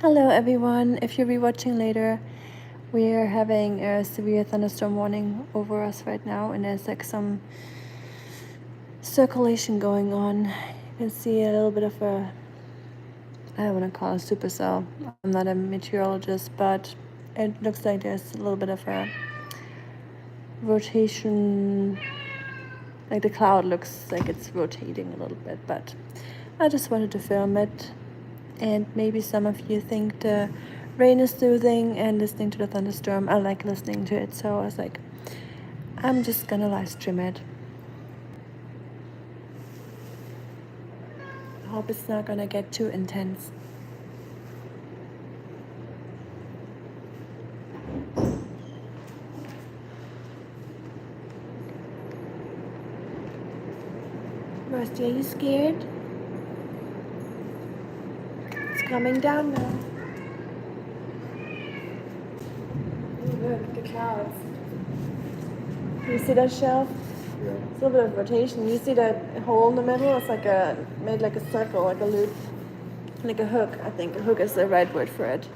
Hello everyone, if you'll be watching later, we're having a severe thunderstorm warning over us right now, and there's like some circulation going on. You can see a little bit of I don't want to call it a supercell. I'm not a meteorologist, but it looks like there's a little bit of a rotation, like the cloud looks like it's rotating a little bit, but I just wanted to film it. And maybe some of you think the rain is soothing, and listening to the thunderstorm, I like listening to it. So I was like, I'm just gonna live stream it. I hope it's not gonna get too intense. Rusty, are you scared? It's coming down now. Ooh, look, the clouds. You see that shelf? Yeah. It's a little bit of rotation. You see that hole in the middle? It's like made like a circle, like a loop, like a hook. I think a hook is the right word for it.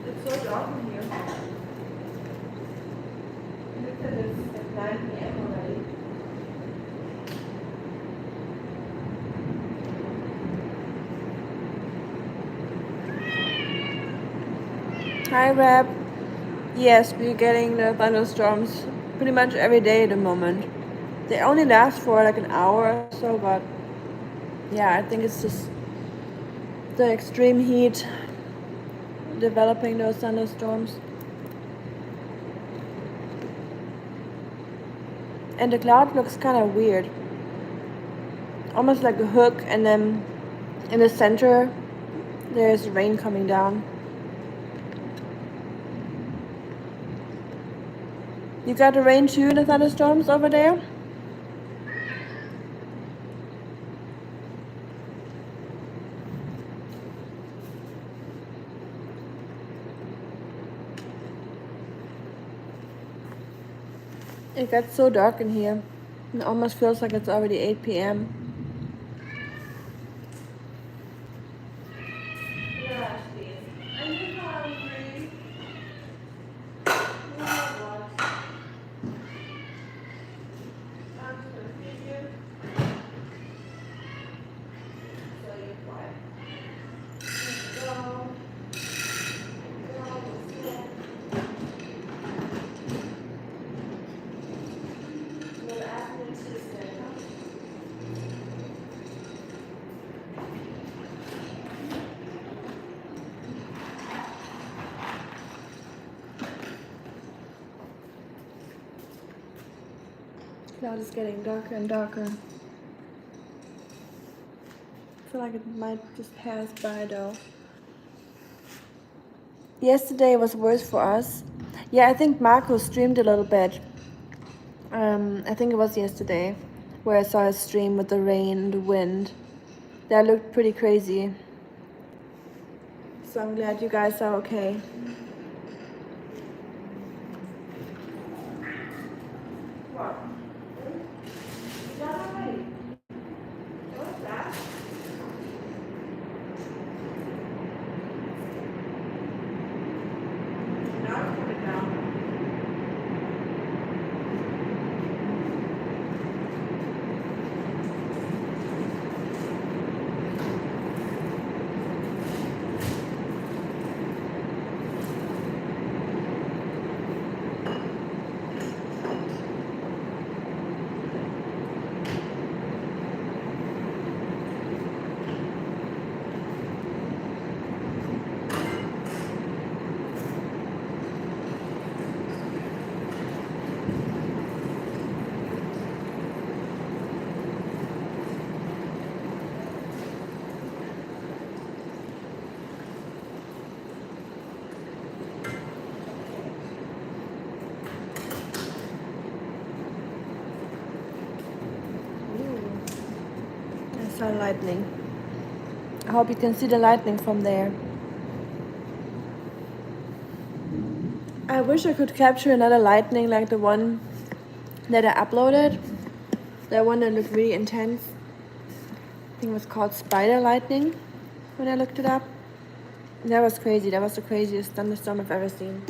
It's so dark in here. Look at this, it's 9 p.m. already. Hi, Reb. Yes, we're getting the thunderstorms pretty much every day at the moment. They only last for like an hour or so, but yeah, I think it's just the extreme heat developing those thunderstorms. And the cloud looks kind of weird. Almost like a hook, and then in the center there's rain coming down. You got the rain too, the thunderstorms over there? It got so dark in here. It almost feels like it's already 8 p.m. Cloud is getting darker and darker. I feel like it might just pass by though. Yesterday was worse for us. Yeah, I think Marco streamed a little bit. I think it was yesterday where I saw his stream with the rain, the wind. That looked pretty crazy. So I'm glad you guys are okay. saw lightning. I hope you can see the lightning from there. I wish I could capture another lightning like the one that I uploaded. That one that looked really intense. I think it was called spider lightning when I looked it up. That was crazy. That was the craziest thunderstorm I've ever seen.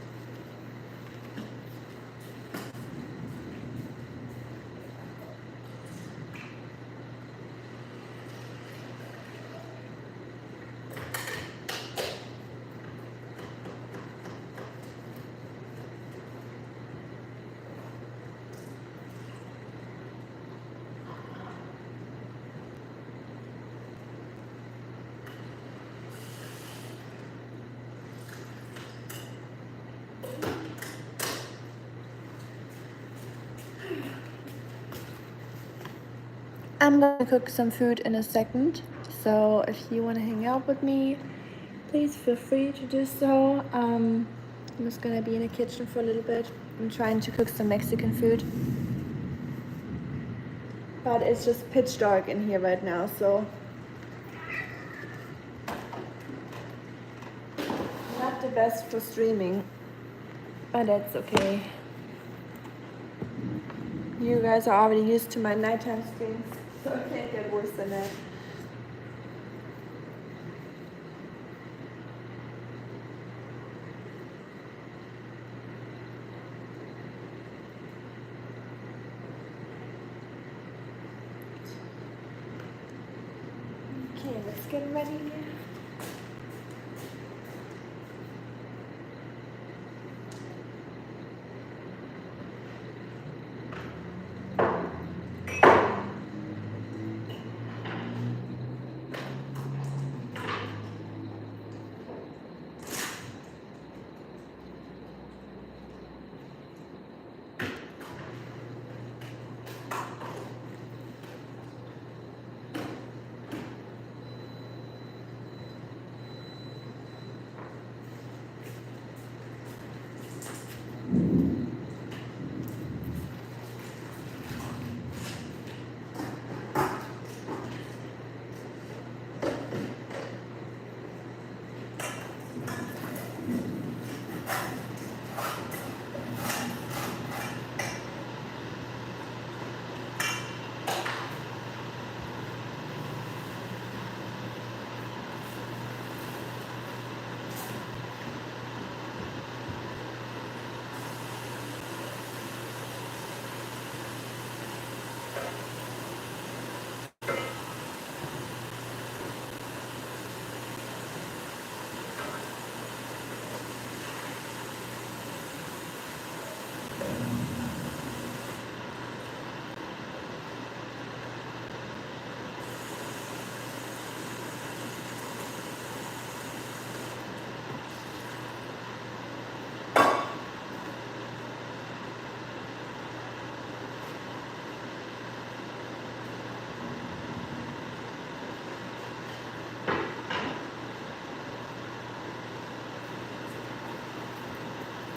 I'm gonna cook some food in a second, so if you want to hang out with me, please feel free to do so. I'm just gonna be in the kitchen for a little bit. I'm trying to cook some Mexican food, but it's just pitch dark in here right now, so not the best for streaming, but that's okay. You guys are already used to my nighttime streams, so it can't get worse than that. Okay, let's get ready here.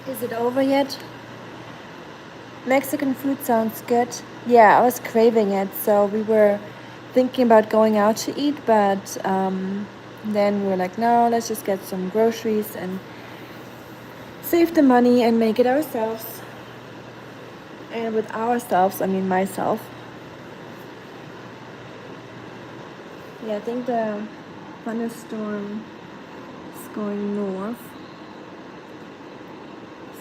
Is it over yet? Mexican food sounds good. Yeah, I was craving it, so we were thinking about going out to eat, but then we were like, no, let's just get some groceries and save the money and make it ourselves. And with ourselves, I mean myself. Yeah, I think the thunderstorm is going north.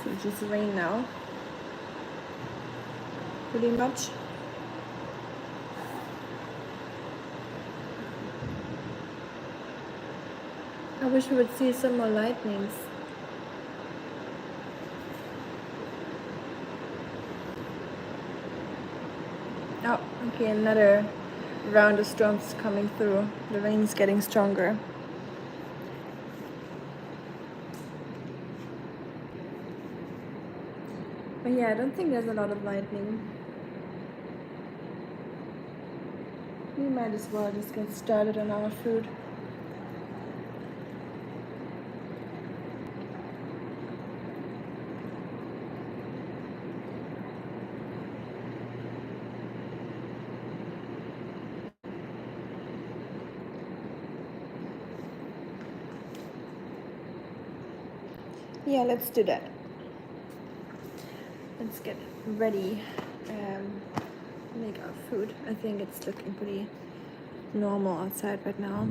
So it's just rain now. Pretty much. I wish we would see some more lightnings. Oh, okay, another round of storms coming through. The rain is getting stronger. But yeah, I don't think there's a lot of lightning. We might as well just get started on our food. Yeah, let's do that. Let's get ready, make our food. I think it's looking pretty normal outside right now.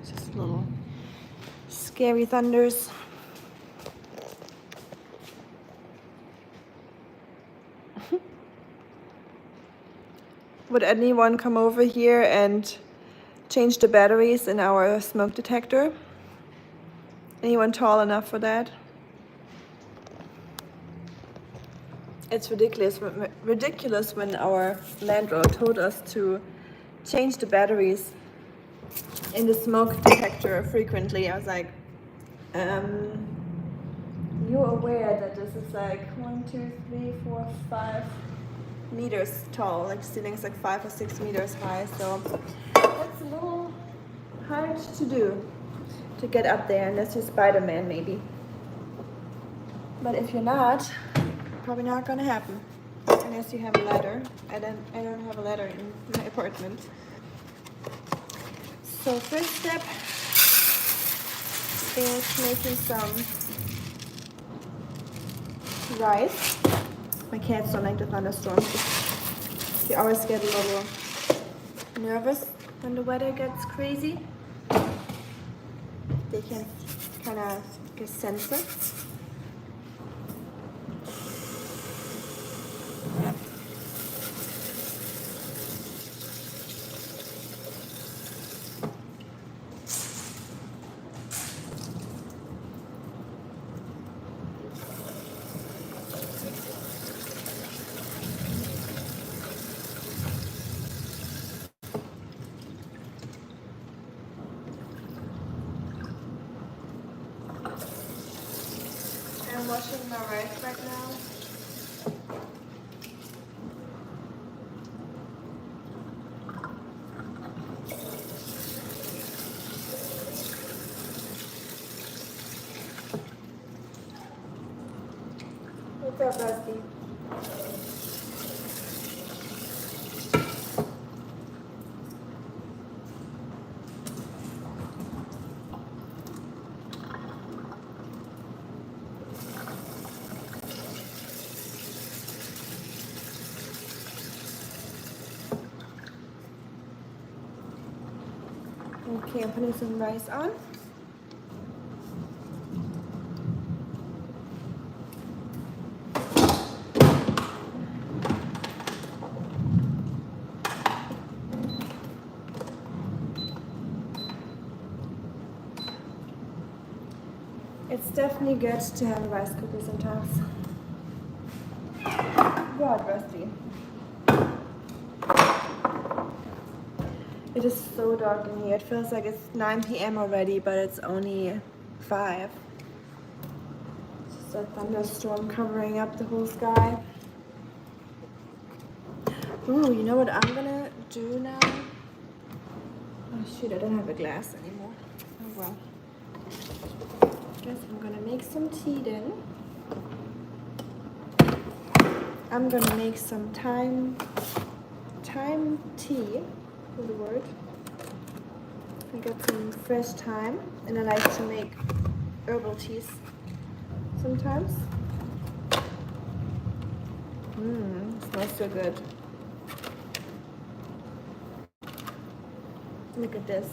Just little scary thunders. Would anyone come over here and change the batteries in our smoke detector? Anyone tall enough for that? It's ridiculous when our landlord told us to change the batteries in the smoke detector frequently. I was like, you're aware that this is like 1, 2, 3, 4, 5 meters tall, like the ceiling is like 5 or 6 meters high, so that's a little hard to do, to get up there, unless you're Spider-Man maybe. But if you're not, probably not gonna happen, unless you have a ladder. I don't have a ladder in my apartment. So first step is making some rice. My cats don't like the thunderstorms. You always get a little nervous when the weather gets crazy. They can kind of sense it. I'm washing my rice right now. What's up, Rusty? Okay, I'm putting some rice on. It's definitely good to have a rice cooker sometimes. God, Rusty. It is so dark in here. It feels like it's 9 p.m. already, but it's only 5. It's just a thunderstorm covering up the whole sky. Ooh, you know what I'm gonna do now? Oh shoot, I don't have a glass anymore. Oh well. Guess I'm gonna make some tea then. I'm gonna make some thyme tea, is the word. I got some fresh thyme, and I like to make herbal teas sometimes. Smells so good. Look at this.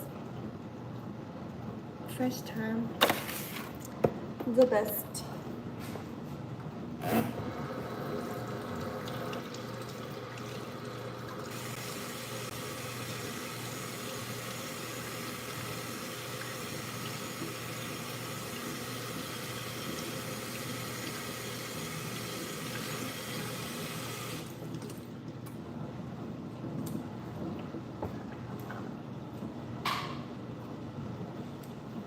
Fresh thyme. The best.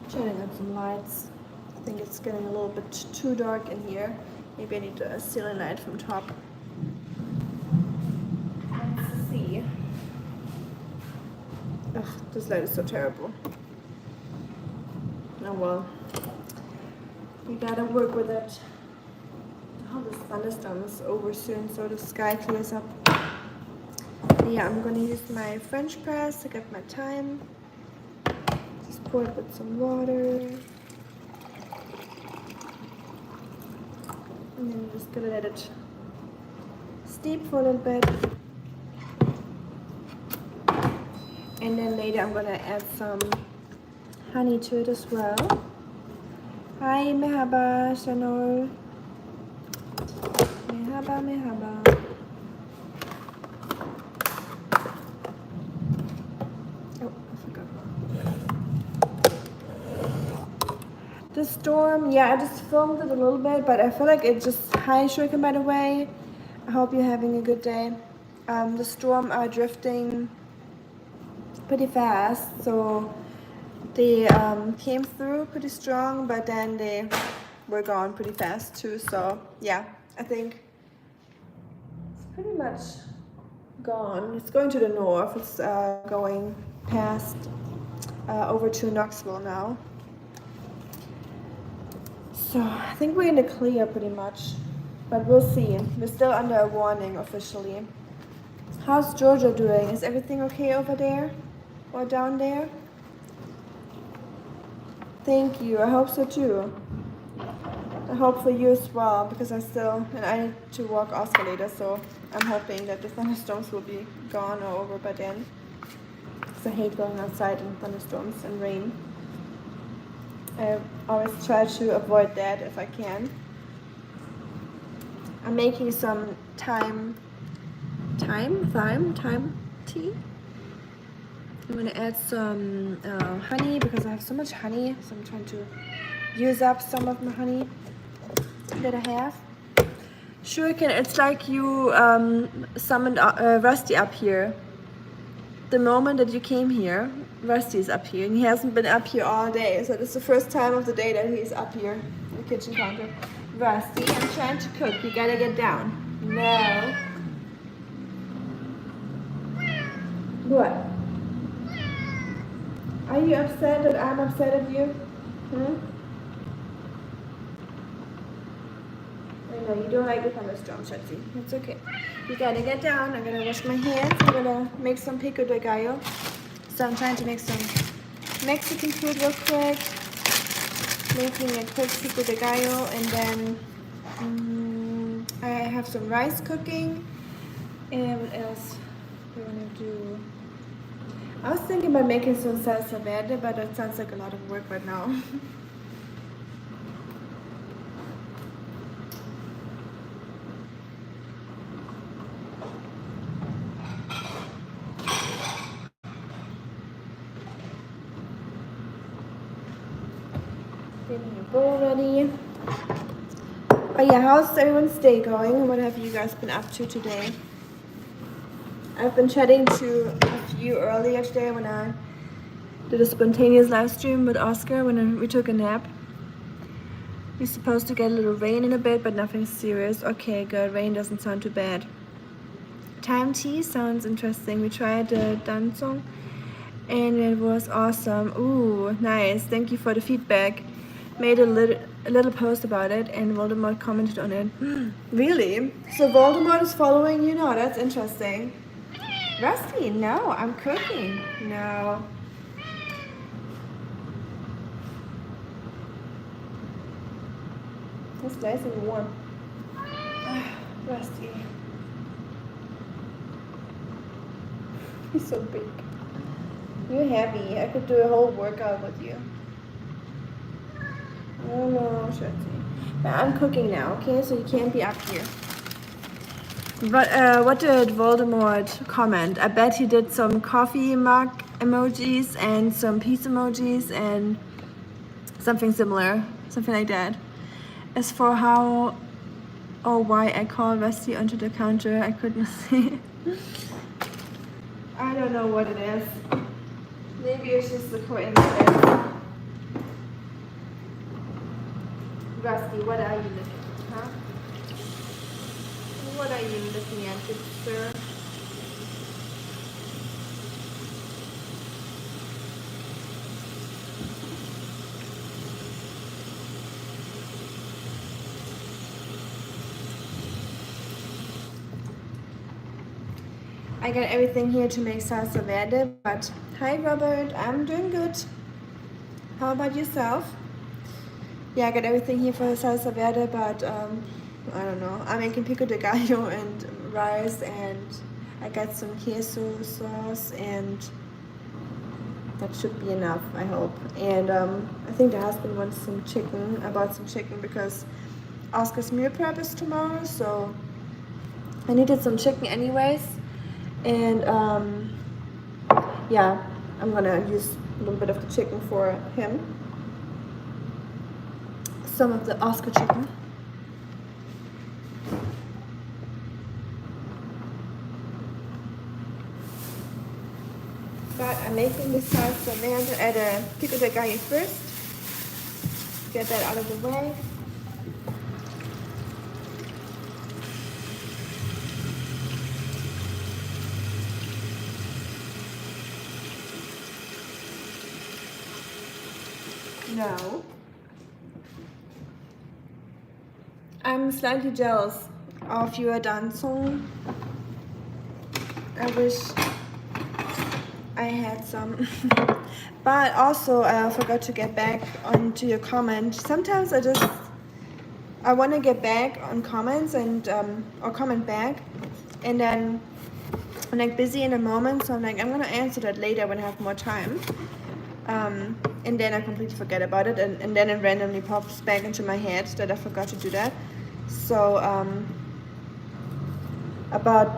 Turning on some lights. I think it's getting a little bit too dark in here. Maybe I need a ceiling light from top. Let's see. Ugh, this light is so terrible. Oh well. We gotta work with it. Oh, this thunderstorm is over soon, so the sky clears up. Yeah, I'm gonna use my French press to get my thyme. Just pour it with some water. And then I'm just gonna let it steep for a little bit. And then later I'm gonna add some honey to it as well. Hi, merhaba, Shanol. Merhaba, merhaba. Oh, I forgot. The storm, yeah, I just filmed it a little bit, but I feel like it just, hi Shuriken, by the way. I hope you're having a good day. The storm are drifting pretty fast, so they came through pretty strong, but then they were gone pretty fast too. So yeah, I think it's pretty much gone. It's going to the north. It's going past over to Knoxville now. So I think we're in the clear pretty much, but we'll see. We're still under a warning officially. How's Georgia doing? Is everything okay over there or down there? Thank you. I hope so too. I hope for you as well, because I need to walk Oscar later, so I'm hoping that the thunderstorms will be gone or over by then. Because I hate going outside in thunderstorms and rain. I always try to avoid that if I can. I'm making some thyme tea. I'm gonna add some honey because I have so much honey, so I'm trying to use up some of my honey that I have. Shuriken, it's like you summoned Rusty up here. The moment that you came here, Rusty is up here, and he hasn't been up here all day, so this is the first time of the day that he's up here in the kitchen counter. Rusty, I'm trying to cook. You gotta get down. No. What? Are you upset that I'm upset at you? I know you don't like the thunderstorm, Shetty. It's okay. You gotta get down. I'm gonna wash my hands. I'm gonna make some pico de gallo. So I'm trying to make some Mexican food real quick. Making a quick pico de gallo, and then I have some rice cooking. And what else do I wanna do? I was thinking about making some salsa verde, but that sounds like a lot of work right now. Getting your bowl ready. Oh yeah, how's everyone's day going? What have you guys been up to today? I've been chatting to a few earlier today when I did a spontaneous live stream with Oscar when we took a nap. We're supposed to get a little rain in a bit, but nothing serious. Okay, good. Rain doesn't sound too bad. Thyme tea sounds interesting. We tried the dancong and it was awesome. Ooh, nice. Thank you for the feedback. Made a little post about it and Voldemort commented on it. Really? So Voldemort is following you now? That's interesting. Rusty, no, I'm cooking. No. It's nice and warm. Rusty. He's so big. You're heavy. I could do a whole workout with you. Oh no, Shetty. But I'm cooking now, okay? So you can't be up here. But what did Voldemort comment? I bet he did some coffee mug emojis and some peace emojis and something similar, something like that. As for how or why I called Rusty onto the counter, I couldn't see. I don't know what it is. Maybe it's just a coincidence. Rusty, what are you looking at, huh? What are you looking at, good sir? I got everything here to make salsa verde, but hi Robert, I'm doing good. How about yourself? Yeah, I got everything here for the salsa verde, but I don't know. I'm making pico de gallo and rice, and I got some queso sauce, and that should be enough, I hope. And I think the husband wants some chicken. I bought some chicken because Oscar's meal prep is tomorrow, so I needed some chicken anyways. And yeah, I'm gonna use a little bit of the chicken for him. Some of the Oscar chicken. But I'm making the salsa verde at a pico de gallo first. Get that out of the way. No. I'm slightly jealous of your dancing. I wish I had some. But also I forgot to get back onto your comment. Sometimes I want to get back on comments and or comment back, and then I'm like busy in the moment, so I'm like, I'm gonna answer that later when I have more time. And then I completely forget about it, and then it randomly pops back into my head that I forgot to do that. So about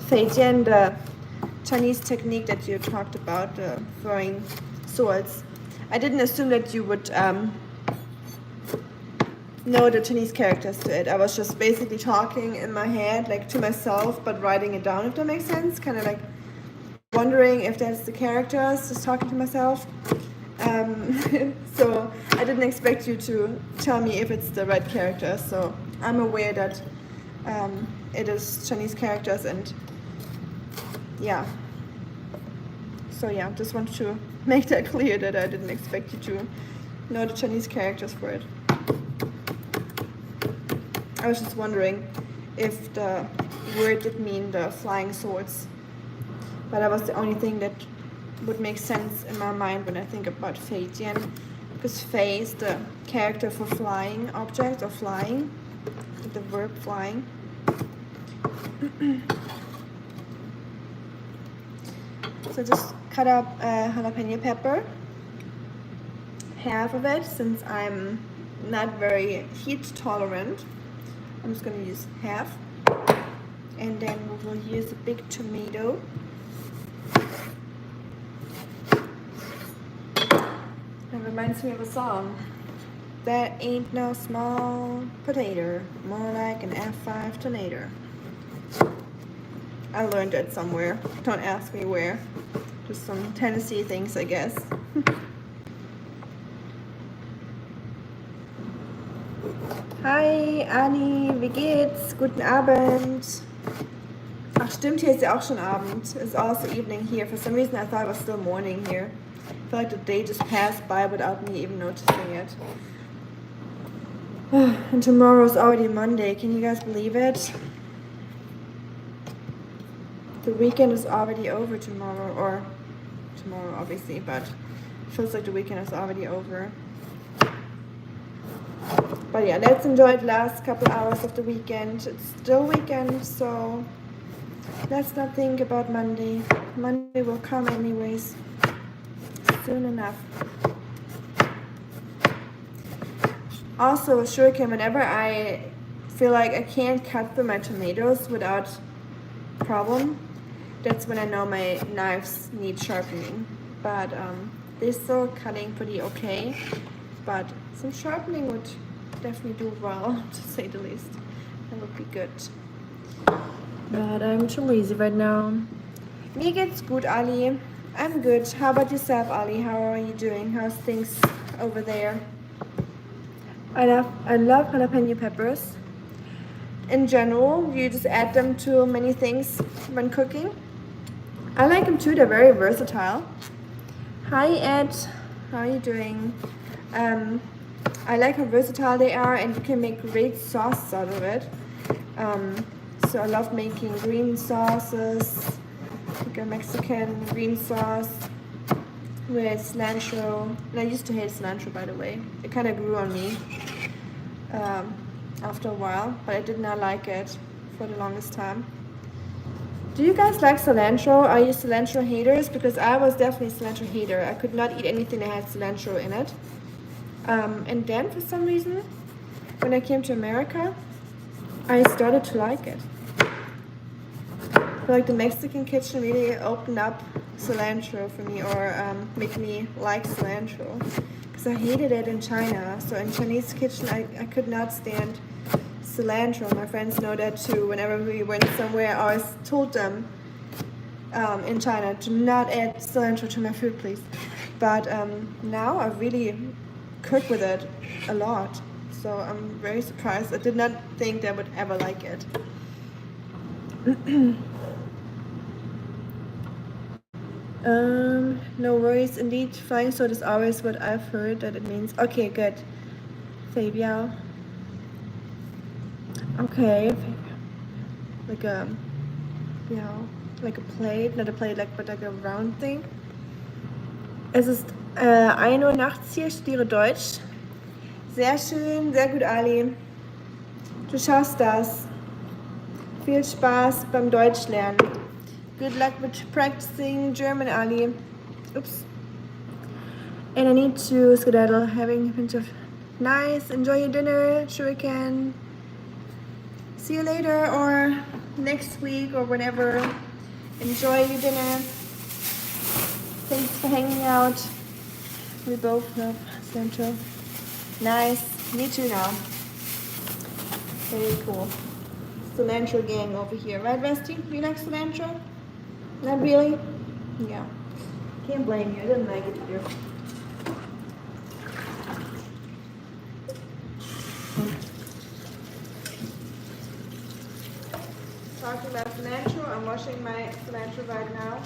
Fei Jian, the Chinese technique that you talked about, throwing swords. I didn't assume that you would know the Chinese characters to it. I was just basically talking in my head, like to myself, but writing it down, if that makes sense. Kind of like wondering if that's the characters, just talking to myself. So I didn't expect you to tell me if it's the right character. So I'm aware that it is Chinese characters, and yeah. So yeah, just want to make that clear that I didn't expect you to know the Chinese characters for it. I was just wondering if the word did mean the flying swords, but that was the only thing that would make sense in my mind when I think about Fei Jian, because Fei is the character for flying objects, or flying, the verb flying. So just cut up a jalapeno pepper, half of it, since I'm not very heat tolerant. I'm just going to use half, and then we will use a big tomato. That reminds me of a song. That ain't no small potato, more like an F5 tornado. I learned it somewhere. Don't ask me where. Just some Tennessee things, I guess. Hi, Anni, wie geht's? Guten Abend. Ach stimmt, hier ist ja auch schon Abend. It's also evening here. For some reason I thought it was still morning here. I feel like the day just passed by without me even noticing it. And tomorrow's already Monday. Can you guys believe it? The weekend is already over tomorrow, or tomorrow obviously, but it feels like the weekend is already over. But yeah, let's enjoy the last couple hours of the weekend. It's still weekend, so let's not think about Monday. Monday will come anyways, soon enough. Also, shuriken, whenever I feel like I can't cut through my tomatoes without problem, that's when I know my knives need sharpening. But they're still cutting pretty okay, but some sharpening would definitely do well, to say the least. That would be good. But I'm too lazy right now. Mir geht's gut, Ali. I'm good. How about yourself, Ali? How are you doing? How's things over there? I love jalapeno peppers. In general, you just add them to many things when cooking. I like them too. They're very versatile. Hi, Ed. How are you doing? I like how versatile they are, and you can make great sauce out of it. So I love making green sauces, like a Mexican green sauce with cilantro. And I used to hate cilantro, by the way. It kind of grew on me. after a while, but I did not like it for the longest time. Do you guys like cilantro? Are you cilantro haters? Because I was definitely a cilantro hater. I could not eat anything that had cilantro in it. And then for some reason, when I came to America, I started to like it. I feel like the Mexican kitchen really opened up cilantro for me, or made me like cilantro. Because I hated it in China. So in Chinese kitchen, I could not stand cilantro. My friends know that too. Whenever we went somewhere, I always told them in China to not add cilantro to my food, please. But now I really cook with it a lot. So I'm very surprised. I did not think they would ever like it. No worries. Indeed, flying sword is always what I've heard that it means. Okay, good. Fabian. Okay. Like a, like a plate, not a plate, but like a round thing. Es ist 1 Uhr nachts hier, studiere Deutsch. Sehr schön, sehr gut, Ali. Du schaffst das. Viel Spaß beim Deutschlernen. Good luck with practicing German, Ali. Oops. And I need to skedaddle, having a pinch of nice. Enjoy your dinner, shuriken. See you later or next week or whenever. Enjoy your dinner. Thanks for hanging out. We both love cilantro. Nice. Me too now. Very cool. Cilantro gang over here. Right, Vesti? You like cilantro? Not really? Yeah. Can't blame you. I didn't like it either. Talking about cilantro, I'm washing my cilantro right now.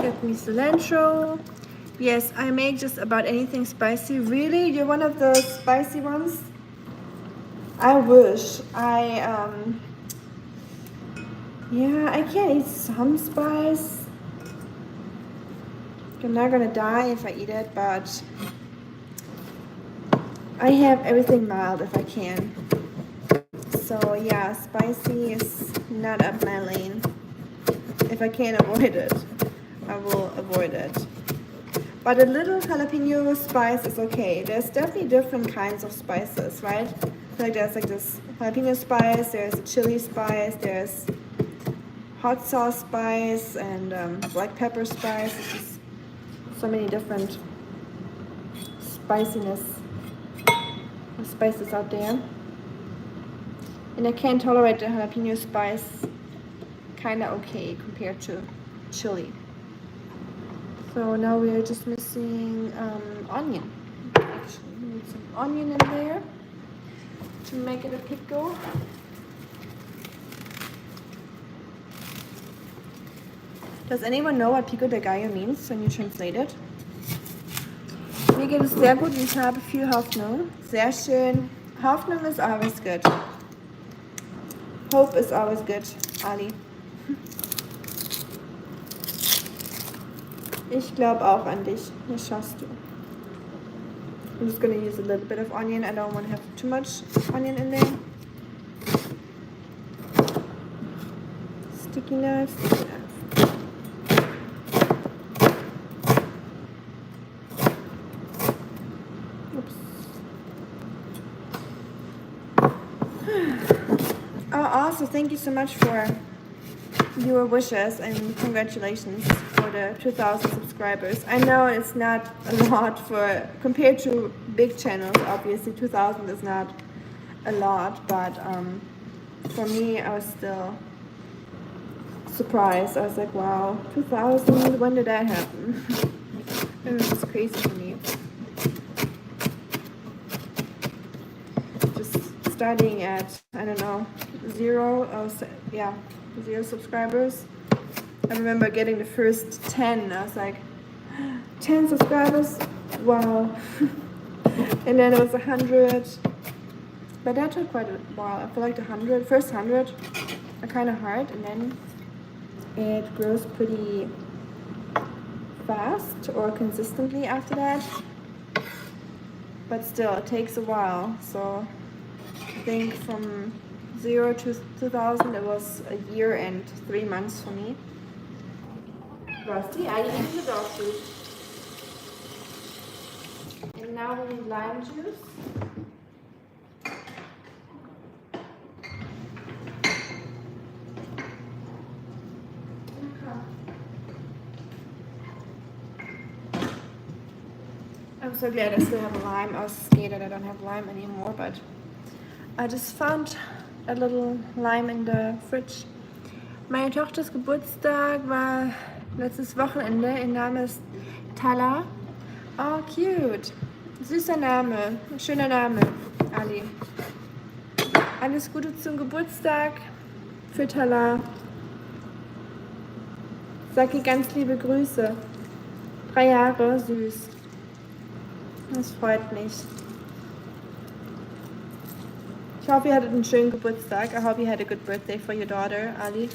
Get me cilantro. Yes, I make just about anything spicy. Really? You're one of the spicy ones? I wish. Yeah, I can eat some spice. I'm not gonna die if I eat it, but I have everything mild if I can. So yeah, spicy is not up my lane. If I can avoid it, I will avoid it. But a little jalapeno spice is okay. There's definitely different kinds of spices, right? Like there's like this jalapeno spice, there's a chili spice, there's hot sauce spice, and black pepper spice. It's just so many different spices out there. And I can tolerate the jalapeno spice kinda okay compared to chili. So now we are just missing onion. Actually, we need some onion in there to make it a pico. Does anyone know what pico de gallo means when you translate it? Mir geht es sehr gut und ich habe viel Hoffnung. Sehr schön. Hoffnung is always good. Hope is always good, Ali. Ich glaube auch an dich. Das schaffst du. I'm just going to use a little bit of onion. I don't want to have too much onion in there. Sticky knife, sticky knife. Oops. Oh, also, thank you so much for your wishes and congratulations for the 2,000 subscribers. I know it's not a lot for compared to big channels. Obviously 2,000 is not a lot, but for me I was still surprised. I was like, wow, 2,000, when did that happen? It was just crazy for me. Just starting at, I don't know, 0 subscribers. I remember getting the first 10. I was like, 10 subscribers. Wow. And then it was 100. But that took quite a while. I feel like the first 100 are kind of hard, and then it grows pretty fast or consistently after that. But still, it takes a while. So I think from 0 to 2000, it was a year and 3 months for me. Rusty, are you eating the dog food? And now we need lime juice. I'm so glad I still have a lime. I was scared that I don't have lime anymore, but I just found a little lime in the fridge. Meine Tochters Geburtstag war letztes Wochenende. Ihr Name ist Tala. Oh, cute. Süßer Name. Schöner Name, Ali. Alles Gute zum Geburtstag für Tala. Sag ihr ganz liebe Grüße. 3 Jahre, süß. Das freut mich. Ich hoffe, ihr hattet einen schönen Geburtstag. I hope you had a good birthday for your daughter, Ali.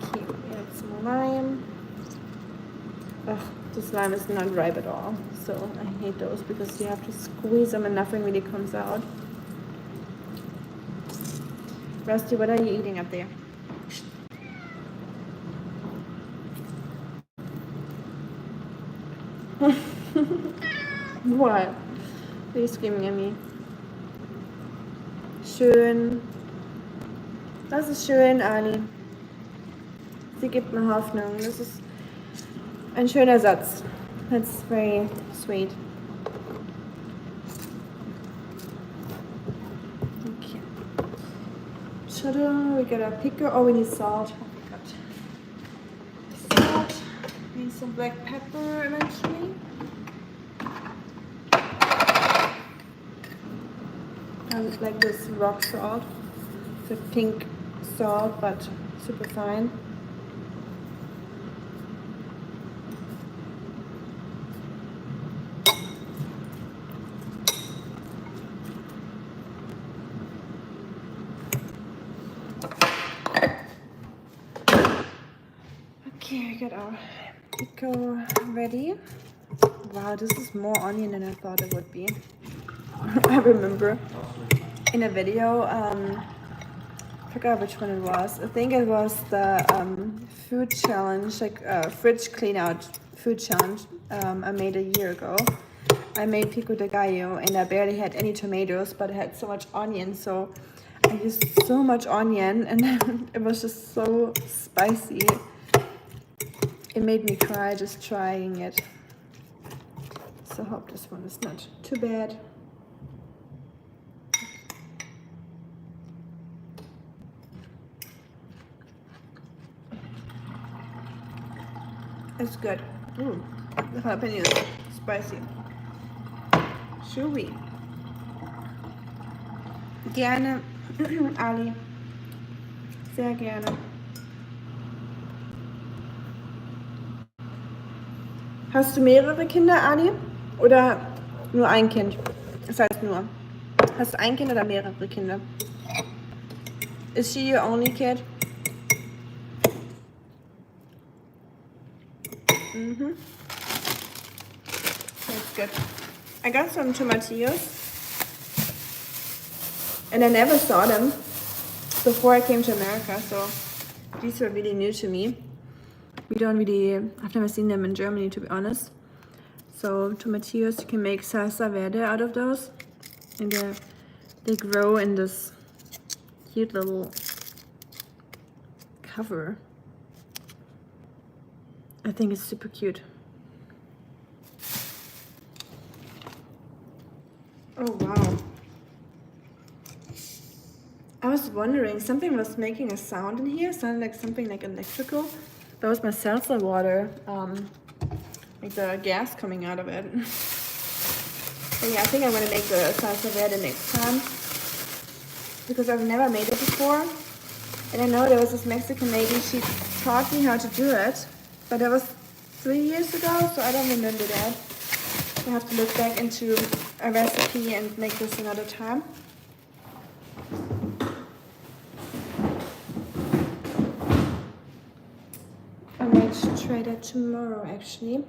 Okay, we add some lime. Ugh, this lime is not ripe at all. So I hate those because you have to squeeze them and nothing really comes out. Rusty, what are you eating up there? What? Are you screaming at me? Schön. Das ist schön, Ali. Sie gibt mir Hoffnung. Das ist ein schöner Satz. That's very sweet. Okay. Sugar, we got a pico. Oh, we need salt. Oh, we got salt. We need some black pepper eventually. I like this rock salt. It's a pink salt, but super fine. Okay, we got our pico ready. Wow, this is more onion than I thought it would be. I remember in a video, I forgot which one it was. I think it was the food challenge, like fridge clean out food challenge I made a year ago. I made pico de gallo and I barely had any tomatoes, but I had so much onion, so I used so much onion and then it was just so spicy. It made me cry just trying it. So I hope this one is not too bad. It's good. Ooh, the jalapeno is spicy. Chewy. Gerne, Ali. Sehr gerne. Hast du mehrere Kinder, Ali? Oder nur ein Kind? Das heißt nur. Hast du ein Kind oder mehrere Kinder? Is she your only kid? Mm-hmm. That's good. I got some tomatillos and I never saw them before I came to America, so these are really new to me. I've never seen them in Germany, to be honest. So tomatillos, you can make salsa verde out of those, and they grow in this cute little cover. I think it's super cute. Oh wow. I was wondering, something was making a sound in here, sounded like something like electrical. That was my salsa water, like the gas coming out of it. But yeah, I think I'm gonna make the salsa verde next time. because I've never made it before. And I know there was this Mexican lady, she taught me how to do it, but that was 3 years ago, so I don't remember that. I have to look back into a recipe and make this another time. I might try that tomorrow actually.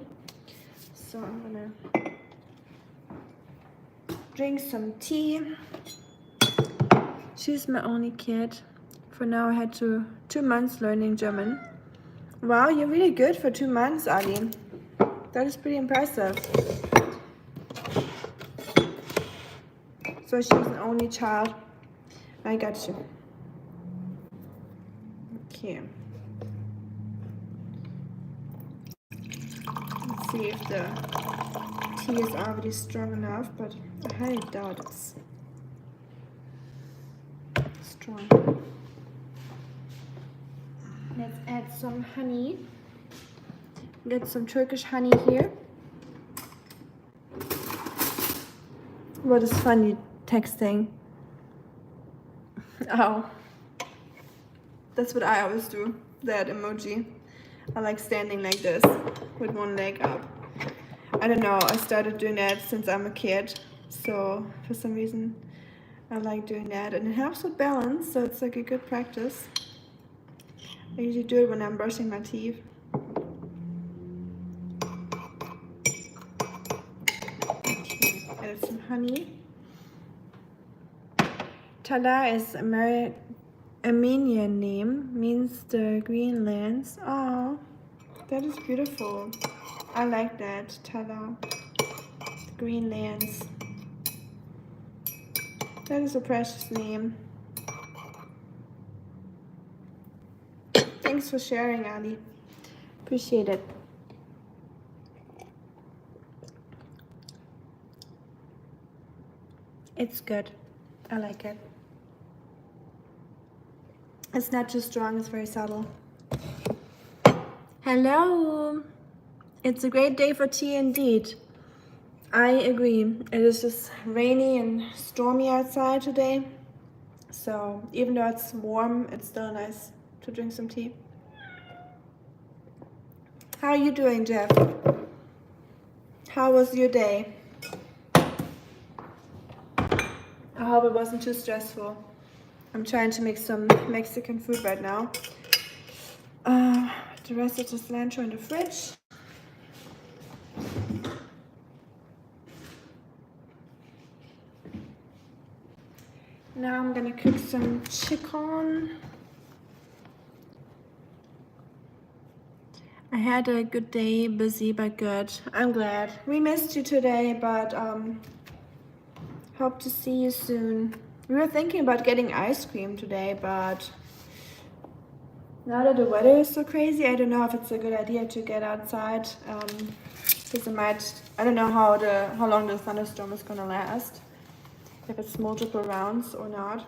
So I'm gonna drink some tea. She's my only kid. For now I had 2 months learning German. Wow, you're really good for 2 months, Ali. That is pretty impressive. So she's an only child. I got you. Okay. Let's see if the tea is already strong enough, but I highly doubt it's strong. Let's add some honey. Get some Turkish honey here. What is funny texting? Oh, that's what I always do. That emoji. I like standing like this with one leg up. I don't know, I started doing that since I'm a kid, so for some reason I like doing that, and it helps with balance, so it's like a good practice. I usually do it when I'm brushing my teeth. Okay, add some honey. Tala is Armenian name, means the green lands. Oh, that is beautiful. I like that, Tala. The green lands. That is a precious name. Thanks for sharing, Ali. Appreciate it. It's good. I like it. It's not too strong, it's very subtle. Hello! It's a great day for tea indeed. I agree. It is just rainy and stormy outside today. So even though it's warm, it's still nice to drink some tea. How are you doing, Jeff? How was your day? I hope it wasn't too stressful. I'm trying to make some Mexican food right now. The rest of the cilantro in the fridge. Now I'm gonna cook some chicken. I had a good day, busy but good. I'm glad. We missed you today, but hope to see you soon. We were thinking about getting ice cream today, but now that the weather is so crazy, I don't know if it's a good idea to get outside. Because it might, I don't know how long the thunderstorm is gonna last. If it's multiple rounds or not.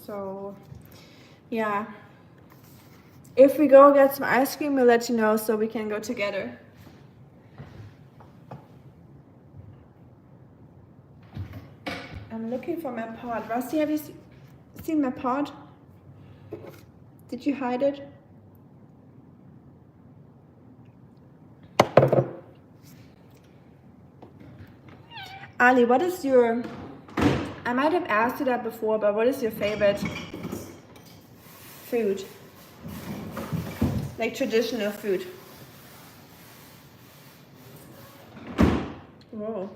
So yeah. If we go get some ice cream, we'll let you know so we can go together. I'm looking for my pot. Rusty, have you seen my pot? Did you hide it? Ali, what is your... I might have asked you that before, but what is your favorite food? Like traditional food. Whoa.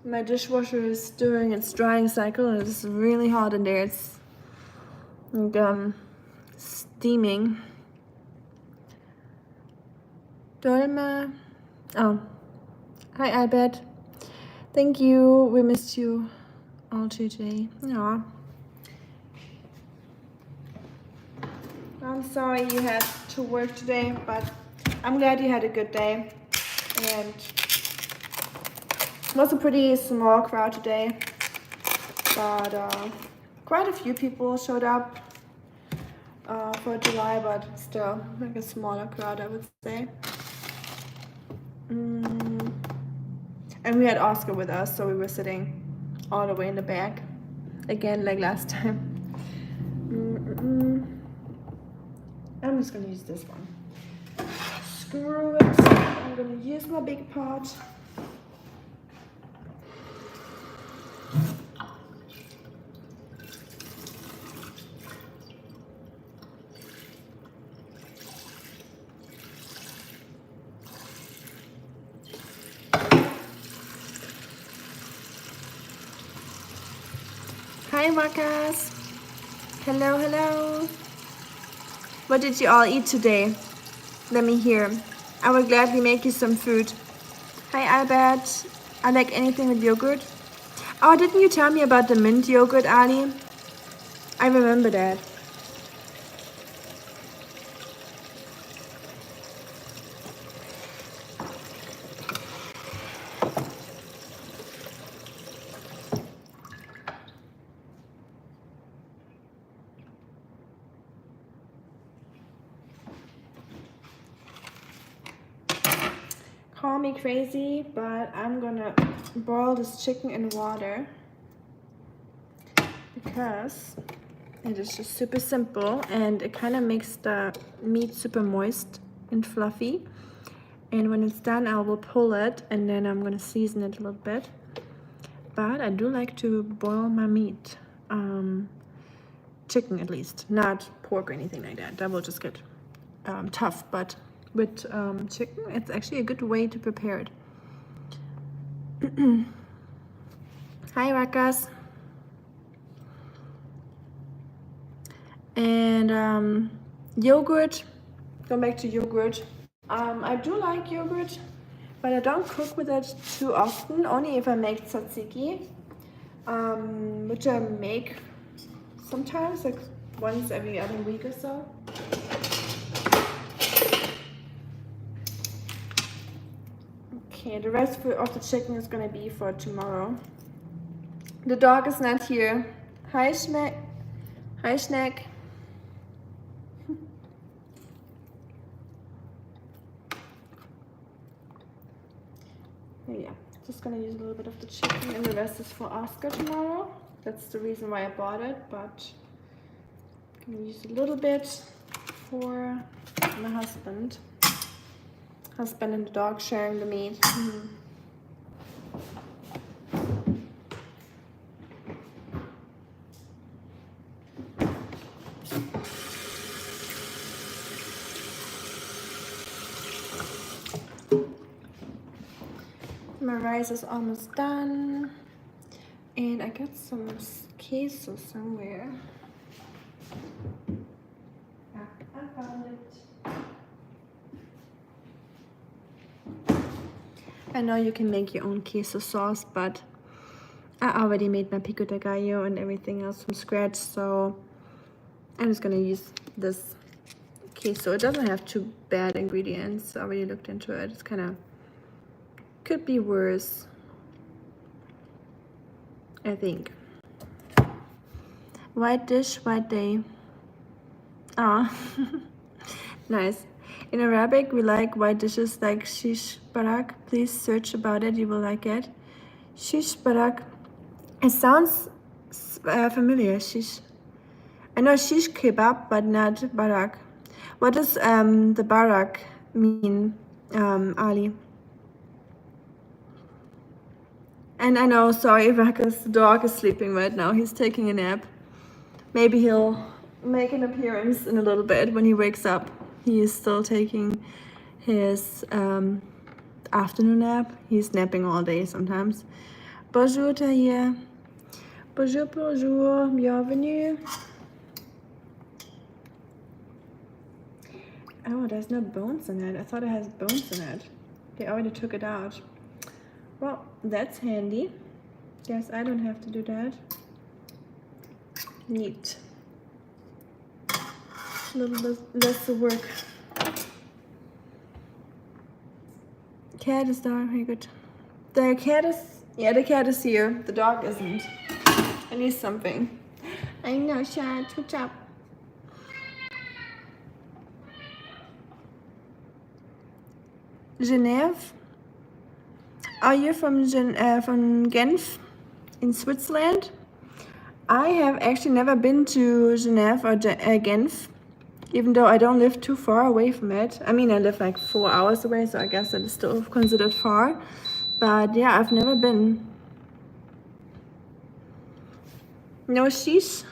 My dishwasher is doing its drying cycle and it's really hot in there. It's like, steaming. Dolma. Oh. Hi, iPad. Thank you. We missed you all today. Aw. I'm sorry you had to work today, but I'm glad you had a good day. And it was a pretty small crowd today, but quite a few people showed up for July, but still like a smaller crowd, I would say. And we had Oscar with us, so we were sitting all the way in the back. again like last time. I'm just gonna use this one. Screw it. I'm gonna use my big pot. Hi Marcus. Hello, hello. What did you all eat today? Let me hear. I will gladly make you some food. Hi Albert. I like anything with yogurt. Oh, didn't you tell me about the mint yogurt, Ali? I remember that. Call me crazy, but I'm gonna boil this chicken in water because it is just super simple and it kind of makes the meat super moist and fluffy. And when it's done, I will pull it and then I'm gonna season it a little bit. But I do like to boil my meat, chicken at least, not pork or anything like that. That will just get tough, but with chicken, it's actually a good way to prepare it. Hi, Rakas. And yogurt, going back to yogurt. I do like yogurt, but I don't cook with it too often, only if I make tzatziki, which I make sometimes, like once every other week or so. Okay, the rest of the chicken is gonna be for tomorrow. The dog is not here. Hi, Schneck. Hi, Schneck. Yeah, just gonna use a little bit of the chicken and the rest is for Oscar tomorrow. That's the reason why I bought it, but I'm gonna use a little bit for my husband. Husband and the dog sharing the meat. My rice is almost done, and I got some queso somewhere. Yeah, I found it. I know you can make your own queso sauce, but I already made my pico de gallo and everything else from scratch, so I'm just gonna use this queso. It doesn't have too bad ingredients. I already looked into it. It's kind of could be worse, I think. White dish, white day. Ah, nice. In Arabic, we like white dishes like shish barak. Please search about it, you will like it. Shish barak. It sounds familiar, shish. I know shish kebab, but not barak. What does the barak mean, Ali? And I know, sorry, Raka's dog is sleeping right now. He's taking a nap. Maybe he'll make an appearance in a little bit when he wakes up. He is still taking his afternoon nap. He's napping all day sometimes. Bonjour, Tahir. Bonjour, bonjour. Bienvenue. Oh, there's no bones in it. I thought it has bones in it. They already took it out. Well, that's handy. Guess I don't have to do that. Neat. A little less work. Cat is there. Very good. The cat is, yeah, the cat is here. The dog isn't. I need something. I know, Shad. What's up? Genève. Are you from Genf in Switzerland? I have actually never been to Geneva or Genf, even though I don't live too far away from it. I mean, I live like 4 hours away, so I guess that is still considered far. But yeah, I've never been. No sheesh.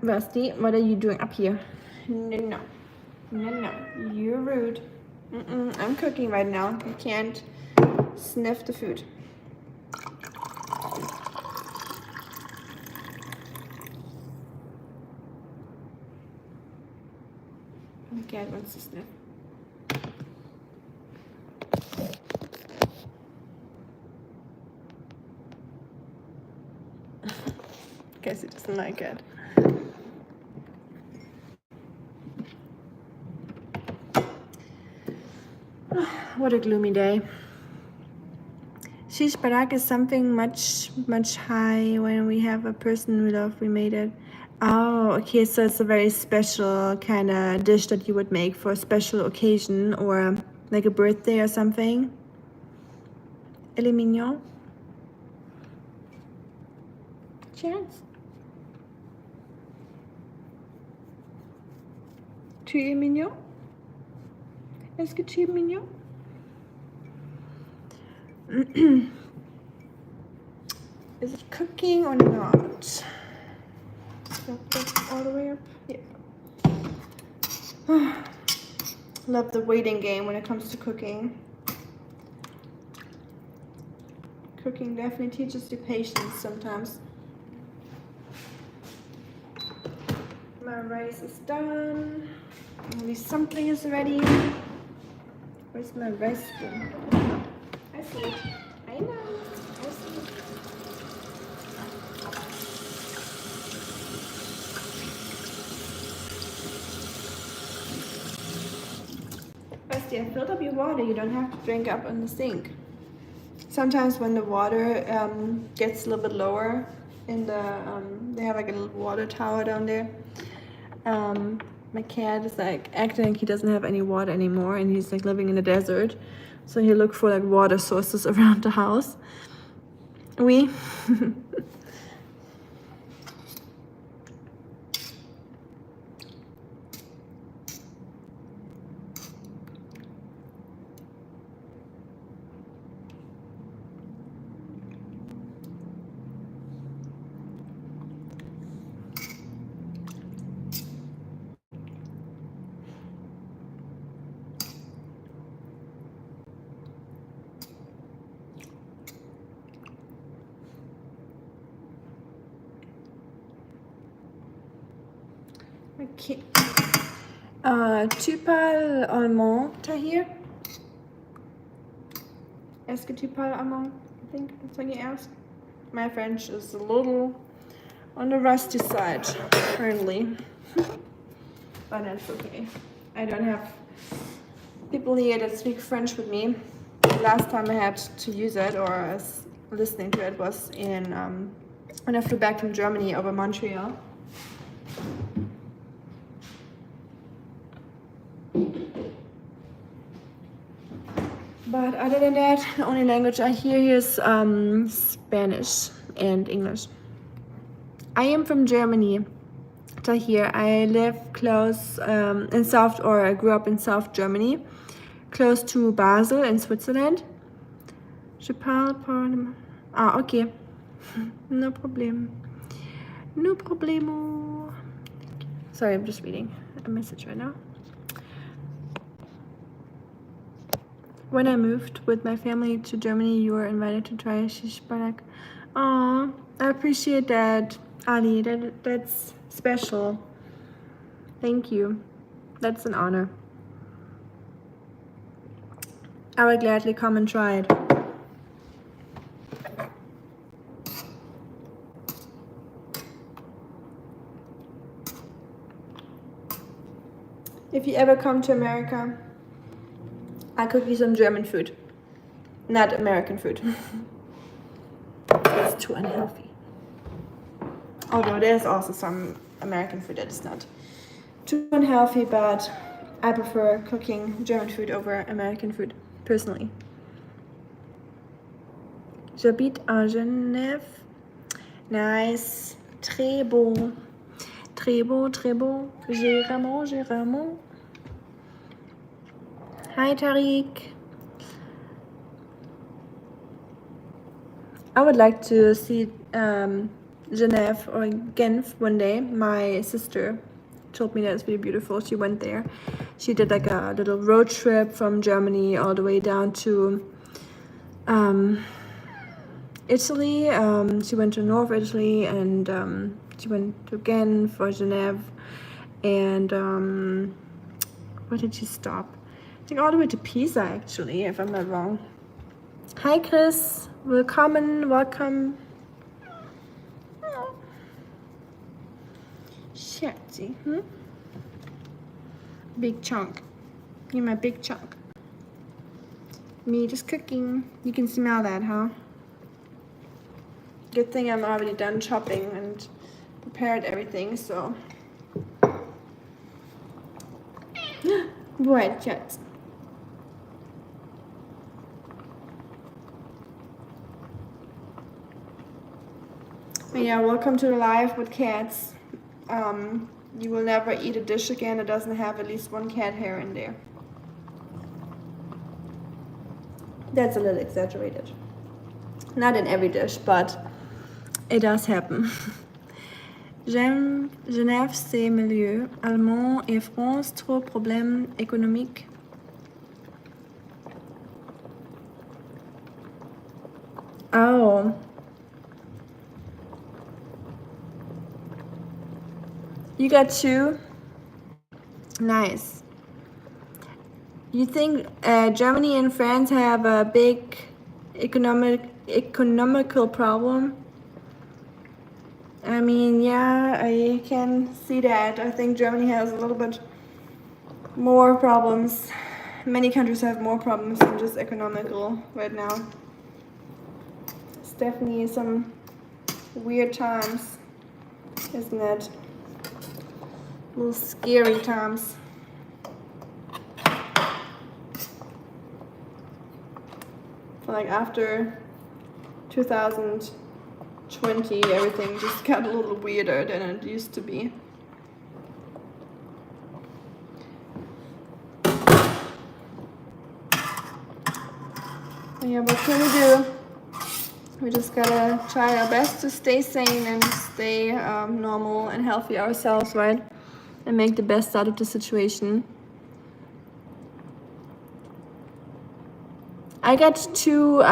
Rusty, what are you doing up here? No, you're rude. I'm cooking right now. You can't sniff the food. The cat wants to sniff. Guess he doesn't like it. What a gloomy day. Shish barak is something much high when we have a person we love. We made it. Oh, okay, so it's a very special kind of dish that you would make for a special occasion or like a birthday or something. Elle est mignon. Chance. Tu es mignon? Est-ce que tu es mignon? Is it cooking or not? All the way up? Yeah. Love the waiting game when it comes to cooking. Cooking definitely teaches you patience sometimes. My rice is done. At least something is ready. Where's my rice spoon? I see it. I know. I see it. Rusty, I filled up your water. You don't have to drink up in the sink. Sometimes when the water gets a little bit lower in the, they have like a little water tower down there. My cat is like acting like he doesn't have any water anymore and he's like living in the desert. So he looked for like water sources around the house. Oui. Okay. Tu parles allemand, Tahir? Est-ce que tu parles allemand? I think that's when you ask. My French is a little on the rusty side currently. But that's okay. I don't have people here that speak French with me. The last time I had to use it or listening to it was in when I flew back from Germany over Montreal. But other than that, the only language I hear here is Spanish and English. I am from Germany, Tahir. I live close in South, or I grew up in South Germany, close to Basel in Switzerland. Je parle pour... Ah, okay. No problem. No problemo. Sorry, I'm just reading a message right now. When I moved with my family to Germany, you were invited to try shish barak. Oh, I appreciate that, Ali. That's special. Thank you. That's an honor. I would gladly come and try it. If you ever come to America, I cook you some German food, not American food. It's too unhealthy. Although there's also some American food that is not too unhealthy, but I prefer cooking German food over American food, personally. J'habite à Genève. Nice. Très beau. Très beau, très beau. J'ai Ramon. Hi, Tariq. I would like to see Genève or Genf one day. My sister told me that it's really beautiful. She went there. She did like a little road trip from Germany all the way down to Italy. She went to North Italy and she went to Genf or Genève. And where did she stop? I think all the way to Pisa, actually, if I'm not wrong. Hi, Chris. Welcome. Shetty, Big chunk. You're my big chunk. Me just cooking. You can smell that, huh? Good thing I'm already done chopping and prepared everything, so. What, chat? Yeah, welcome to the live with cats. You will never eat a dish again that doesn't have at least one cat hair in there. That's a little exaggerated. Not in every dish, but it does happen. J'aime Genève, c'est milieu. Allemand et France, trop problèmes économiques. Oh. You got two? Nice. You think Germany and France have a big economical problem? I mean, yeah, I can see that. I think Germany has a little bit more problems. Many countries have more problems than just economical right now. It's definitely some weird times, isn't it? Little scary times. Like after 2020, everything just got a little weirder than it used to be. Yeah, what can we do? We just gotta try our best to stay sane and stay normal and healthy ourselves, right? And make the best out of the situation. I got two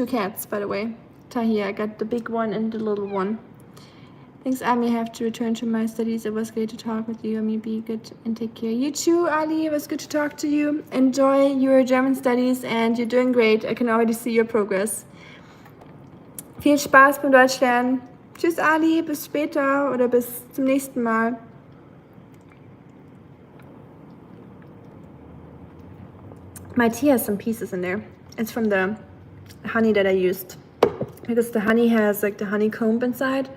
cats, by the way. Tahir, I got the big one and the little one. Thanks, Ami. I have to return to my studies. It was great to talk with you. Ami, be good and take care. You too, Ali. It was good to talk to you. Enjoy your German studies and you're doing great. I can already see your progress. Viel Spaß beim Deutschlernen. Tschüss, Ali. Bis später oder bis zum nächsten Mal. My tea has some pieces in there. It's from the honey that I used. Because the honey has like the honeycomb inside.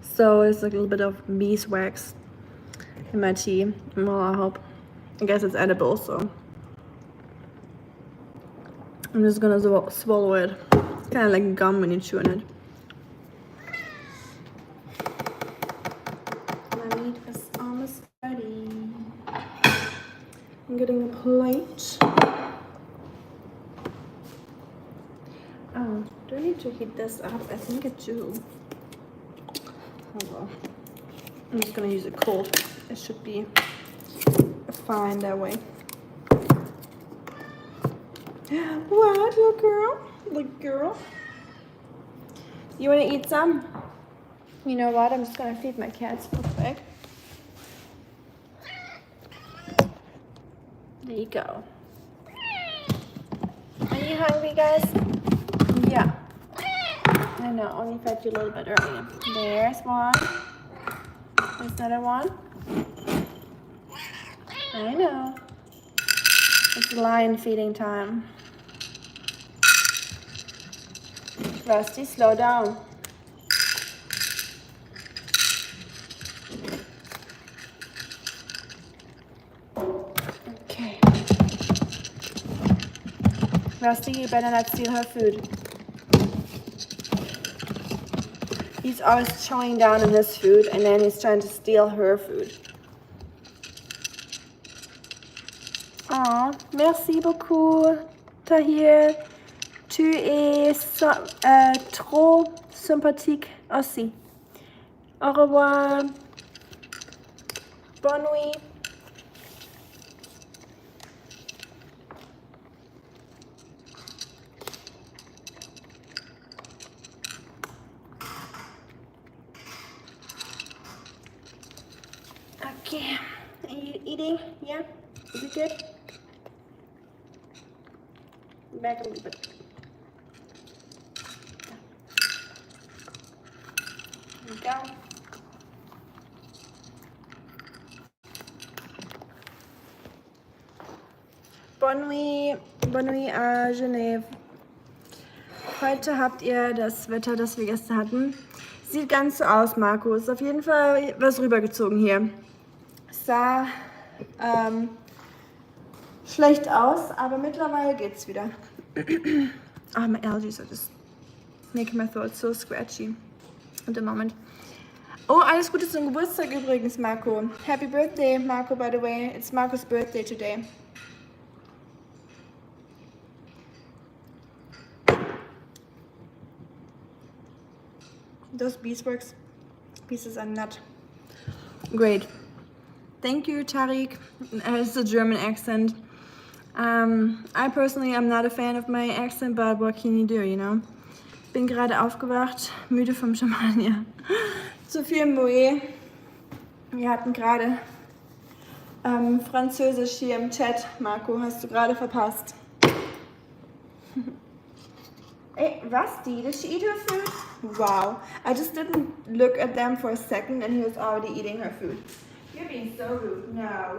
So it's like a little bit of beeswax in my tea. Well, I guess it's edible, so. I'm just gonna swallow it. It's kind of like gum when you chew on it. My meat is almost ready. I'm getting a plate. Oh, do I need to heat this up? I think I do. Oh well. I'm just gonna use it cold. It should be fine that way. What, little girl? Little girl? You wanna eat some? You know what? I'm just gonna feed my cats real quick. There you go. Are you hungry, guys? Yeah. I know, only fed you a little bit earlier. There's one. There's another one. I know. It's lion feeding time. Rusty, slow down. Okay. Rusty, you better not steal her food. He's always chowing down on his food and then he's trying to steal her food. Oh, merci beaucoup, Tahir. Tu es trop sympathique aussi. Au revoir. Bonne nuit. Okay, are you eating? Yeah? Is it good? Back a little bit. Here we go. Bonne nuit à Genève. Heute habt ihr das Wetter, das wir gestern hatten. Sieht ganz so aus, Marco. Ist auf jeden Fall was rübergezogen hier. Sah schlecht aus, aber mittlerweile geht's wieder. Oh, my allergies are just making my throat so scratchy at the moment. Oh, alles Gute zum Geburtstag übrigens, Marco. Happy birthday, Marco, by the way. It's Marco's birthday today. Those beeswax pieces are not great. Thank you, Tariq. It's a German accent. I personally am not a fan of my accent, but what can you do, you know? Bin gerade aufgewacht, müde vom Champagner. Zu viel Moe. Wir hatten gerade Französisch hier im Chat. Marco, hast du gerade verpasst. Hey, Rusty, did she eat her food? Wow. I just didn't look at them for a second and he was already eating her food. You're being so rude. No.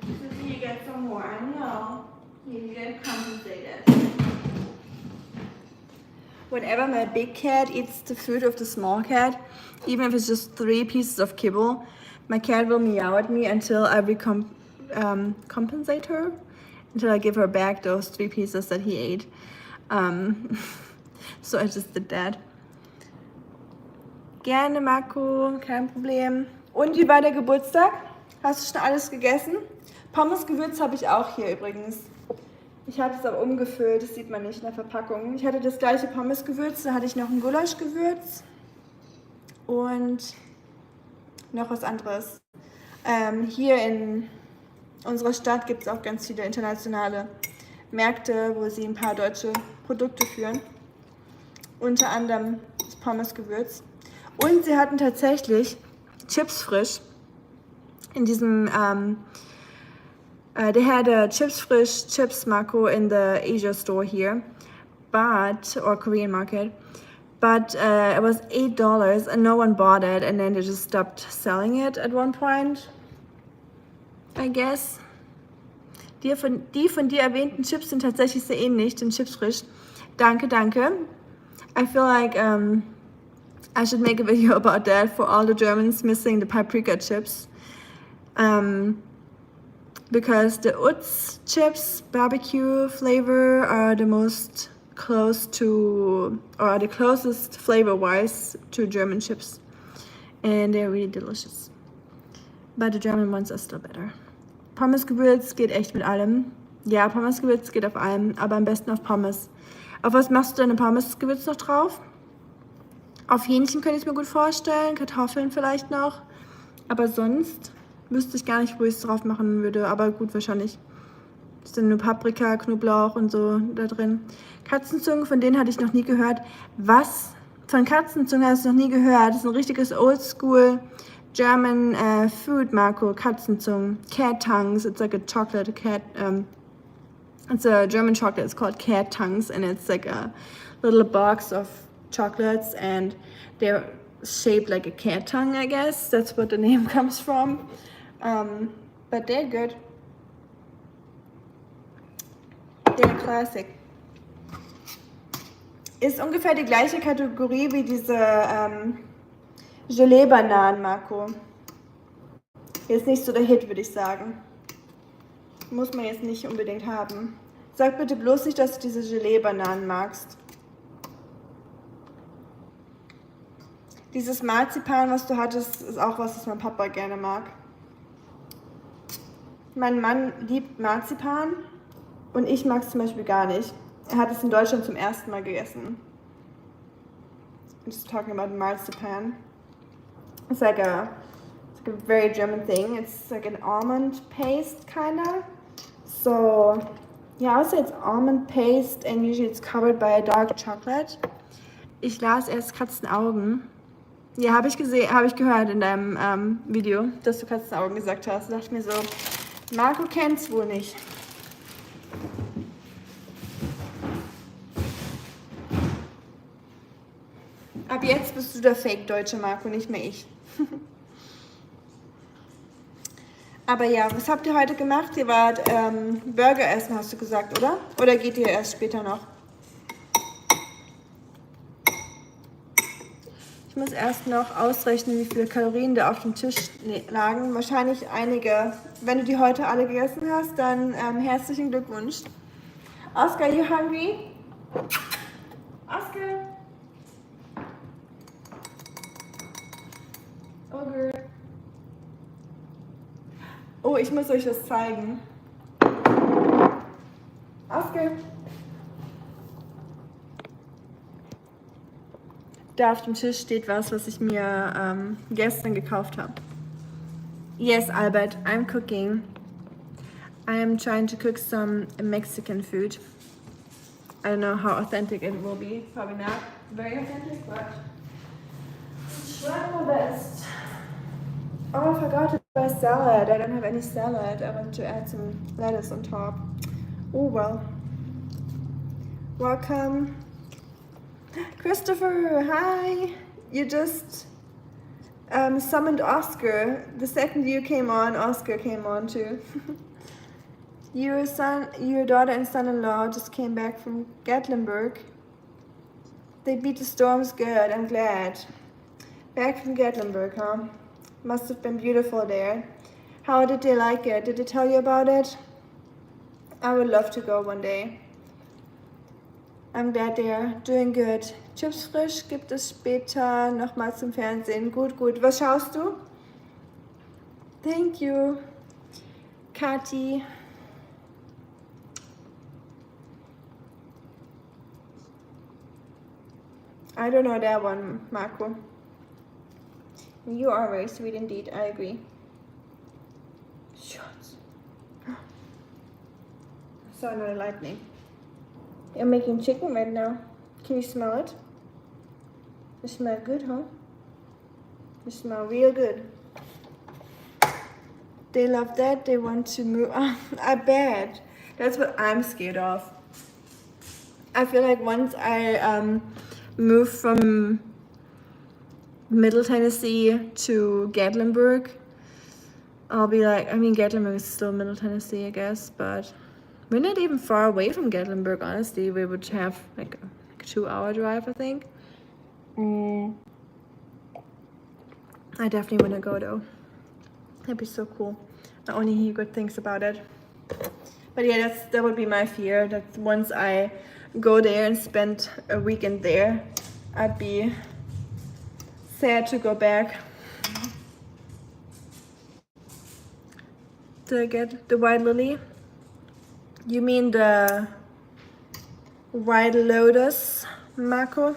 So you get some more. I know. You get compensated. Whenever my big cat eats the food of the small cat, even if it's just 3 pieces of kibble, my cat will meow at me until I compensate her, until I give her back those 3 pieces that he ate. So I just did that. Gerne, Marco, kein Problem. Und wie war der Geburtstag? Hast du schon alles gegessen? Pommesgewürz habe ich auch hier übrigens. Ich habe es aber umgefüllt, das sieht man nicht in der Verpackung. Ich hatte das gleiche Pommesgewürz, da hatte ich noch ein Gulaschgewürz und noch was anderes. Hier in unserer Stadt gibt es auch ganz viele internationale Märkte, wo sie ein paar deutsche Produkte führen. Unter anderem das Pommesgewürz. Und sie hatten tatsächlich Chips frisch. In diesem, they had chips frisch, chips Marco in the Asia store here, or Korean market. But it was $8 and no one bought it, and then they just stopped selling it at one point, I guess. Die von dir erwähnten Chips sind tatsächlich sehr ähnlich, den Chips frisch. Danke, danke. I feel like I should make a video about that for all the Germans missing the paprika chips. Because the Utz chips barbecue flavor are the most close to, or the closest flavor-wise to German chips. And they're really delicious. But the German ones are still better. Pommesgewürz geht echt mit allem. Ja, Pommesgewürz geht auf allem, aber am besten auf Pommes. Auf was machst du deine Pommesgewürz noch drauf? Auf Hähnchen könnte ich mir gut vorstellen, Kartoffeln vielleicht noch. Aber sonst wüsste ich gar nicht, wo ich es drauf machen würde. Aber gut, wahrscheinlich ist dann nur Paprika, Knoblauch und so da drin. Katzenzungen, von denen hatte ich noch nie gehört. Was? Von Katzenzungen hast du noch nie gehört? Das ist ein richtiges Oldschool German food, Marco. Katzenzungen. Cat tongues. It's like a chocolate cat. It's a German chocolate. It's called cat tongues, and it's like a little box of chocolates, and they're shaped like a cat tongue, I guess. That's what the name comes from. But they're good. They're classic. Ist ungefähr die gleiche Kategorie wie diese Gelee-Bananen, Marco. Ist nicht so der Hit, würde ich sagen. Muss man jetzt nicht unbedingt haben. Sag bitte bloß nicht, dass du diese Gelee-Bananen magst. Dieses Marzipan, was du hattest, ist auch was mein Papa gerne mag. Mein Mann liebt Marzipan und ich mag es zum Beispiel gar nicht. Er hat es in Deutschland zum ersten Mal gegessen. I'm just talking about marzipan. It's like a very German thing. It's like an almond paste, kinda. So, yeah, I would say it's almond paste and usually it's covered by a dark chocolate. Ich las erst Katzenaugen. Ja, habe ich gehört in deinem Video, dass du Katzenaugen gesagt hast. Da dachte ich mir so, Marco kennt's wohl nicht. Ab jetzt bist du der Fake-Deutsche Marco, nicht mehr ich. Aber ja, was habt ihr heute gemacht? Ihr wart Burger essen, hast du gesagt, oder? Oder geht ihr erst später noch? Ich muss erst noch ausrechnen, wie viele Kalorien da auf dem Tisch lagen. Wahrscheinlich einige. Wenn du die heute alle gegessen hast, dann herzlichen Glückwunsch. Oscar, you hungry? Oscar? Okay. Oh, ich muss euch das zeigen. Oscar. Da auf dem Tisch steht was ich mir gestern gekauft habe. Yes, Albert, I'm cooking. I am trying to cook some Mexican food. I don't know how authentic it will be. Probably not very authentic, but I'm trying my best. Oh, I forgot to buy salad. I don't have any salad. I want to add some lettuce on top. Oh well. Welcome. Christopher, hi! You just summoned Oscar. The second you came on, Oscar came on too. Your daughter and son-in-law just came back from Gatlinburg. They beat the storms good, I'm glad. Back from Gatlinburg, huh? Must have been beautiful there. How did they like it? Did they tell you about it? I would love to go one day. I'm glad they're doing good. Chips frisch gibt es später nochmal zum Fernsehen. Gut, gut. Was schaust du? Thank you. Kathi. I don't know that one, Marco. You are very sweet indeed, I agree. Shots. I saw another lightning. You're making chicken right now. Can you smell it? You smell good, huh? You smell real good. They love that. They want to move. I bet. That's what I'm scared of. I feel like once I move from Middle Tennessee to Gatlinburg, I'll be like, I mean, Gatlinburg is still Middle Tennessee, I guess, but we're not even far away from Gatlinburg, honestly. We would have like a 2-hour drive, I think. I definitely want to go though. That'd be so cool. I only hear good things about it. But yeah, that would be my fear, that once I go there and spend a weekend there, I'd be sad to go back. Did I get the white lily? You mean the white lotus, Marco?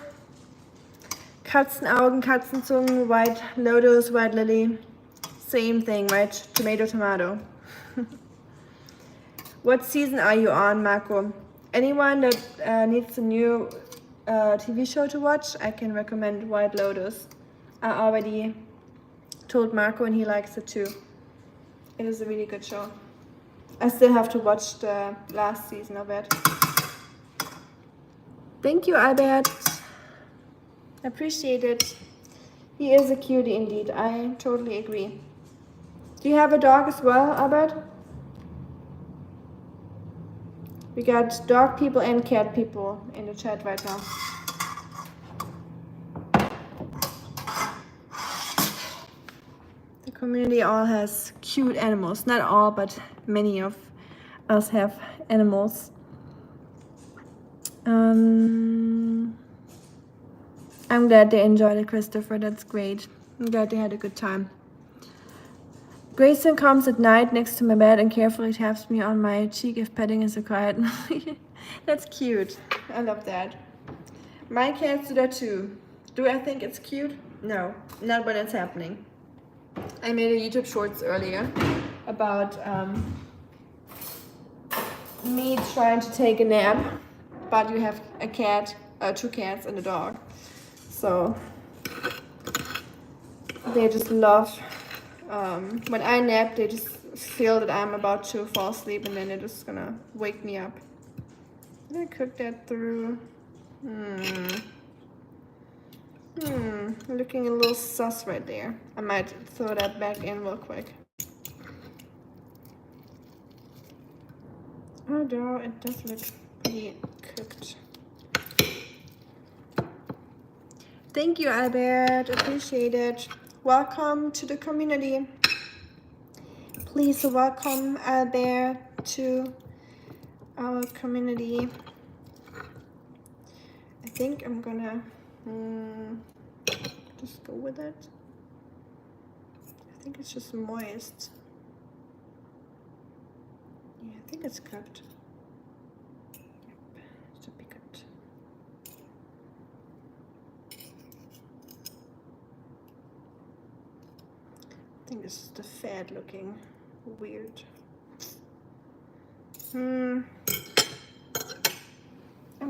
Katzenaugen, Katzenzungen, white lotus, white lily. Same thing, right? Tomato, tomato. What season are you on, Marco? Anyone that needs a new TV show to watch, I can recommend White Lotus. I already told Marco and he likes it too. It is a really good show. I still have to watch the last season of it. Thank you, Albert. Appreciate it. He is a cutie indeed. I totally agree. Do you have a dog as well, Albert? We got dog people and cat people in the chat right now. The community all has cute animals. Not all, but many of us have animals. I'm glad they enjoyed it, Christopher. That's great. I'm glad they had a good time. Grayson comes at night next to my bed and carefully taps me on my cheek if petting is required. That's cute. I love that. My cats do that too. Do I think it's cute? No, not when it's happening. I made a YouTube shorts earlier about me trying to take a nap, but you have a cat, 2 cats and a dog. So they just love, when I nap, they just feel that I'm about to fall asleep and then they're just gonna wake me up. Did I cook that through? Looking a little sus right there. I might throw that back in real quick. Although it does look pretty cooked. Thank you, Albert. Appreciate it. Welcome to the community. Please welcome Albert to our community. I think I'm gonna just go with it. I think it's just moist. Yeah, I think it's cooked. Yep, it should be good. I think this is the fat looking weird. I'm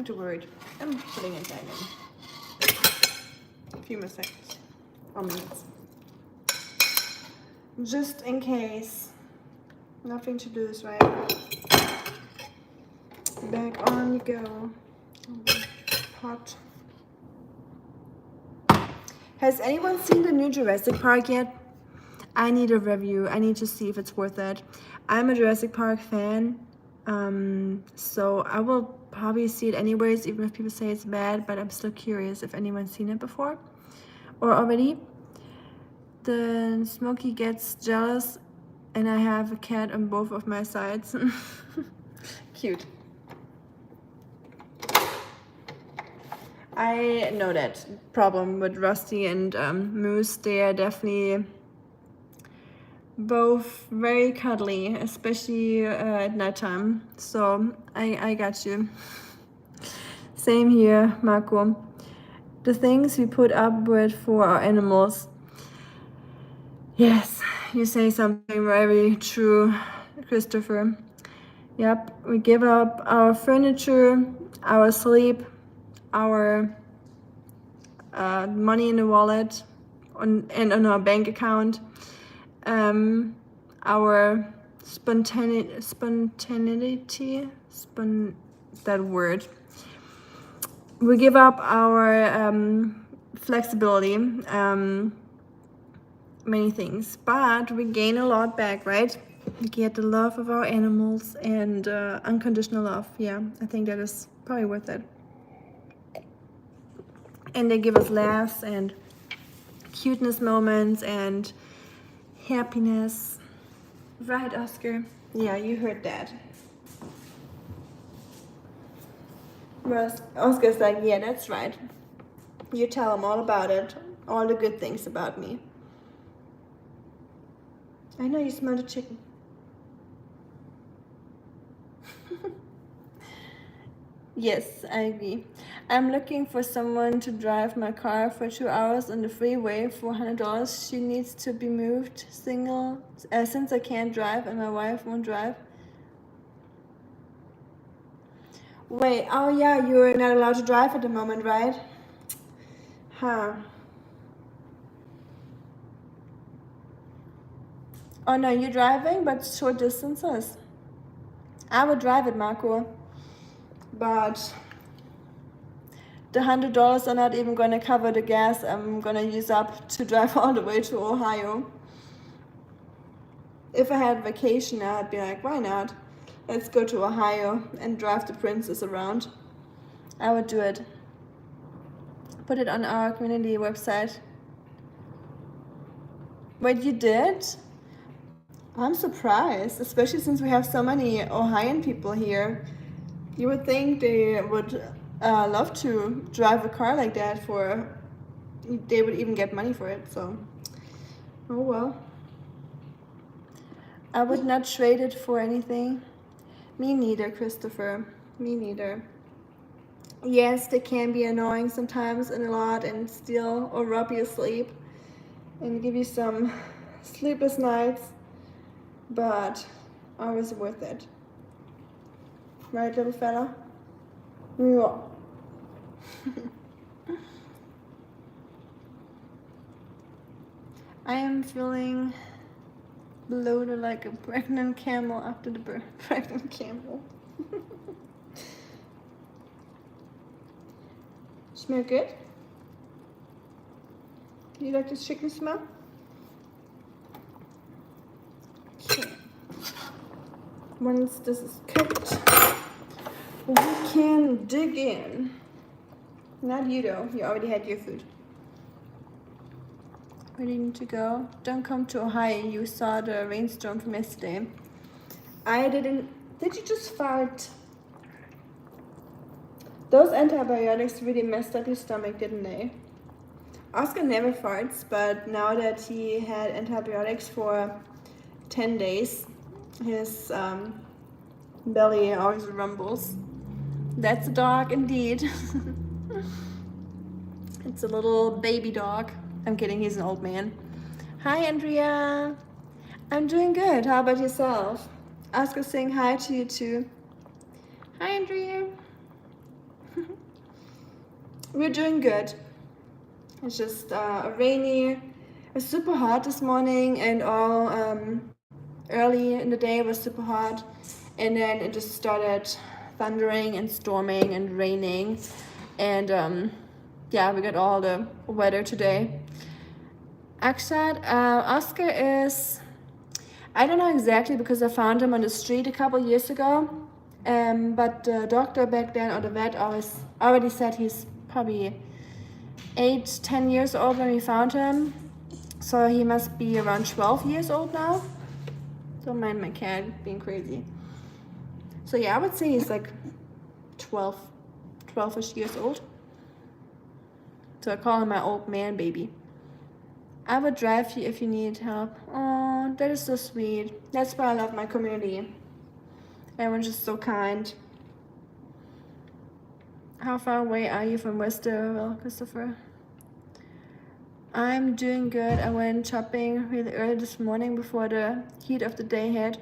too worried. I'm putting it back in. A few more seconds or minutes. Just in case. Nothing to lose, right? Back on you go. Pot. Has anyone seen the new Jurassic Park yet? I need a review. I need to see if it's worth it. I'm a Jurassic Park fan, so I will probably see it anyways, even if people say it's bad, but I'm still curious if anyone's seen it before or already. The Smokey gets jealous and I have a cat on both of my sides. Cute. I know that problem with Rusty and Moose. They are definitely both very cuddly, especially at nighttime. So I got you. Same here, Marco. The things we put up with for our animals. Yes, you say something very true, Christopher. Yep, we give up our furniture, our sleep, our money in the wallet, and on our bank account, our spontaneity, that word. We give up our flexibility, many things, but we gain a lot back, right? We get the love of our animals and unconditional love. Yeah, I think that is probably worth it. And they give us laughs and cuteness moments and happiness. Right, Oscar? Yeah, you heard that. Oscar's like, yeah, that's right. You tell him all about it, all the good things about me. I know you smell the chicken. Yes, I agree. I'm looking for someone to drive my car for 2 hours on the freeway for $100. She needs to be moved. Single, since I can't drive and my wife won't drive. Wait, oh yeah, you're not allowed to drive at the moment, right? Huh. Oh no, you're driving, but short distances. I would drive it, Marco. But the $100 are not even gonna cover the gas I'm gonna use up to drive all the way to Ohio. If I had vacation, I'd be like, why not? Let's go to Ohio and drive the princess around. I would do it. Put it on our community website. Wait, you did? I'm surprised, especially since we have so many Ohioan people here. You would think they would love to drive a car like that for they would even get money for it, so oh well. I would not trade it for anything. Me neither, Christopher. Me neither. Yes, they can be annoying sometimes and a lot and steal or rob you sleep and give you some sleepless nights, but always worth it. Right, little fella? Yeah. I am feeling bloated like a pregnant camel after the pregnant camel. Smell good? Do you like this chicken smell? Okay. Once this is cooked, we can dig in. Not you though, you already had your food. Ready to go? Don't come to Ohio, you saw the rainstorm from yesterday. I didn't. Did you just fart? Those antibiotics really messed up your stomach, didn't they? Oscar never farts, but now that he had antibiotics for 10 days, his belly always rumbles. That's a dog indeed. It's a little baby dog. I'm kidding, he's an old man. Hi, Andrea. I'm doing good. How about yourself? Oscar's saying hi to you too. Hi, Andrea. We're doing good. It's just rainy. It's super hot this morning, and all early in the day it was super hot, and then it just started thundering and storming and raining, and yeah, we got all the weather today. Akshat, Oscar is, I don't know exactly because I found him on the street a couple years ago, but the doctor back then, or the vet, already said he's probably 8-10 years old when we found him, so he must be around 12 years old now. Don't mind my cat being crazy. So yeah, I would say he's like 12-ish years old. So I call him my old man baby. I would drive you if you need help. Oh, that is so sweet. That's why I love my community. Everyone's just so kind. How far away are you from Westerville, Christopher? I'm doing good. I went shopping really early this morning before the heat of the day hit.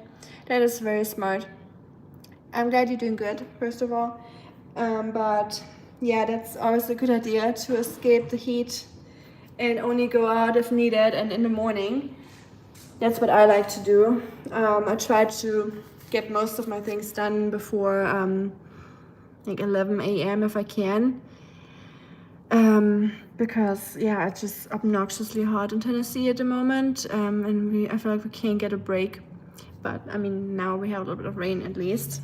That is very smart. I'm glad you're doing good, first of all. But yeah, that's always a good idea to escape the heat and only go out if needed and in the morning. That's what I like to do. I try to get most of my things done before like 11 a.m. if I can. Because yeah, it's just obnoxiously hot in Tennessee at the moment, and I feel like we can't get a break. But I mean, now we have a little bit of rain at least,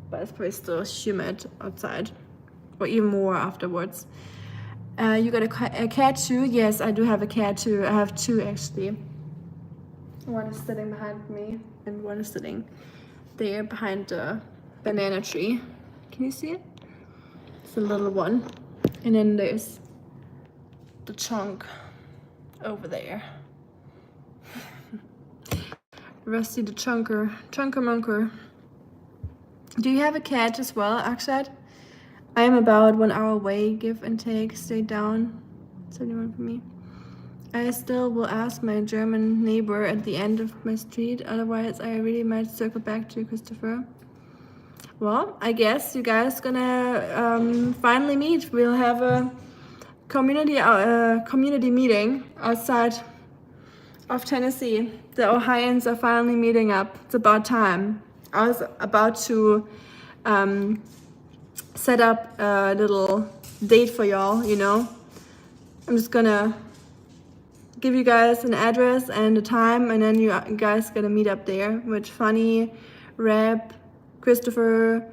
but it's probably still humid outside, or even more afterwards. You got a cat too? Yes, I do have a cat too. I have two actually. One is sitting behind me, and one is sitting there behind the banana tree. Can you see it? It's a little one. And then there's the chunk over there. Rusty the chunker munker. Do you have a cat as well, Akshat? I am about 1 hour away, give and take, stay down. 71 for me. I still will ask my German neighbor at the end of my street, otherwise I really might circle back to Christopher. Well, I guess you guys gonna finally meet. We'll have a community meeting outside of Tennessee. The Ohioans are finally meeting up. It's about time. I was about to set up a little date for y'all, you know. I'm just gonna give you guys an address and a time, and then you guys gonna meet up there with Funny, Reb, Christopher,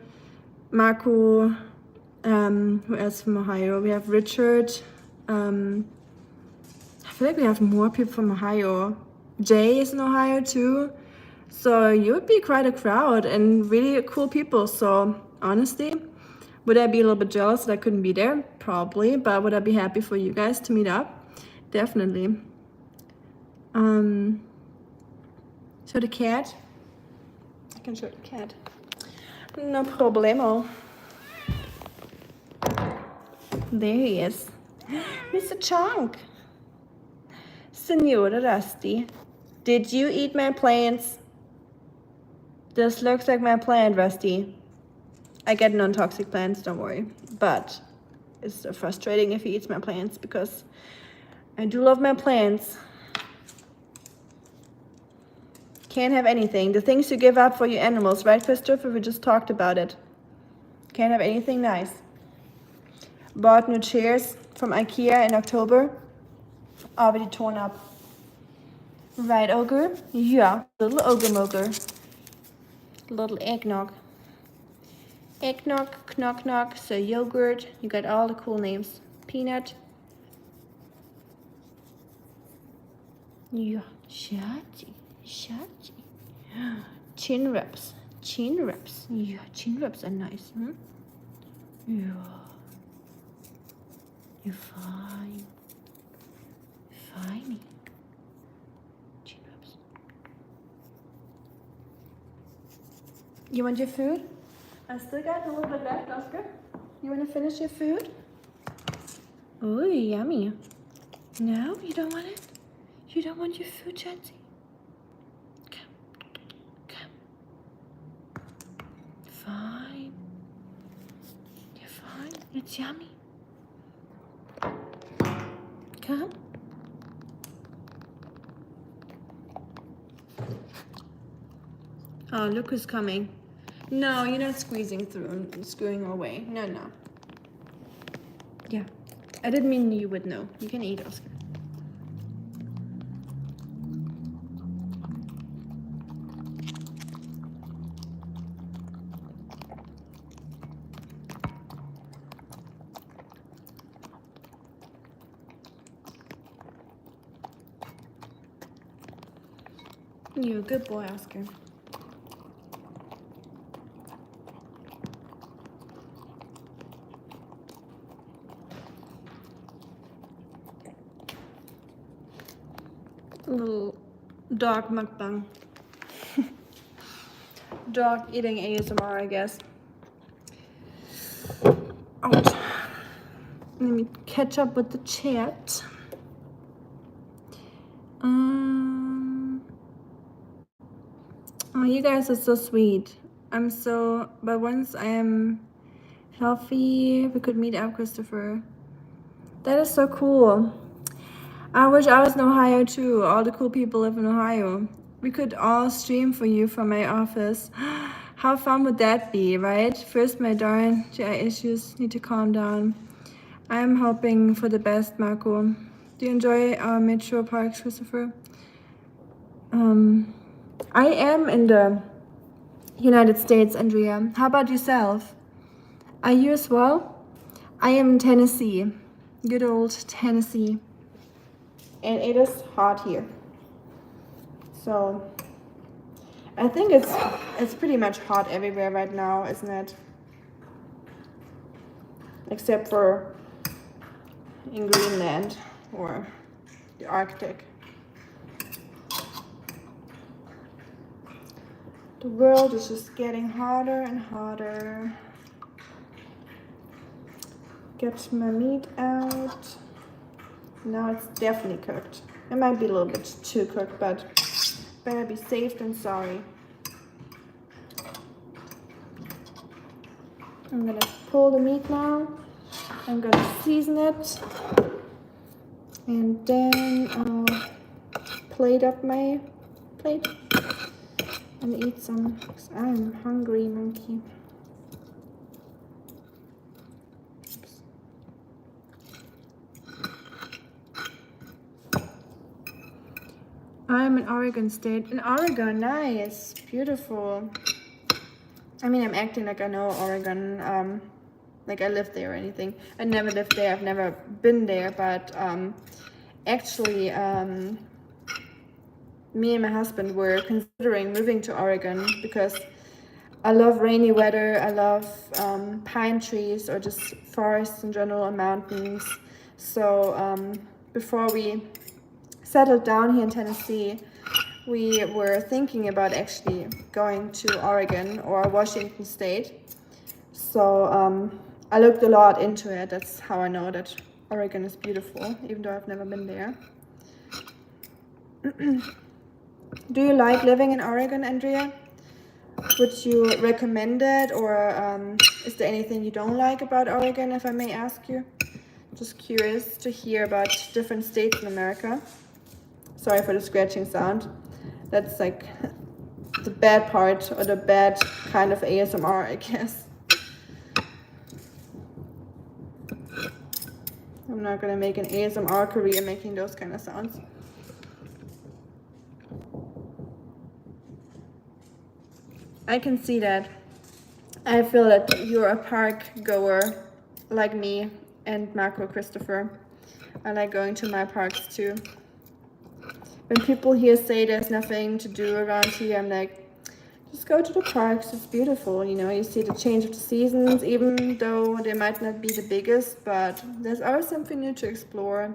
Marco, who else from Ohio? We have Richard. I feel like we have more people from Ohio. Jay is in Ohio too. So you would be quite a crowd and really cool people. So honestly, Would I be a little bit jealous that I couldn't be there? Probably, but would I be happy for you guys to meet up? Definitely. So the cat, I can show the cat. No problemo. There he is. Mr. Chunk. Senora Rusty. Did you eat my plants? This looks like my plant, Rusty. I get non-toxic plants, don't worry. But it's frustrating if he eats my plants because I do love my plants. Can't have anything. The things you give up for your animals, right, Christopher? We just talked about it. Can't have anything nice. Bought new chairs from IKEA in October. Already torn up. Right, ogre? Yeah, little ogre moger. Little eggnog. Eggnog, knock knock, so yogurt. You got all the cool names. Peanut. Yeah, Shati. Chin wraps. Yeah, chin wraps are nice. Yeah. You're fine. Finey. Chin wraps. You want your food? I still got a little bit left, Oscar. You want to finish your food? Oh, yummy. No, you don't want it? You don't want your food, Chatsy? Come. Fine. You're fine. It's yummy. Come. Oh, look who's coming. No, you're not squeezing through and screwing away. No. Yeah. I didn't mean you would know. You can eat, Oscar. You're a good boy, Oscar. Little dog mukbang. Dog eating ASMR, I guess. Ouch. Let me catch up with the chat. Oh, you guys are so sweet. But once I am healthy, we could meet up, Christopher. That is so cool. I wish I was in Ohio too. All the cool people live in Ohio. We could all stream for you from my office. How fun would that be, right? First, my darn GI issues need to calm down. I'm hoping for the best, Marco. Do you enjoy our metro parks, Christopher? I am in the United States, Andrea. How about yourself? Are you as well? I am in Tennessee. Good old Tennessee. And it is hot here. So I think it's pretty much hot everywhere right now, isn't it? Except for in Greenland or the Arctic. The world is just getting hotter and hotter. Get my meat out. Now it's definitely cooked. It might be a little bit too cooked, but better be safe than sorry. I'm gonna pull the meat now. I'm gonna season it. And then I'll plate up my plate and eat some, 'cause I'm hungry, monkey. I'm in Oregon State. In Oregon, nice, beautiful. I mean, I'm acting like I know Oregon, like I live there or anything. I never lived there, I've never been there, but actually, me and my husband were considering moving to Oregon because I love rainy weather. I love pine trees or just forests in general and mountains. So before we settled down here in Tennessee, we were thinking about actually going to Oregon or Washington State. So I looked a lot into it. That's how I know that Oregon is beautiful, even though I've never been there. Do you like living in Oregon, Andrea? Would you recommend it, or is there anything you don't like about Oregon, if I may ask you? Just curious to hear about different states in America. Sorry for the scratching sound. That's like the bad part, or the bad kind of ASMR, I guess. I'm not gonna make an ASMR career making those kind of sounds. I can see that. I feel that you're a park goer like me and Marco Christopher. I like going to my parks too. When people here say there's nothing to do around here, I'm like, just go to the parks, it's beautiful. You know, you see the change of the seasons, even though they might not be the biggest, but there's always something new to explore.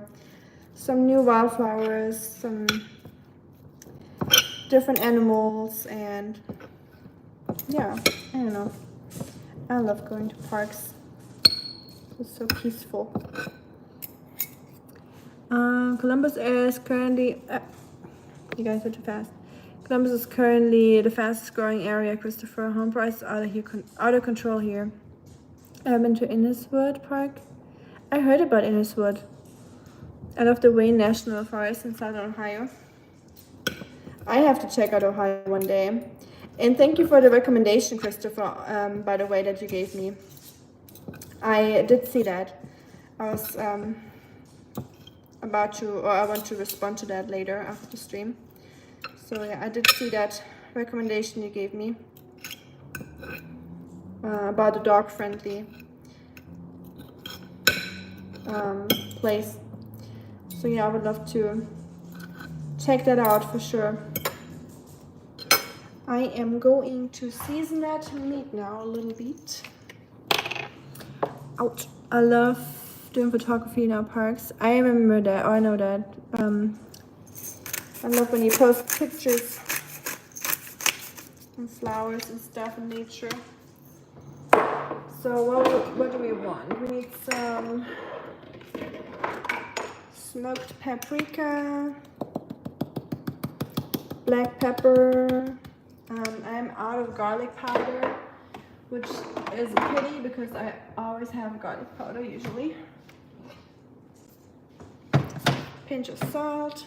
Some new wildflowers, some different animals, and yeah, I don't know. I love going to parks. It's so peaceful. Columbus is currently... you guys are too fast. Columbus is currently the fastest growing area, Christopher. Home prices are out of control here. I've been to Inniswood Park. I heard about Inniswood. I love the Wayne National Forest in southern Ohio. I have to check out Ohio one day. And thank you for the recommendation, Christopher, by the way, that you gave me. I did see that. I was about to, or I want to respond to that later after the stream. So yeah, I did see that recommendation you gave me about the dog-friendly place. So yeah, I would love to check that out for sure. I am going to season that meat now a little bit. Ouch. I love doing photography in our parks. I remember that, or I know that. I love when you post pictures and flowers and stuff in nature. So what do we want? We need some smoked paprika, black pepper. I'm out of garlic powder, which is a pity because I always have garlic powder usually. Pinch of salt.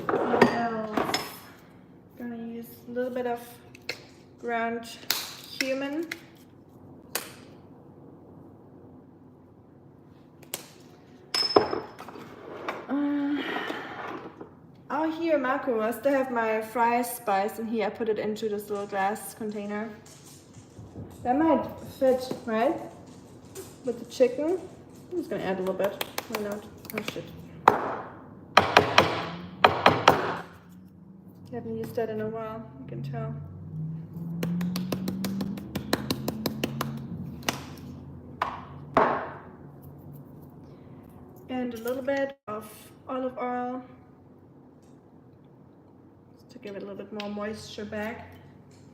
What else? Gonna use a little bit of ground cumin. Oh, here, Marco, I still have my fries spice in here. I put it into this little glass container. That might fit, right? With the chicken. I'm just gonna add a little bit. Why not? Oh shit. Haven't used that in a while, you can tell. And a little bit of olive oil. To give it a little bit more moisture back,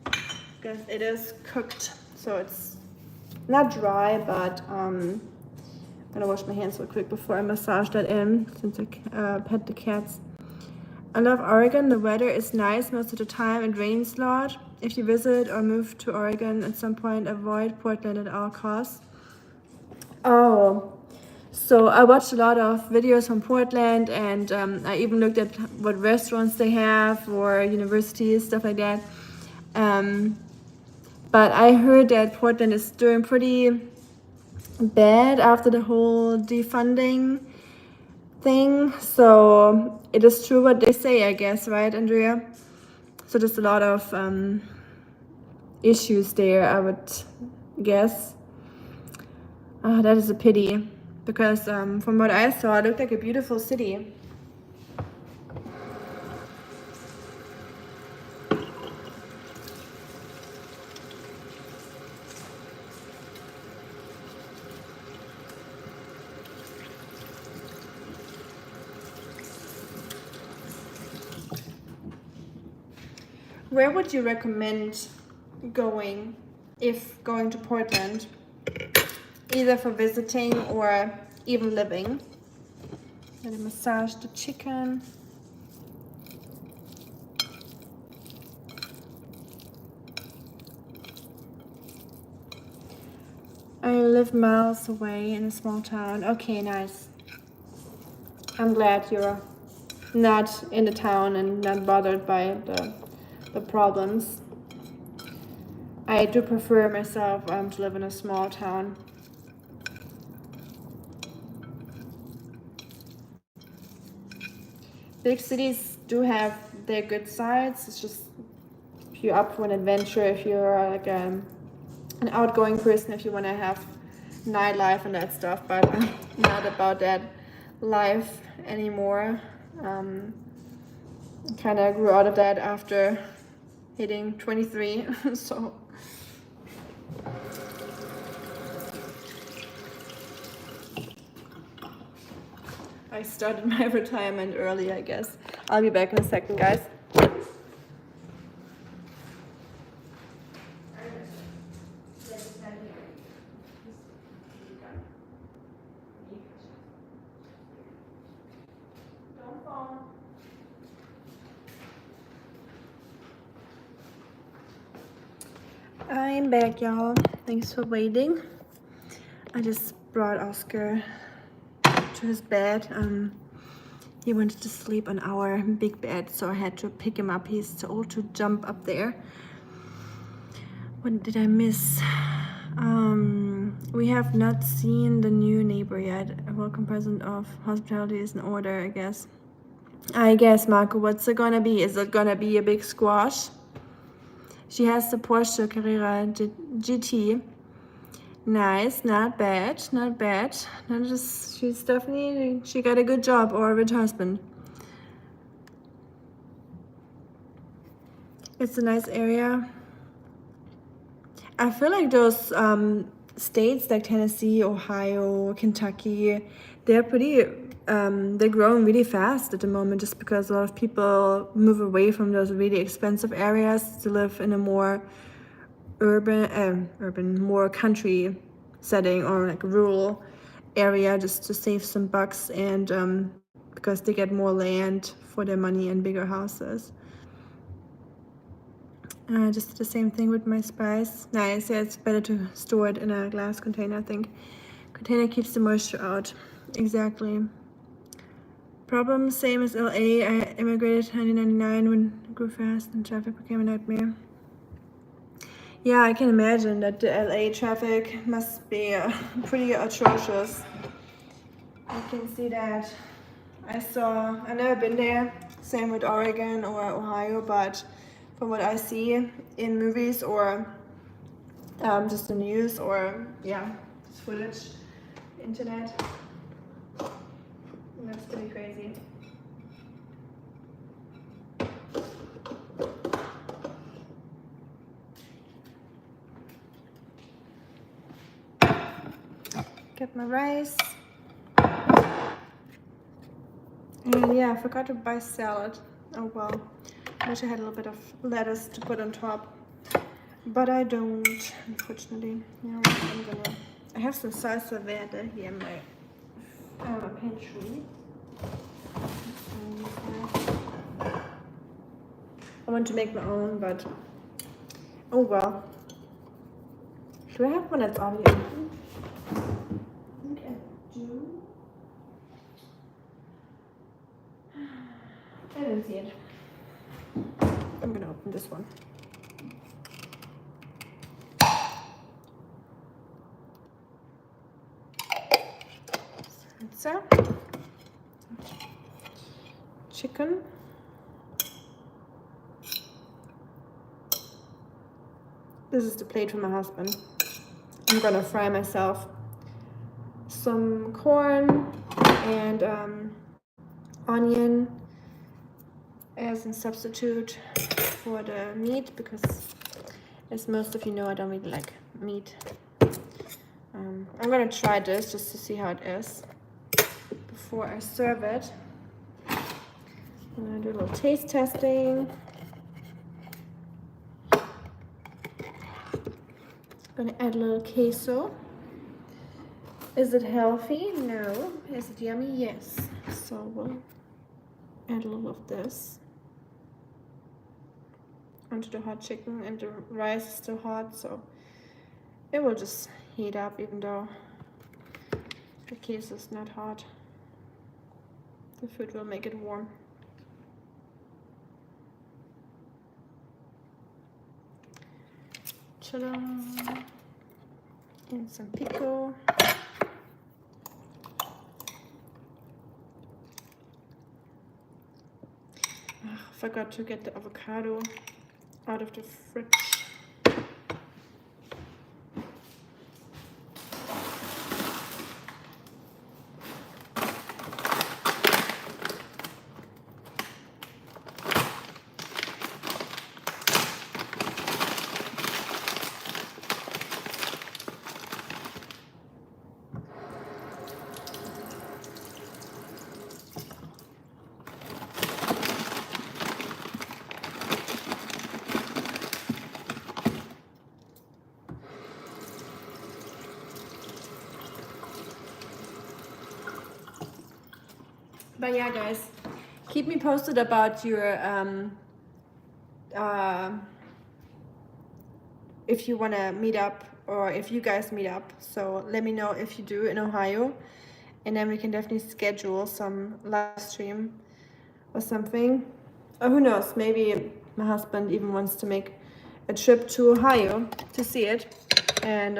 because it is cooked, so it's not dry, but I'm gonna wash my hands real quick before I massage that in, since I pet the cats. I love Oregon. The weather is nice most of the time. It rains a lot. If you visit or move to Oregon at some point, avoid Portland at all costs. Oh, so I watched a lot of videos from Portland, and I even looked at what restaurants they have or universities, stuff like that. But I heard that Portland is doing pretty bad after the whole defunding thing. So it is true what they say, I guess, right, Andrea? So there's a lot of issues there, I would guess. That is a pity. Because from what I saw, it looked like a beautiful city. Where would you recommend going if going to Portland? Either for visiting or even living. Let me massage the chicken. I live miles away in a small town. Okay, nice. I'm glad you're not in the town and not bothered by the problems. I do prefer myself to live in a small town. Big cities do have their good sides. It's just if you're up for an adventure, if you're like an outgoing person, if you want to have nightlife and that stuff, but I'm not about that life anymore. Kind of grew out of that after hitting 23, so. I started my retirement early, I guess. I'll be back in a second, guys. I'm back, y'all. Thanks for waiting. I just brought Oscar to his bed. He wanted to sleep on our big bed, so I had to pick him up. He's too old to jump up there. What did I miss? We have not seen the new neighbor yet. A welcome present of hospitality is in order, I guess. Marco, what's it gonna be? Is it gonna be a big squash? She has the Porsche Carrera GT. Nice, not bad, not bad. She's definitely, she got a good job or a rich husband. It's a nice area. I feel like those states like Tennessee, Ohio, Kentucky, they're growing really fast at the moment just because a lot of people move away from those really expensive areas to live in a more urban, more country setting or like rural area just to save some bucks and because they get more land for their money and bigger houses. Just did the same thing with my spice. Nice, yeah, it's better to store it in a glass container, I think. Container keeps the moisture out. Exactly. Problem, same as LA. I immigrated in 1999 when it grew fast and traffic became a nightmare. Yeah, I can imagine that the LA traffic must be pretty atrocious. I can see that. I've never been there, same with Oregon or Ohio, but from what I see in movies or just the news or just footage, internet, that's pretty crazy. Get my rice. And yeah, I forgot to buy salad. Oh well. I wish I had a little bit of lettuce to put on top. But I don't, unfortunately. Yeah, I have some salsa verde here in my pantry. I want to make my own, but oh well. Do I have one that's already open? I think I do. I didn't see it. I'm gonna open this one. Salsa. Chicken. This is the plate for my husband. I'm gonna fry myself some corn and onion as a substitute for the meat because, as most of you know, I don't really like meat. I'm gonna try this just to see how it is before I serve it. I'm gonna do a little taste testing. Gonna add a little queso. Is it healthy? No. Is it yummy? Yes. So we'll add a little of this onto the hot chicken, and the rice is still hot, so it will just heat up even though the queso is not hot. The food will make it warm. Ta-da! And some pico. Forgot to get the avocado out of the fridge. But yeah, guys, keep me posted about your if you want to meet up or if you guys meet up. So let me know if you do in Ohio, and then we can definitely schedule some live stream or something. Or who knows, maybe my husband even wants to make a trip to Ohio to see it, and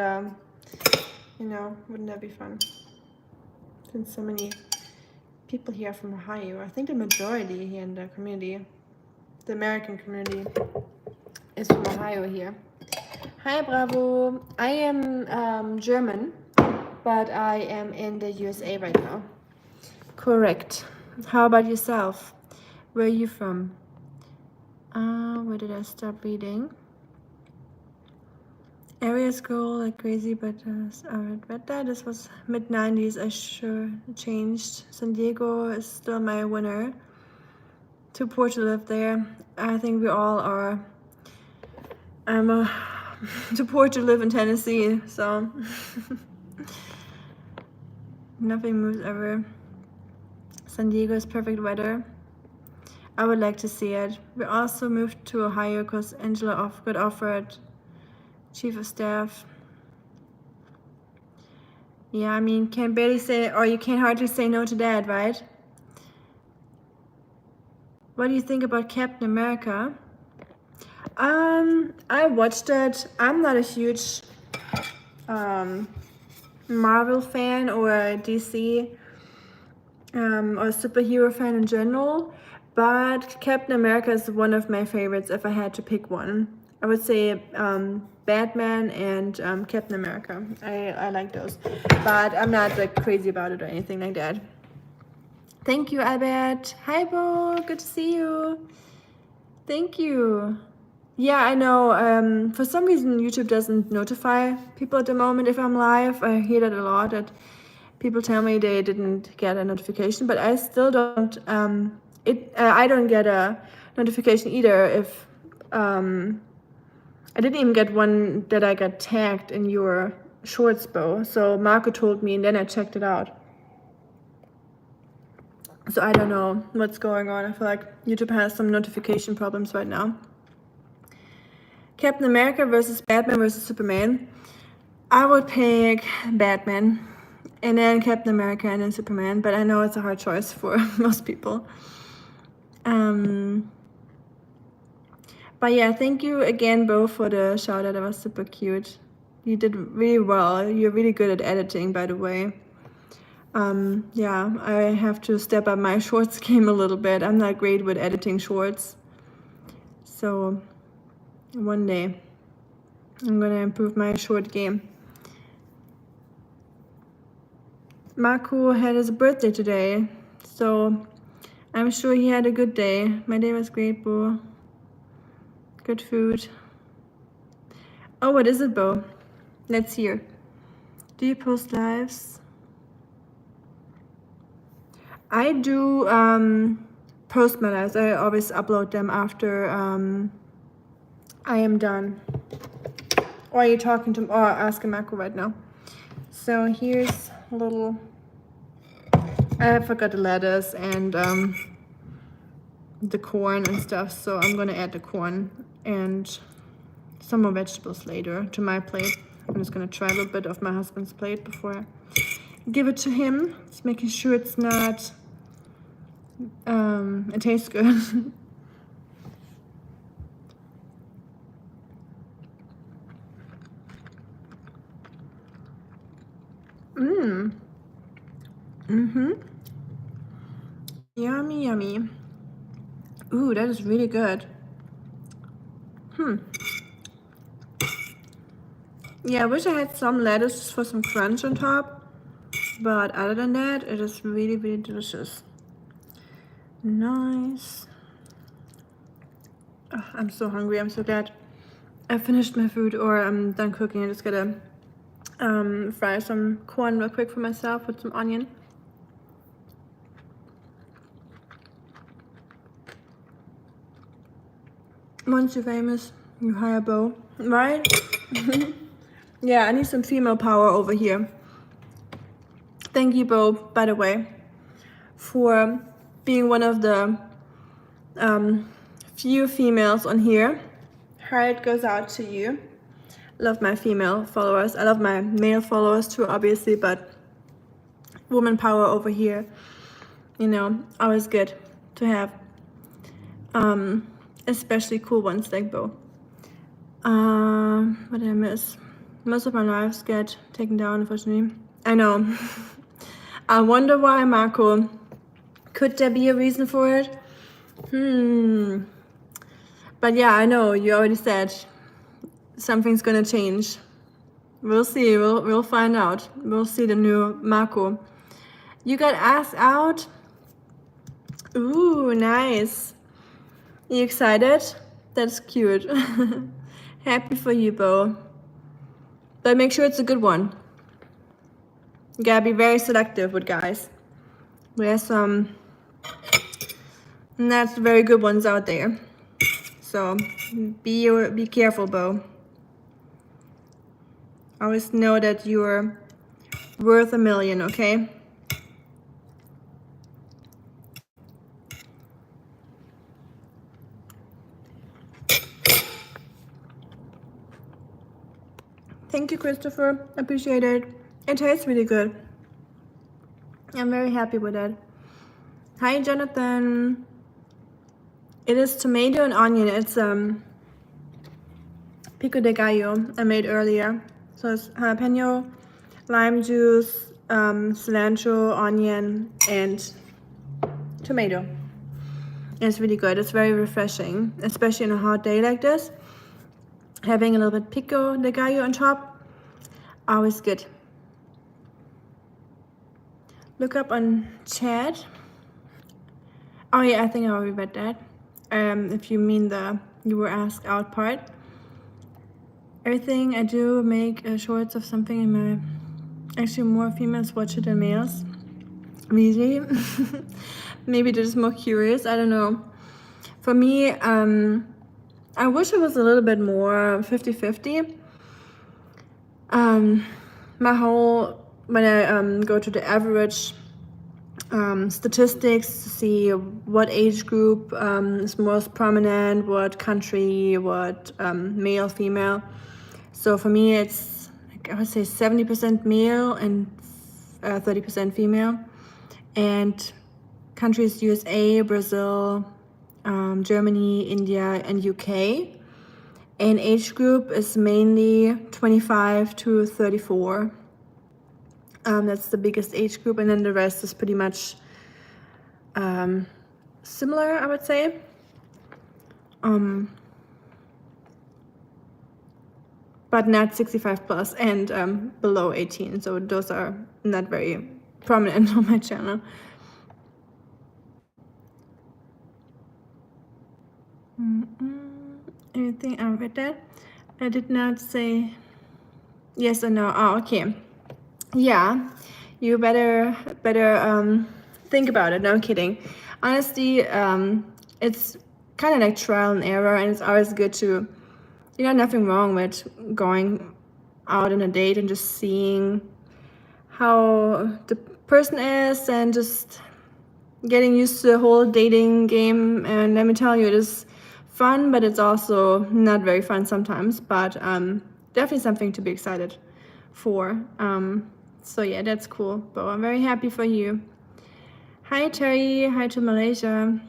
you know, wouldn't that be fun? Since so many people here from Ohio, I think the majority here in the community, the American community, is from Ohio here. Hi, Bravo. I am German, but I am in the USA right now. Correct. How about yourself? Where are you from? Where did I stop reading? Areas go like crazy, but I read that. This was mid-90s. I sure changed. San Diego is still my winner. Too poor to live there. I think we all are. I'm too poor to live in Tennessee, so nothing moves ever. San Diego is perfect weather. I would like to see it. We also moved to Ohio because Angela got offered Chief of Staff. Yeah, I mean, can't barely say, or you can't hardly say no to that, right? What do you think about Captain America? I watched it. I'm not a huge Marvel fan or a DC or superhero fan in general, but Captain America is one of my favorites if I had to pick one. I would say Batman and Captain America. I like those, but I'm not like crazy about it or anything like that. Thank you, Albert. Hi, Bo. Good to see you. Thank you. Yeah, I know. For some reason, YouTube doesn't notify people at the moment if I'm live. I hear that a lot, that people tell me they didn't get a notification, but I still don't. I don't get a notification either if I didn't even get one that I got tagged in your shorts, Bo. So Marco told me, and then I checked it out. So I don't know what's going on. I feel like YouTube has some notification problems right now. Captain America versus Batman versus Superman. I would pick Batman, and then Captain America, and then Superman. But I know it's a hard choice for most people. But yeah, thank you again, Bo, for the shout out. That was super cute. You did really well. You're really good at editing, by the way. Yeah, I have to step up my shorts game a little bit. I'm not great with editing shorts. So one day I'm gonna improve my short game. Marco had his birthday today, so I'm sure he had a good day. My day was great, Bo. Good food. Oh, what is it, Bo? Let's hear. Do you post lives? I do post my lives. I always upload them after I am done. Or are you talking to or asking Marco right now? So here's a little. I forgot the lettuce and the corn and stuff, so I'm gonna add the corn and some more vegetables later to my plate. I'm just gonna try a little bit of my husband's plate before I give it to him. Just making sure it's not it tastes good. Yummy, yummy. Ooh, that is really good. Yeah, I wish I had some lettuce for some crunch on top, but other than that, it is really, really delicious. Nice. Oh, I'm so hungry. I'm so glad I finished my food, or I'm done cooking. I just gotta fry some corn real quick for myself with some onion. Once you're famous, you hire Bo, right? Yeah, I need some female power over here. Thank you, Bo, by the way, for being one of the few females on here. Heart goes out to you. Love my female followers. I love my male followers too, obviously, but woman power over here, you know, always good to have. Especially cool ones like Bo. What did I miss? Most of my lives get taken down, unfortunately. I know. I wonder why, Marco. Could there be a reason for it? But yeah, I know, you already said something's gonna change. We'll see, we'll find out. We'll see the new Marco. You got asked out? Ooh, nice. You excited? That's cute. Happy for you, Bo. But make sure it's a good one. You gotta be very selective with guys. There's some not very good ones out there. So be careful, Bo. Always know that you're worth $1 million, okay? Thank you, Christopher. Appreciate it. It tastes really good. I'm very happy with it. Hi, Jonathan. It is tomato and onion. It's pico de gallo I made earlier. So it's jalapeno, lime juice, cilantro, onion, and tomato. It's really good. It's very refreshing, especially on a hot day like this. Having a little bit pico de gallo on top, always good. Look up on chat. Oh yeah, I think I already read that. If you mean the you were asked out part. Everything I do make shorts of something in my. Actually, more females watch it than males. Really? Maybe they're just more curious. I don't know. For me, I wish it was a little bit more 50-50. When I go to the average statistics to see what age group is most prominent, what country, what male, female. So for me, it's like, I would say 70% male and 30% female. And countries USA, Brazil, Germany, India, and UK. And age group is mainly 25 to 34. That's the biggest age group, and then the rest is pretty much similar, I would say. But not 65 plus and below 18. So those are not very prominent on my channel. Anything I read that? I did not say yes or no. Oh, okay. Yeah, you better think about it. No, I'm kidding. Honestly, it's kind of like trial and error, and it's always good to You know, nothing wrong with going out on a date and just seeing how the person is and just getting used to the whole dating game. And let me tell you, it is fun, but it's also not very fun sometimes, but definitely something to be excited for. So yeah, that's cool. But I'm very happy for you. Hi Terry, hi to Malaysia.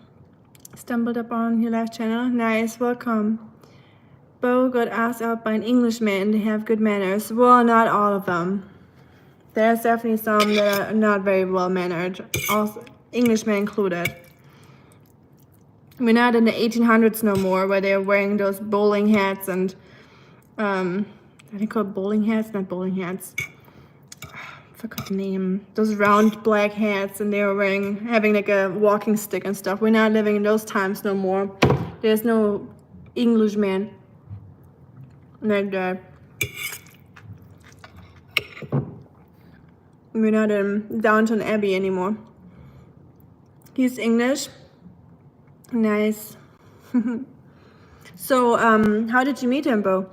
Stumbled upon your live channel. Nice, welcome. Bo got asked out by an Englishman. They have good manners. Well, not all of them. There's definitely some that are not very well mannered, also Englishmen included. We're not in the 1800s no more, where they're wearing those bowling hats and I think called bowling hats, not bowling hats. I forgot the name. Those round black hats, and they were having like a walking stick and stuff. We're not living in those times no more. There's no Englishman like that. We're not in Downton Abbey anymore. He's English. Nice. So, how did you meet him, Bo?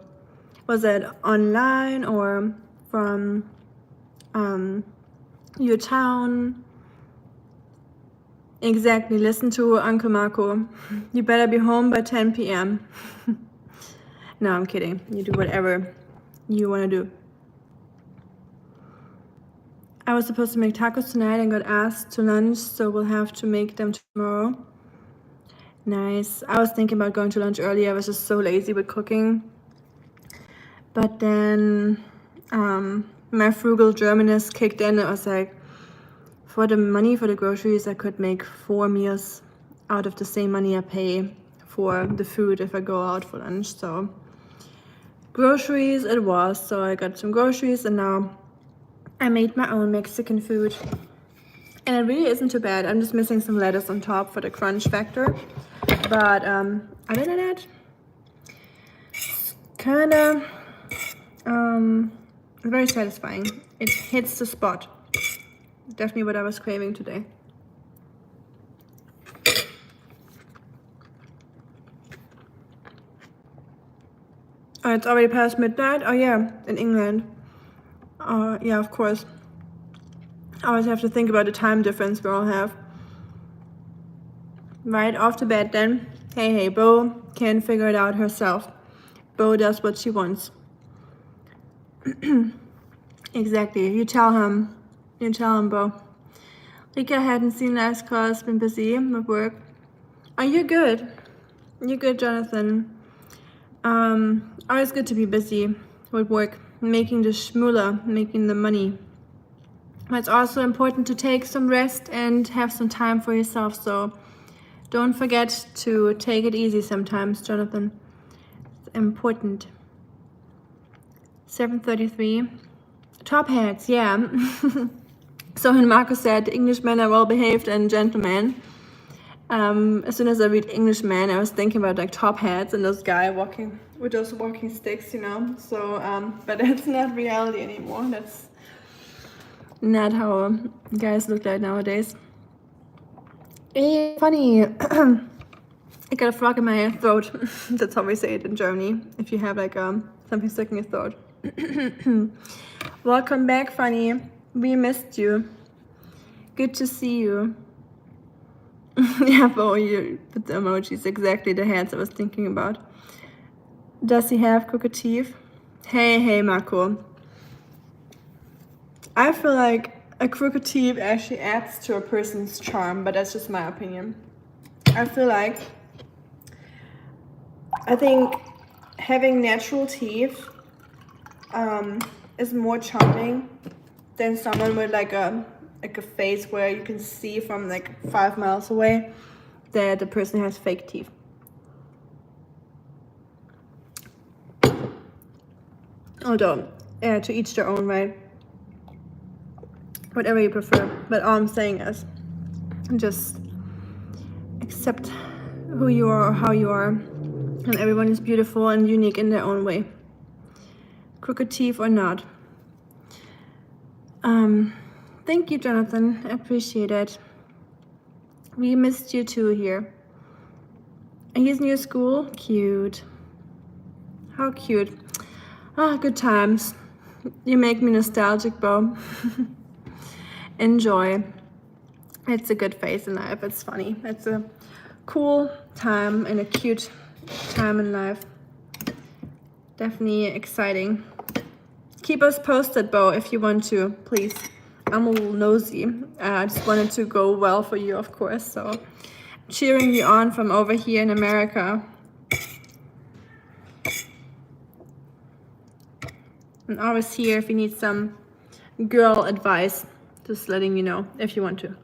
Was it online or from your town? Exactly. Listen to Uncle Marco. You better be home by 10 p.m. No, I'm kidding. You do whatever you want to do. I was supposed to make tacos tonight and got asked to lunch, so we'll have to make them tomorrow. Nice. I was thinking about going to lunch earlier. I was just so lazy with cooking. But then my frugal Germanness kicked in. I was like, for the money for the groceries, I could make 4 meals out of the same money I pay for the food if I go out for lunch. So groceries it was. So I got some groceries and now I made my own Mexican food. And it really isn't too bad. I'm just missing some lettuce on top for the crunch factor. But other than that, it's kind of very satisfying. It hits the spot. Definitely what I was craving today. Oh, it's already past midnight? Oh yeah, in England. Yeah, of course. I always have to think about the time difference we all have. Right, off to bed then. Hey, Bo can figure it out herself. Bo does what she wants. Exactly. You tell him, Bo. Rika hadn't seen last cause, been busy with work. Oh, you're good. You're good, Jonathan. Always good to be busy with work, making the shmoola, making the money. But it's also important to take some rest and have some time for yourself. So don't forget to take it easy sometimes, Jonathan. It's important. 7:33. Top hats, yeah. So when Marco said Englishmen are well behaved and gentlemen, as soon as I read Englishman, I was thinking about like top hats and those guy walking with those walking sticks, you know. So, but that's not reality anymore. That's not how guys look like nowadays. Hey, funny. I got a frog in my throat. That's how we say it in Germany. If you have like something stuck in your throat. Welcome back, Funny. We missed you. Good to see you. Yeah, Bo, you put the emojis, exactly the hats I was thinking about. Does he have crooked teeth? Hey, Marco. I feel like a crooked teeth actually adds to a person's charm, but that's just my opinion. I think having natural teeth is more charming than someone with like a face where you can see from like 5 miles away that the person has fake teeth. Although, yeah, to each their own, right? Whatever you prefer. But all I'm saying is, just accept who you are or how you are. And everyone is beautiful and unique in their own way. Crooked teeth or not. Thank you, Jonathan. I appreciate it. We missed you too here. And he's in your school? Cute. How cute. Ah, good times. You make me nostalgic, Bo. Enjoy. It's a good phase in life. It's funny. It's a cool time and a cute time in life. Definitely exciting. Keep us posted, Bo, if you want to, please. I'm a little nosy. I just wanted to go well for you, of course. So, cheering you on from over here in America. And always here if you need some girl advice. Just letting you know if you want to.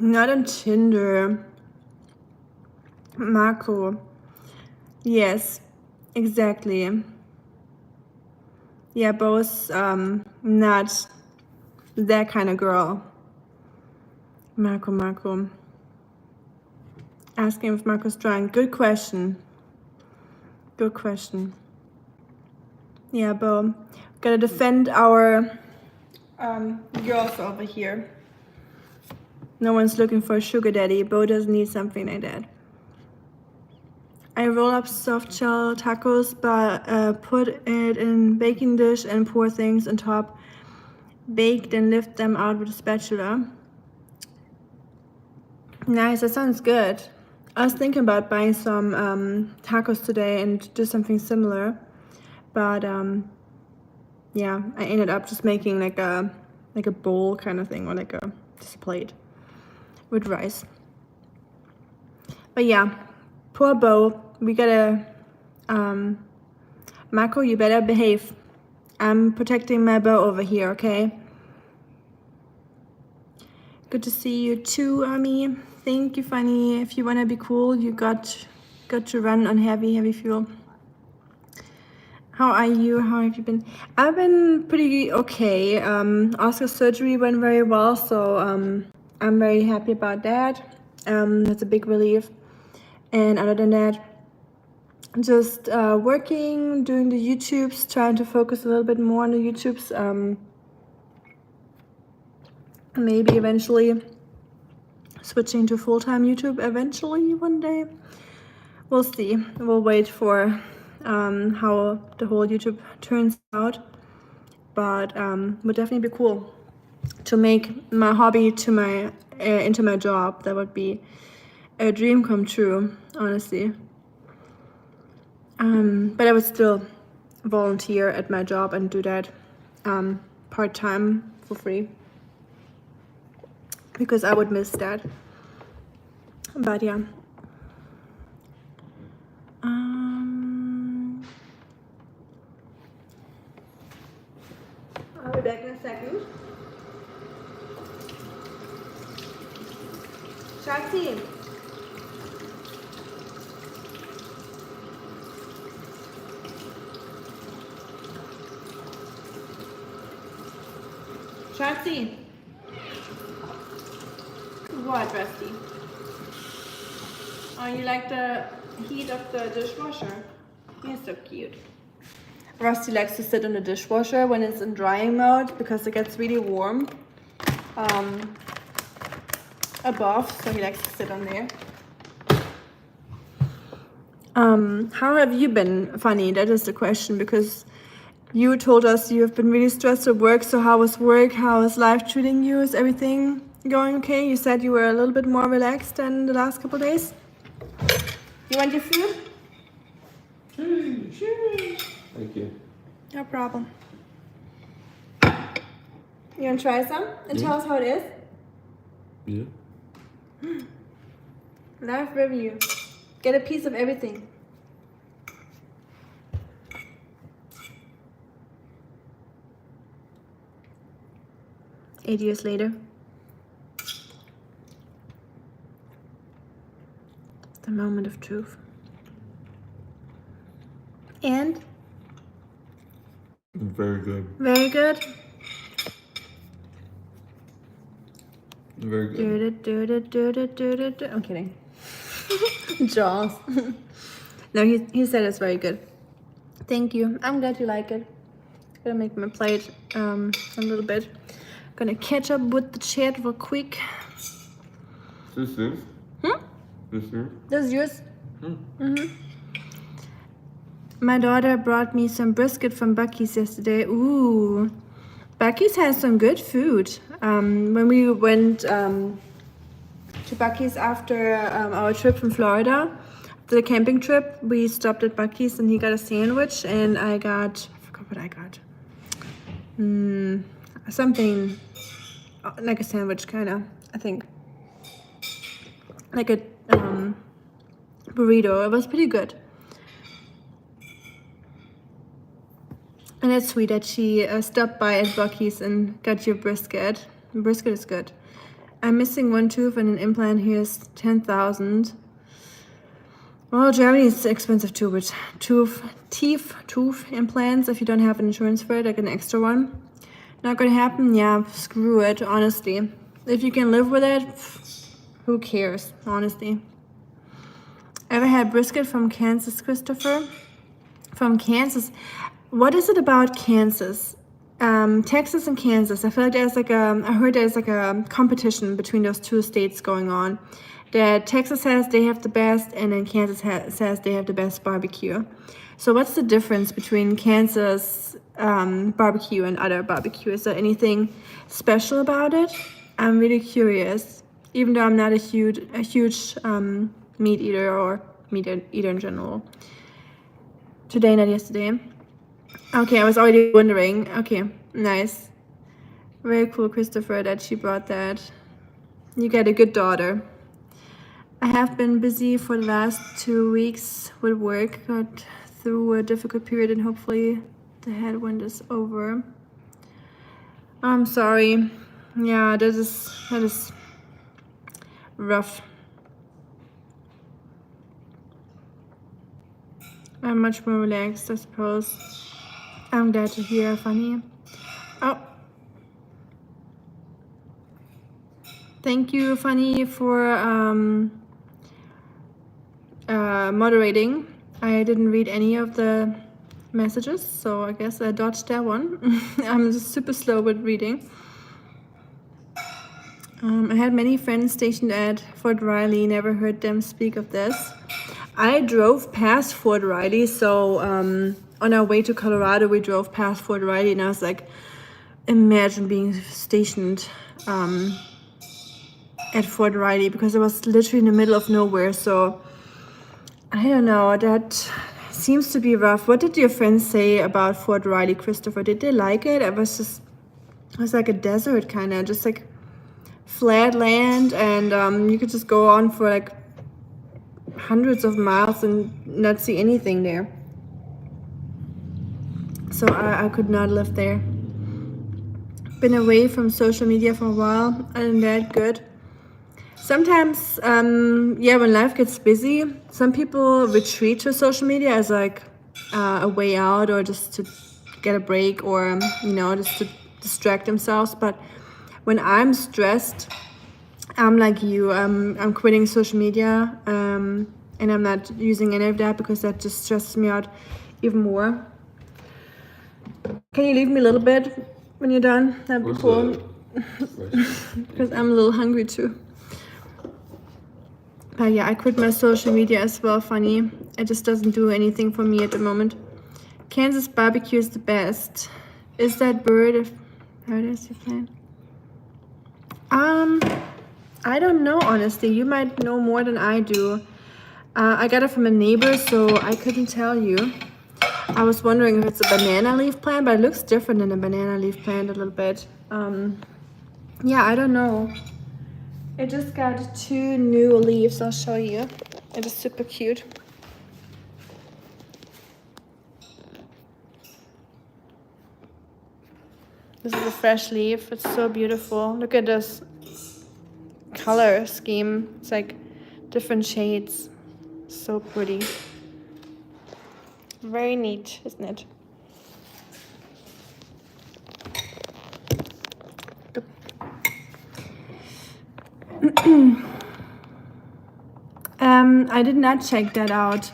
Not on Tinder. Marco. Yes, exactly. Yeah, both not that kind of girl. Marco. Asking if Marco's trying. Good question. Yeah, Bo. Gotta defend our girls over here. No one's looking for a sugar daddy. Bo doesn't need something like that. I roll up soft shell tacos, but put it in baking dish and pour things on top. Bake, then lift them out with a spatula. Nice, that sounds good. I was thinking about buying some tacos today and do something similar, but yeah, I ended up just making like a bowl kind of thing, or just a plate with rice. But yeah, poor Bo. We gotta Marco, you better behave. I'm protecting my Bo over here, okay? Good to see you too, Ami. Thank you, Funny. If you wanna be cool, you got to run on heavy fuel. How are you? How have you been? I've been pretty okay. Oscar's surgery went very well, so I'm very happy about that. That's a big relief. And other than that, just working, doing the YouTubes, trying to focus a little bit more on the YouTubes. Maybe eventually switching to full-time YouTube eventually one day. We'll see. We'll wait for how the whole YouTube turns out. But would definitely be cool to make my hobby to my into my job. That would be a dream come true, honestly. But I would still volunteer at my job and do that part-time for free, because I would miss that. But yeah. I'll be back in a second. Shakti. Shakti. What, Rusty? Oh, you like the heat of the dishwasher? You're so cute. Rusty likes to sit in the dishwasher when it's in drying mode because it gets really warm above, so he likes to sit on there. How have you been, Funny? That is the question, because you told us you have been really stressed at work. So how was work? How is life treating you? Is everything going okay? You said you were a little bit more relaxed than the last couple of days. You want your food? Sure. Thank you. No problem. You want to try some and tell us how it is? Yeah. Live review. Get a piece of everything. Eight years later. The moment of truth. And? Very good. Very good? Very good. Do. I'm kidding. Jaws. No, he said it's very good. Thank you. I'm glad you like it. Gonna make my plate a little bit. Gonna catch up with the chat real quick. This is? This is yours? My daughter brought me some brisket from Bucky's yesterday. Ooh, Bucky's has some good food. When we went to Bucky's after our trip from Florida, the camping trip, we stopped at Bucky's and he got a sandwich and I forgot what I got. Something like a sandwich, kind of, I think. Like a burrito. It was pretty good. And it's sweet that she stopped by at Bucky's and got your brisket. Brisket is good. I'm missing one tooth and an implant here is 10,000. Well, Germany is expensive too, but tooth implants, if you don't have an insurance for it, like an extra one. Not gonna happen? Yeah, screw it, honestly. If you can live with it, who cares, honestly. Ever had brisket from Kansas, Christopher? From Kansas? What is it about Kansas? Texas and Kansas. I feel like there's like I heard there's like a competition between those two states going on. That Texas says they have the best, and then Kansas says they have the best barbecue. So what's the difference between Kansas barbecue and other barbecue? Is there anything special about it? I'm really curious. Even though I'm not a huge meat eater or meat eater in general. Today, not yesterday. Okay, I was already wondering. Okay, nice. Very cool, Christopher, that she brought that. You got a good daughter. I have been busy for the last 2 weeks with work. Got through a difficult period and hopefully the headwind is over. I'm sorry. Yeah, that is rough. I'm much more relaxed, I suppose. I'm glad to hear, Fanny. Oh. Thank you, Fanny, for moderating. I didn't read any of the messages, so I guess I dodged that one. I'm just super slow with reading. I had many friends stationed at Fort Riley, never heard them speak of this. I drove past Fort Riley, so on our way to Colorado, we drove past Fort Riley, and I was like, imagine being stationed at Fort Riley, because it was literally in the middle of nowhere, so I don't know, that seems to be rough. What did your friends say about Fort Riley, Christopher? Did they like it? It was like a desert, kind of, just like flat land, and you could just go on for like hundreds of miles and not see anything there. So I could not live there. Been away from social media for a while. Other than that, good. Sometimes, yeah, when life gets busy, some people retreat to social media as like a way out, or just to get a break, or just to distract themselves. But when I'm stressed, I'm like you. I'm quitting social media, and I'm not using any of that because that just stresses me out even more. Can you leave me a little bit when you're done? That'd be cool. Because I'm a little hungry too. But yeah, I quit my social media as well, Funny. It just doesn't do anything for me at the moment. Kansas barbecue is the best. Is that bird? How does you plan? I don't know, honestly. You might know more than I do. I got it from a neighbor, so I couldn't tell you. I was wondering if it's a banana leaf plant, but it looks different than a banana leaf plant a little bit. Yeah, I don't know. It just got 2 new leaves. I'll show you. It is super cute. This is a fresh leaf. It's so beautiful. Look at this color scheme. It's like different shades. So pretty. Very neat, isn't it? I did not check that out,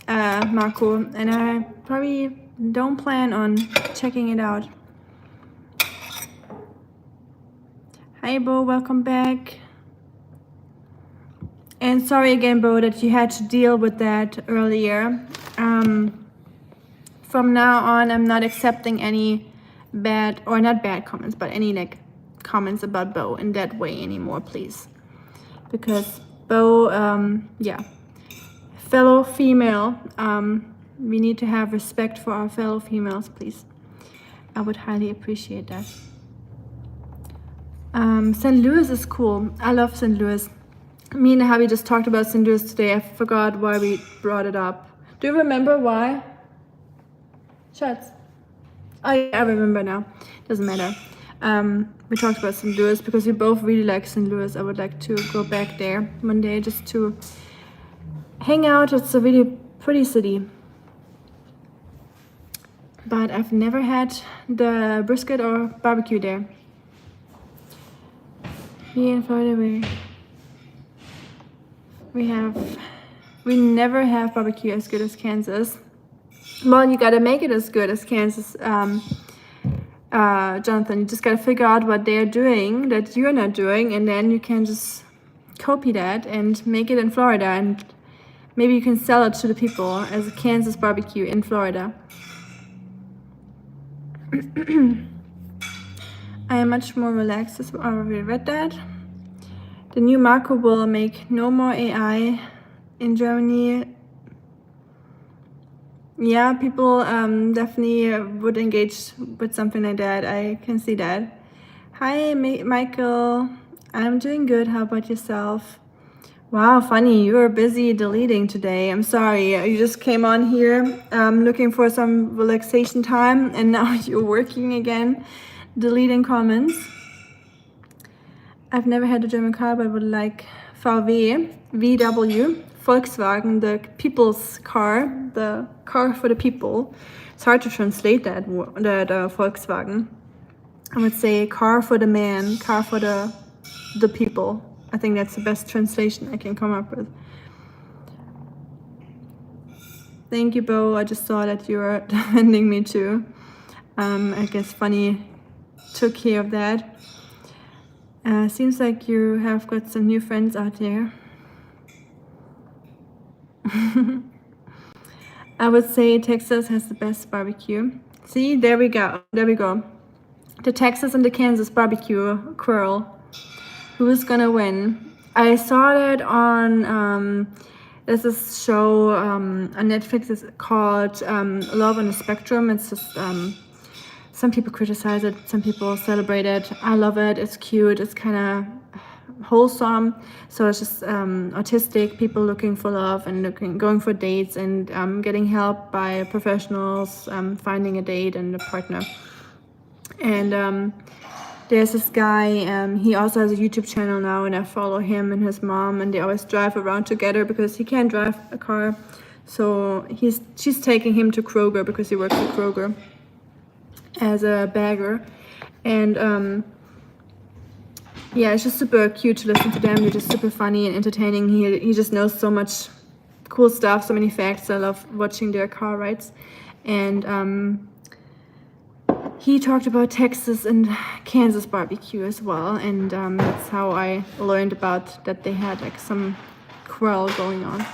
Marco, and I probably don't plan on checking it out. Hi, Bo. Welcome back. And sorry again, Bo, that you had to deal with that earlier. From now on, I'm not accepting any bad, or not bad comments, but any like comments about Bo in that way anymore, please. Because Bo, yeah, fellow female, we need to have respect for our fellow females, please. I would highly appreciate that. St. Louis is cool. I love St. Louis. Me and Habi just talked about St. Louis today. I forgot why we brought it up. Do you remember why? Schatz. Oh yeah, I remember now. Doesn't matter. We talked about St. Louis because we both really like St. Louis. I would like to go back there one day just to hang out. It's a really pretty city. But I've never had the brisket or barbecue there. Here in Florida, we never have barbecue as good as Kansas. Well, you gotta make it as good as Kansas, Jonathan. You just gotta figure out what they're doing that you're not doing, and then you can just copy that and make it in Florida, and maybe you can sell it to the people as a Kansas barbecue in Florida. I am much more relaxed. I already read that. The new Marco will make no more AI in Germany. Yeah, people definitely would engage with something like that. I can see that. Hi, Michael. I'm doing good. How about yourself? Wow, funny. You were busy deleting today. I'm sorry. You just came on here looking for some relaxation time, and now you're working again, deleting comments. I've never had a German car, but I would like VW, Volkswagen, the people's car, the car for the people. It's hard to translate that Volkswagen. I would say car for the man, car for the people. I think that's the best translation I can come up with. Thank you, Bo. I just saw that you were defending me too. I guess Funny took care of that. Seems like you have got some new friends out there. I would say Texas has the best barbecue. See, there we go. There we go. The Texas and the Kansas barbecue quarrel. Who's gonna win? I saw that on there's this show on Netflix. It's called Love on the Spectrum. It's just some people criticize it, some people celebrate it. I love it. It's cute. It's kind of wholesome. So it's just autistic people looking for love and going for dates and getting help by professionals, finding a date and a partner. And there's this guy, he also has a YouTube channel now, and I follow him and his mom, and they always drive around together because he can't drive a car. So she's taking him to Kroger because he works at Kroger as a bagger. And yeah, it's just super cute to listen to them. They're just super funny and entertaining. He just knows so much cool stuff, so many facts. I love watching their car rides. And he talked about Texas and Kansas barbecue as well, and that's how I learned about that they had like some quarrel going on.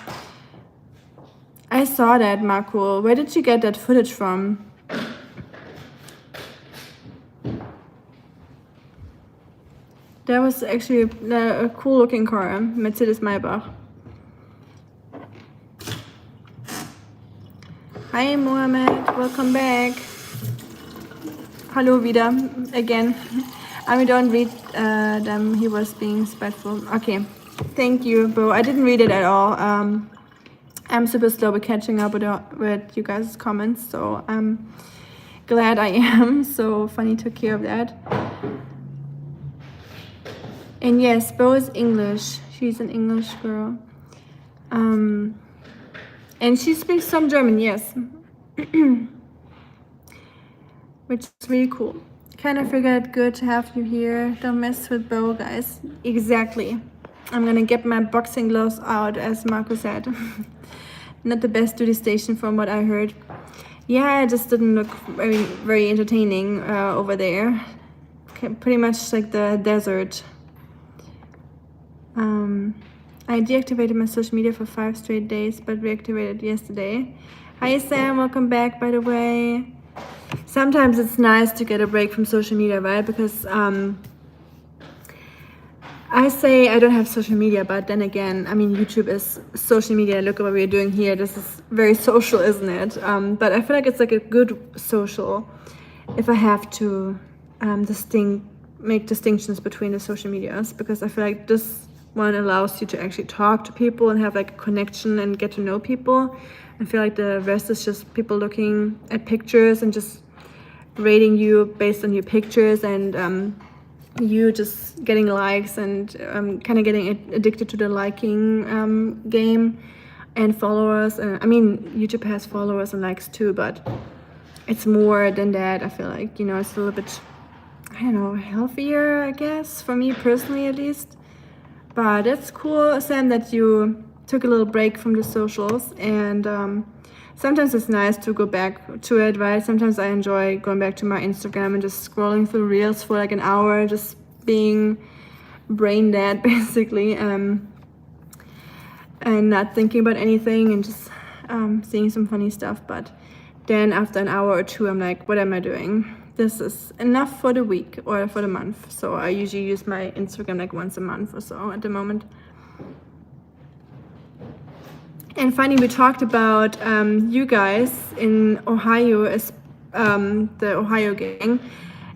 I saw that, Marco. Where did you get that footage from? That was actually a cool looking car, Mercedes Maybach. Hi Mohammed, welcome back. Hello wieder, again. I don't read them, he was being spiteful. Okay, thank you, bro. I didn't read it at all. I'm super slow with catching up with you guys' comments, so I'm glad I am. So Funny took care of that. And yes, Bo is English. She's an English girl. And she speaks some German, yes. Which is really cool. Kind of figured good to have you here. Don't mess with Bo, guys. Exactly. I'm gonna get my boxing gloves out, as Marco said. Not the best duty station from what I heard. Yeah, it just didn't look very entertaining over there. pretty much like the desert. I deactivated my social media for 5 straight days, but reactivated yesterday. Hi Sam, welcome back by the way. Sometimes it's nice to get a break from social media, right? Because I say I don't have social media, but then again, I mean, YouTube is social media. Look at what we're doing here. This is very social, isn't it? But I feel like it's like a good social if I have to make distinctions between the social medias, because I feel like this one allows you to actually talk to people and have like a connection and get to know people. I feel like the rest is just people looking at pictures and just rating you based on your pictures, and you just getting likes and kind of getting addicted to the liking game and followers. I mean, YouTube has followers and likes too, but it's more than that. I feel like, you know, it's a little bit, I don't know, healthier, I guess, for me personally at least. But it's cool, Sam, that you took a little break from the socials, and sometimes it's nice to go back to it, right? Sometimes I enjoy going back to my Instagram and just scrolling through reels for like an hour, just being brain dead basically, and not thinking about anything and just seeing some funny stuff. But then after an hour or two, I'm like, what am I doing? This is enough for the week or for the month. So I usually use my Instagram like once a month or so at the moment. And finally, we talked about you guys in Ohio, as the Ohio gang,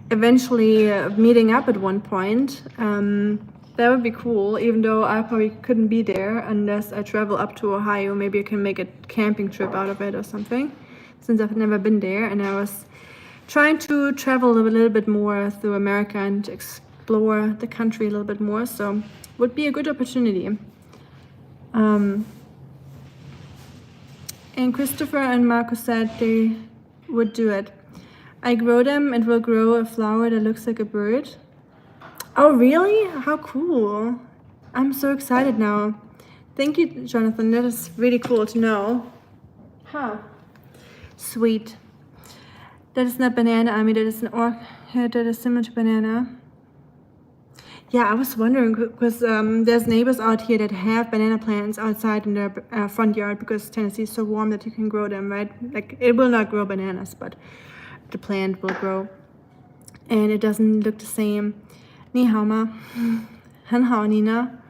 eventually meeting up at one point. That would be cool, even though I probably couldn't be there unless I travel up to Ohio. Maybe I can make a camping trip out of it or something, since I've never been there. And I was trying to travel a little bit more through America and explore the country a little bit more. So would be a good opportunity. And Christopher and Marco said they would do it. I grow them, it will grow a flower that looks like a bird. Oh, really? How cool. I'm so excited now. Thank you, Jonathan. That is really cool to know. Huh. Sweet. That is not banana, Ami. That is an orchid that is similar to banana. Yeah, I was wondering, because there's neighbors out here that have banana plants outside in their front yard, because Tennessee is so warm that you can grow them, right? Like, it will not grow bananas, but the plant will grow. And it doesn't look the same. Ni hao ma. Han hao, Nina.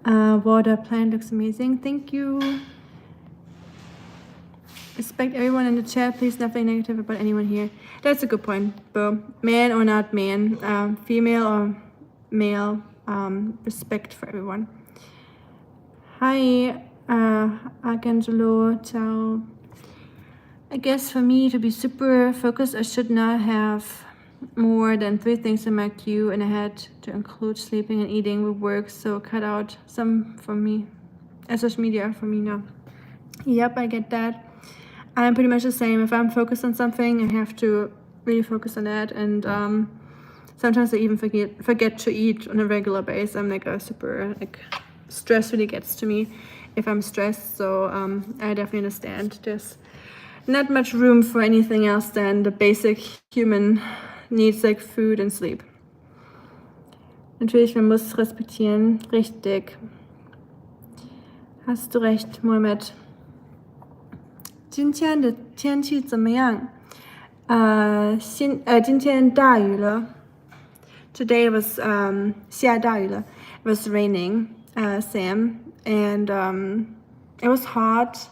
Water plant looks amazing. Thank you. Respect everyone in the chat. Please, nothing negative about anyone here. That's a good point, Bo. Man or not man, female or male, respect for everyone. Hi, Arcangelo. Ciao. I guess for me to be super focused, I should not have more than 3 things in my queue, and I had to include sleeping and eating with work, so cut out some for me, social media for me now. Yep, I get that. I'm pretty much the same. If I'm focused on something, I have to really focus on that. And sometimes I even forget to eat on a regular basis. I'm like a super, like, stress really gets to me if I'm stressed. So I definitely understand. There's not much room for anything else than the basic human needs, like food and sleep. Natürlich, man muss respektieren. Richtig. Hast du recht, Mohammed. 今天的天气怎么样？今天大雨了。Today was 下大雨了。It was raining, Sam, and it was hot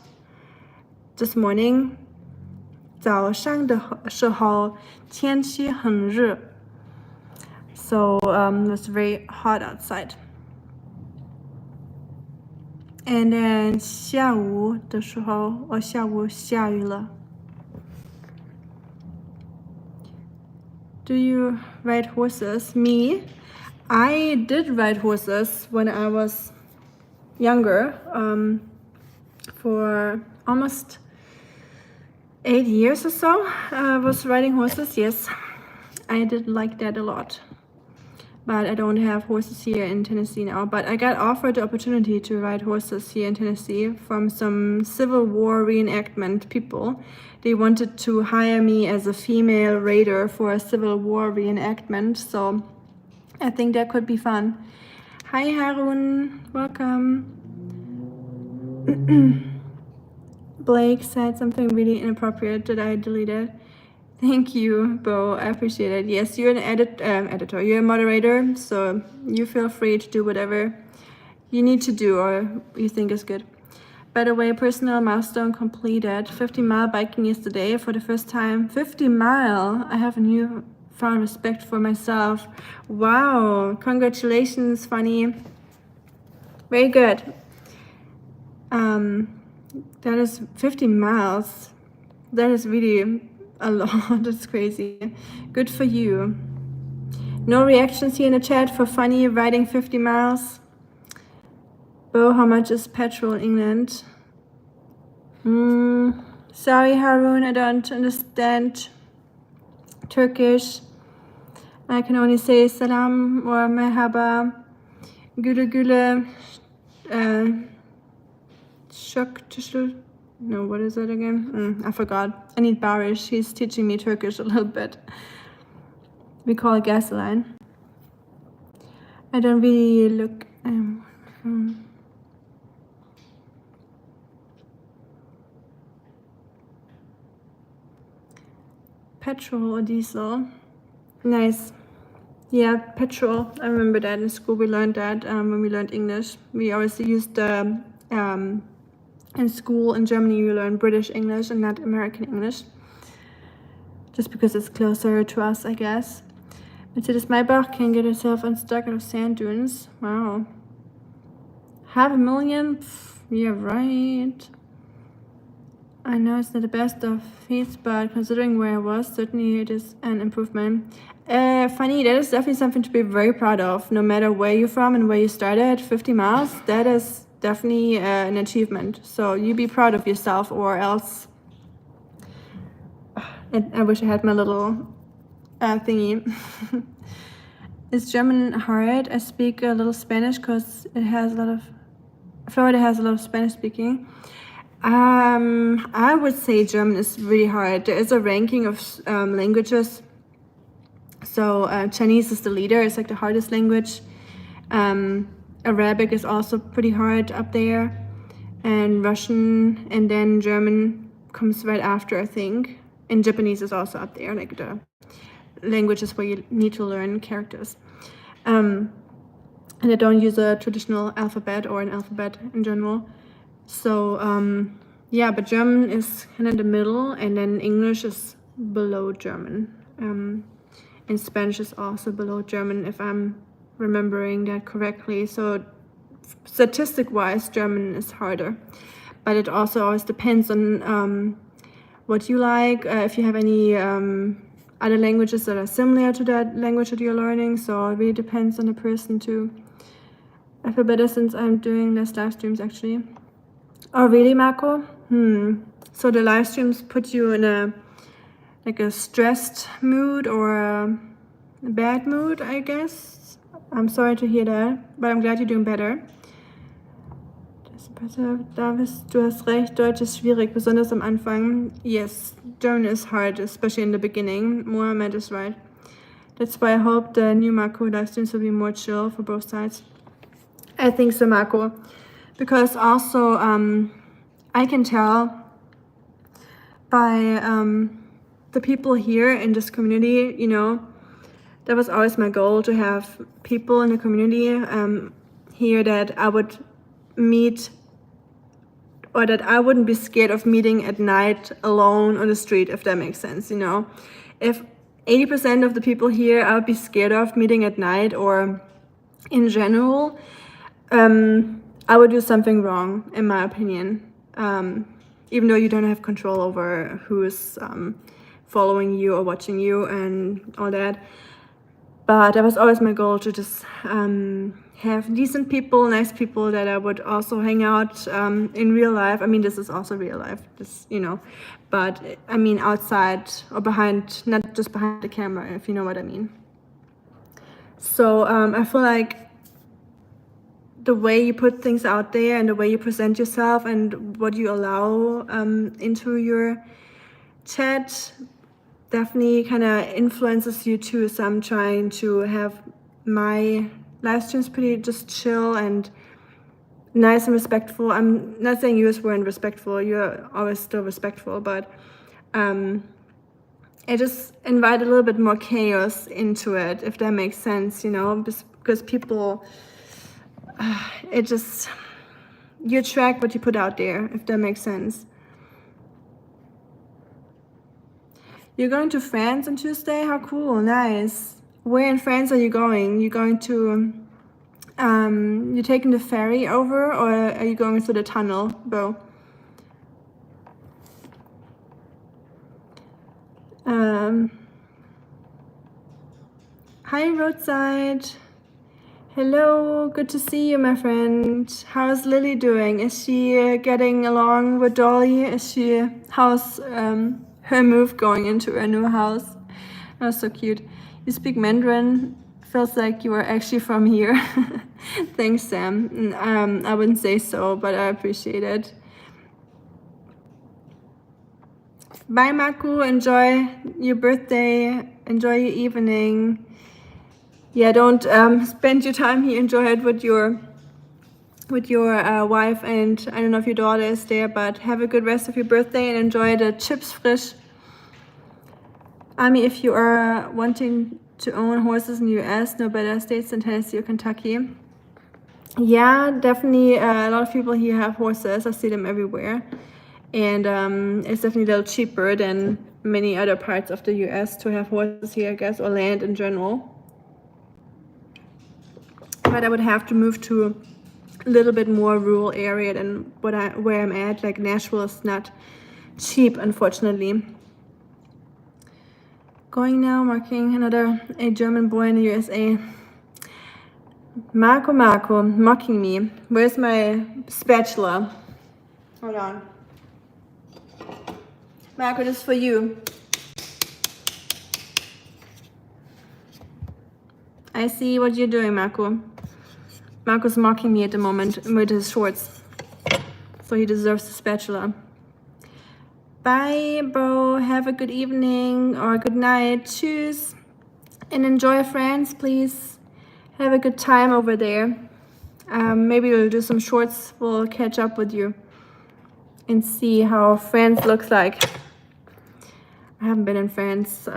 this morning. 早上的时候天气很热。So it was very hot outside. And then 下午的时候，下午下雨了。Do you ride horses? Me? I did ride horses when I was younger, for almost 8 years or so. I was riding horses, yes. I did like that a lot. but I don't have horses here in Tennessee now. But I got offered the opportunity to ride horses here in Tennessee from some Civil War reenactment people. They wanted to hire me as a female raider for a Civil War reenactment, so I think that could be fun. Hi Harun, welcome. Blake said something really inappropriate that I deleted. Thank you, Bo. I appreciate it. Yes, you're an editor. You're a moderator, so you feel free to do whatever you need to do or you think is good. By the way, personal milestone completed. 50-mile biking yesterday for the first time. 50-mile. I have a newfound respect for myself. Wow! Congratulations, Funny. Very good. That is 50 miles. That is really a lot. That's crazy. Good for you. No reactions here in the chat for Funny riding 50 miles. Bo, how much is petrol in England? Sorry, Harun, I don't understand Turkish. I can only say salam or merhaba, güle güle, no, what is it again? I forgot. I need Barish. He's teaching me Turkish a little bit. We call it gasoline. I don't really look. Petrol or diesel? Nice. Yeah, petrol. I remember that in school. We learned that when we learned English. We always used in school in Germany you learn British English and not American English. Just because it's closer to us, I guess. Mercedes Maybach can get herself unstuck out of sand dunes. Wow. 500,000? Pff, yeah, right. I know it's not the best of feats, but considering where I was, certainly it is an improvement. Funny, that is definitely something to be very proud of. No matter where you're from and where you started, 50 miles, that is definitely an achievement. So you be proud of yourself, or else. I wish I had my little thingy. Is German hard? I speak a little Spanish because Florida has a lot of Spanish speaking. I would say German is really hard. There is a ranking of languages. So Chinese is the leader. It's like the hardest language. Arabic is also pretty hard up there, and Russian, and then German comes right after, I think. And Japanese is also up there, like the languages where you need to learn characters. And I don't use a traditional alphabet or an alphabet in general. So yeah, but German is kind of the middle, and then English is below German. And Spanish is also below German, if I'm remembering that correctly. So statistic-wise, German is harder. But it also always depends on what you like, if you have any other languages that are similar to that language that you're learning. So it really depends on the person too. I feel better since I'm doing less live streams, actually. Oh, really, Marco? So the live streams put you in a stressed mood or a bad mood, I guess. I'm sorry to hear that, but I'm glad you're doing better. Davis, du hast recht, Deutsch ist schwierig, besonders am Anfang. Yes, German is hard, especially in the beginning. Mohammed is right. That's why I hope the new Marco live streams will be more chill for both sides. I think so, Marco. Because also, I can tell by the people here in this community, you know, that was always my goal, to have people in the community here that I would meet, or that I wouldn't be scared of meeting at night alone on the street, if that makes sense, you know. If 80% of the people here I would be scared of meeting at night or in general, I would do something wrong, in my opinion. Even though you don't have control over who is following you or watching you and all that. But that was always my goal, to just have decent people, nice people that I would also hang out in real life. I mean, this is also real life, this, you know, but I mean outside or behind, not just behind the camera, if you know what I mean. So I feel like the way you put things out there and the way you present yourself and what you allow into your chat definitely kind of influences you too. So I'm trying to have my live streams pretty just chill and nice and respectful. I'm not saying yours weren't respectful, you're always still respectful, but I just invite a little bit more chaos into it, if that makes sense, you know, because people, it just, you attract what you put out there, if that makes sense. You're going to France on Tuesday? How cool, nice. Where in France are you going? You going to, you're taking the ferry over, or are you going through the tunnel, bro? Hi, Roadside. Hello, good to see you, my friend. How's Lily doing? Is she getting along with Dolly? How's her move going into her new house? That's so cute. You speak Mandarin. Feels like you are actually from here. Thanks, Sam. I wouldn't say so, but I appreciate it. Bye, Maku. Enjoy your birthday. Enjoy your evening. Yeah, don't spend your time here. Enjoy it with your wife, and I don't know if your daughter is there, but have a good rest of your birthday and enjoy the chips frisch. Ami, if you are wanting to own horses in the US, no better states than Tennessee or Kentucky. Yeah, definitely. A lot of people here have horses. I see them everywhere. And it's definitely a little cheaper than many other parts of the US to have horses here, I guess, or land in general. But I would have to move to a little bit more rural area than where I'm at. Like Nashville is not cheap, unfortunately. Going now, marking a German boy in the USA. Marco, mocking me. Where's my spatula? Hold on. Marco, this is for you. I see what you're doing, Marco. Marco's mocking me at the moment with his shorts. So he deserves the spatula. Bye, bro. Have a good evening or good night. Tschüss. And enjoy France, please. Have a good time over there. Maybe we'll do some shorts. We'll catch up with you and see how France looks like. I haven't been in France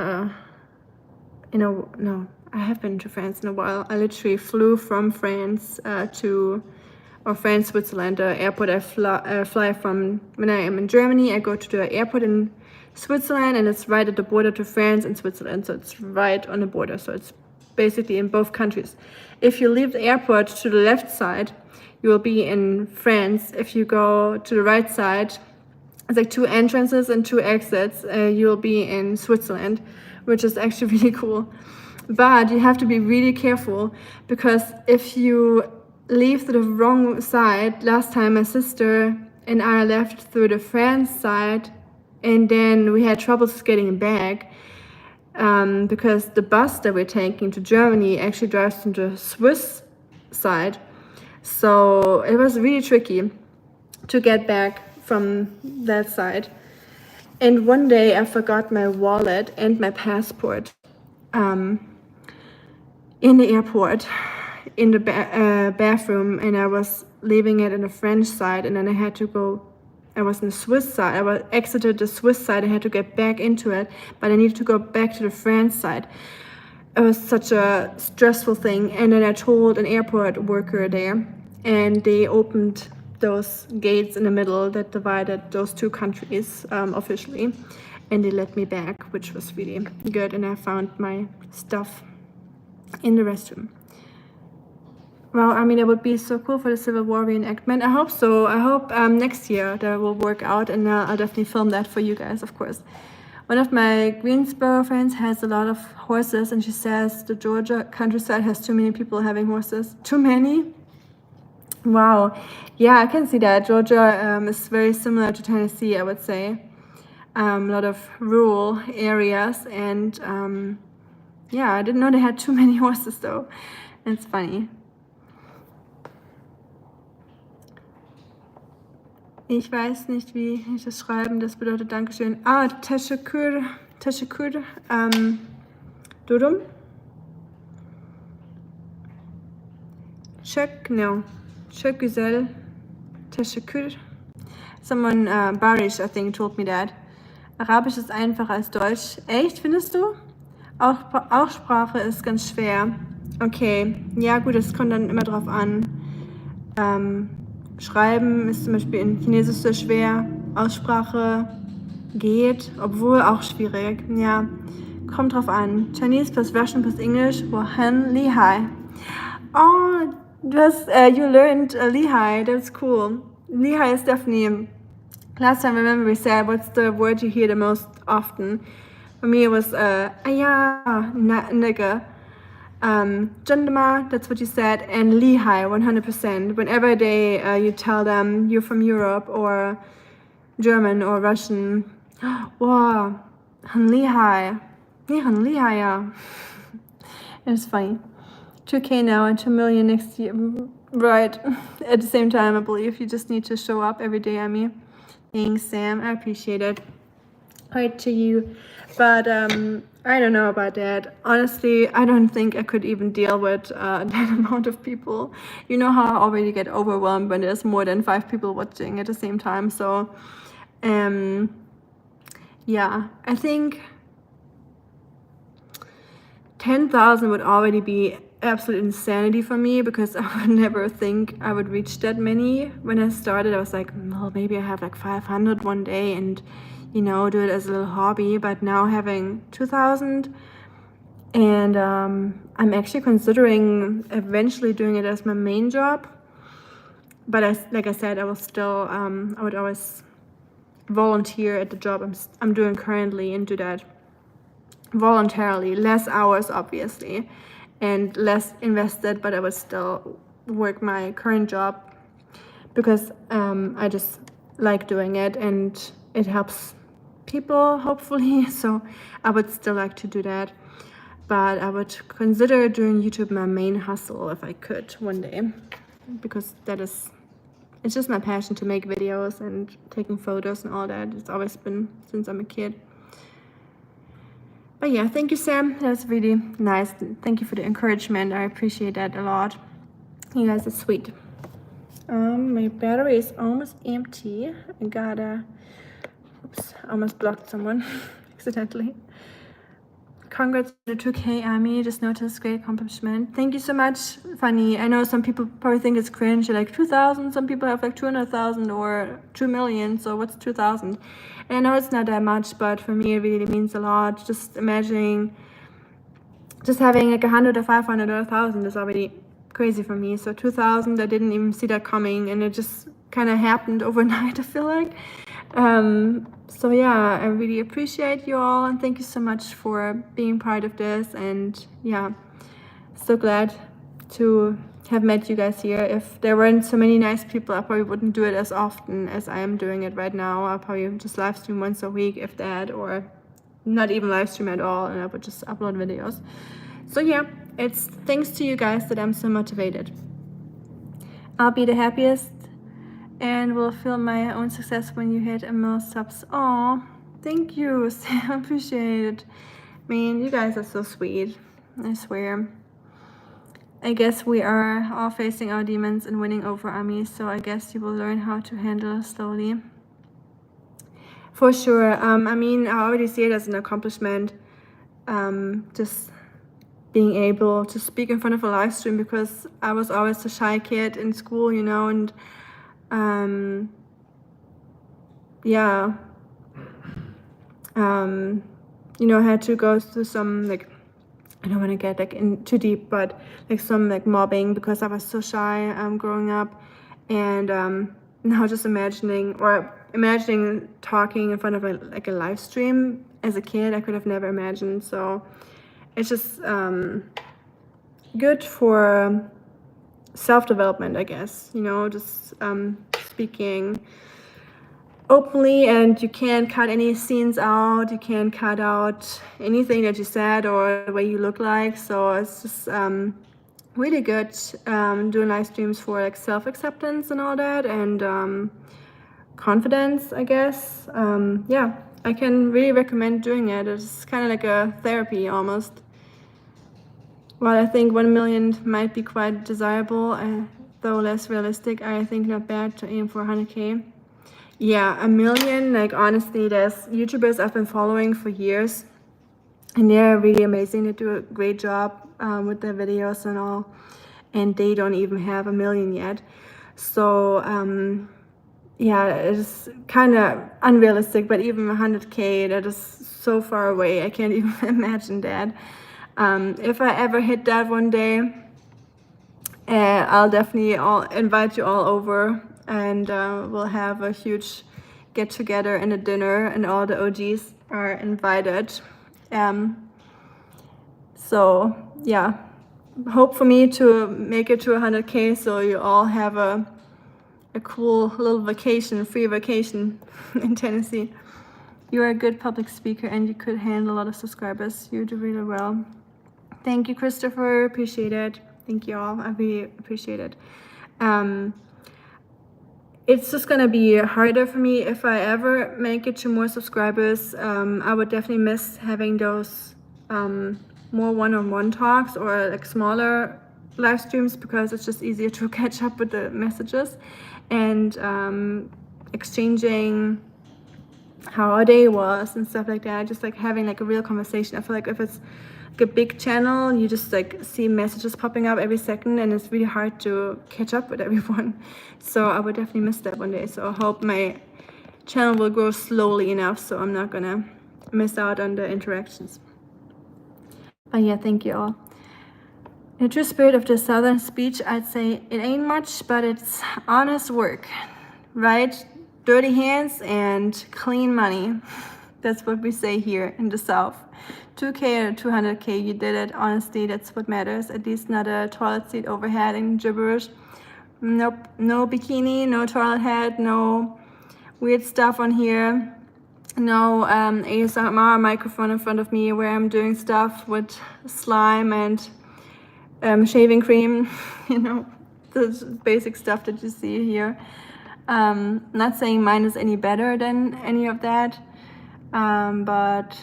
no, I have been to France in a while. I literally flew from France France, Switzerland, the airport I fly from. When I am in Germany, I go to the airport in Switzerland, and it's right at the border to France and Switzerland, so it's right on the border, so it's basically in both countries. If you leave the airport to the left side, you will be in France. If you go to the right side, it's like 2 entrances and 2 exits, you'll be in Switzerland, which is actually really cool. But you have to be really careful, because if you leave to the wrong side, last time my sister and I left through the France side, and then we had troubles getting back, because the bus that we're taking to Germany actually drives to the Swiss side. So it was really tricky to get back from that side. And one day I forgot my wallet and my passport in the airport, in the bathroom, and I was leaving it in the French side, and then I was in the Swiss side. I exited the Swiss side. I had to get back into it, but I needed to go back to the France side. It was such a stressful thing. And then I told an airport worker there, and they opened those gates in the middle that divided those 2 countries officially, and they let me back, which was really good. And I found my stuff in the restroom. Well, I mean, it would be so cool for the Civil War reenactment. I hope so. I hope next year that will work out, and I'll definitely film that for you guys, of course. One of my Greensboro friends has a lot of horses, and she says the Georgia countryside has too many people having horses. Too many? Wow. Yeah, I can see that. Georgia is very similar to Tennessee, I would say. A lot of rural areas, and yeah, I didn't know they had too many horses though. It's funny. Ich weiß nicht, wie ich das schreiben, das bedeutet Dankeschön. Ah, teşekkür, durum. Çok güzel, teşekkür. Someone, Barish, I think, told me that. Arabisch ist einfacher als Deutsch. Echt, findest du? Aussprache ist ganz schwer. Okay, ja gut, das kommt dann immer drauf an. Schreiben ist zum Beispiel in Chinesisch sehr schwer. Aussprache geht, obwohl auch schwierig. Ja, kommt drauf an. Chinese plus Russian plus English, wohin Lihai. Oh, you learned Lihai, that's cool. Lihai is definitely, last time I remember we said, what's the word you hear the most often? For me it was, nigga. Jandama, that's what you said, and Lihai, 100%. Whenever you tell them you're from Europe or German or Russian, wow, Han Lihai. Nee, Han Lihai, ja. It's funny. 2K now and 2 million next year. Right. At the same time, I believe you just need to show up every day, Amy. Thanks, Sam. I appreciate it. Right to you. But I don't know about that. Honestly, I don't think I could even deal with that amount of people. You know how I already get overwhelmed when there's more than 5 people watching at the same time. So, yeah, I think 10,000 would already be absolute insanity for me, because I would never think I would reach that many. When I started, I was like, well, maybe I have like 500 one day and, you know, do it as a little hobby. But now having 2,000, and I'm actually considering eventually doing it as my main job. But like I said, I will still, I would always volunteer at the job I'm doing currently and do that voluntarily, less hours obviously, and less invested, but I would still work my current job because I just like doing it and it helps people, hopefully. So I would still like to do that, but I would consider doing YouTube my main hustle if I could one day, because it's just my passion to make videos and taking photos and all that. It's always been since I'm a kid. But yeah, thank you, Sam. That's really nice. Thank you for the encouragement. I appreciate that a lot. You guys are sweet. My battery is almost empty. I gotta, oops, almost blocked someone accidentally. Congrats to the 2K Amy, just noticed, great accomplishment. Thank you so much, Fanny. I know some people probably think it's cringe, like 2,000, some people have like 200,000 or 2 million, so what's 2,000? And I know it's not that much, but for me it really means a lot. Just imagining, just having like 100 or 500 or 1,000 is already crazy for me. So 2,000, I didn't even see that coming, and it just kind of happened overnight, I feel like. So yeah, I really appreciate you all, and thank you so much for being part of this. And yeah, so glad to have met you guys here. If there weren't so many nice people, I probably wouldn't do it as often as I am doing it right now. I'll probably just live stream once a week, if that, or not even live stream at all, and I would just upload videos. So yeah, it's thanks to you guys that I'm so motivated. I'll be the happiest and will feel my own success when you hit a million subs. Oh, thank you, Sam. I appreciate it. Man, you guys are so sweet, I swear. I guess we are all facing our demons and winning over armies, so I guess you will learn how to handle slowly. For sure. I mean, I already see it as an accomplishment, just being able to speak in front of a live stream, because I was always a shy kid in school, you know, and yeah, you know, I had to go through some, like, I don't want to get like in too deep, but like some like mobbing because I was so shy growing up. And now just imagining talking in front of a live stream as a kid, I could have never imagined. So it's just good for self-development, I guess, you know, just speaking openly, and you can't cut any scenes out. You can't cut out anything that you said or the way you look like. So it's just really good doing live streams for like self-acceptance and all that, and confidence, I guess. Yeah, I can really recommend doing it. It's kind of like a therapy almost. While I think 1 million might be quite desirable, though less realistic, I think not bad to aim for 100K. Yeah, 1 million, like honestly, there's YouTubers I've been following for years, and they're really amazing. They do a great job with their videos and all, and they don't even have 1 million yet. So yeah, it's kind of unrealistic, but even 100K, that is so far away. I can't even imagine that. If I ever hit that one day, I'll definitely invite you all over, and we'll have a huge get together and a dinner, and all the OGs are invited. So yeah, hope for me to make it to 100K, so you all have a cool little vacation, free vacation in Tennessee. You're a good public speaker, and you could handle a lot of subscribers. You do really well. Thank you, Christopher. Appreciate it. Thank you all. I really appreciate it. It's just gonna be harder for me if I ever make it to more subscribers. I would definitely miss having those more one-on-one talks or like smaller live streams, because it's just easier to catch up with the messages and exchanging how our day was and stuff like that. Just like having like a real conversation. I feel like if it's like a big channel, you just like see messages popping up every second, and it's really hard to catch up with everyone. So I would definitely miss that one day. So I hope my channel will grow slowly enough so I'm not gonna miss out on the interactions. But yeah, thank you all. In the true spirit of the Southern speech, I'd say it ain't much, but it's honest work, right? Dirty hands and clean money. That's what we say here in the South. 2K or 200K, you did it. Honestly, that's what matters. At least not a toilet seat overhead and gibberish. Nope, no bikini, no toilet head, no weird stuff on here. No ASMR microphone in front of me where I'm doing stuff with slime and shaving cream, you know, the basic stuff that you see here. Not saying mine is any better than any of that, but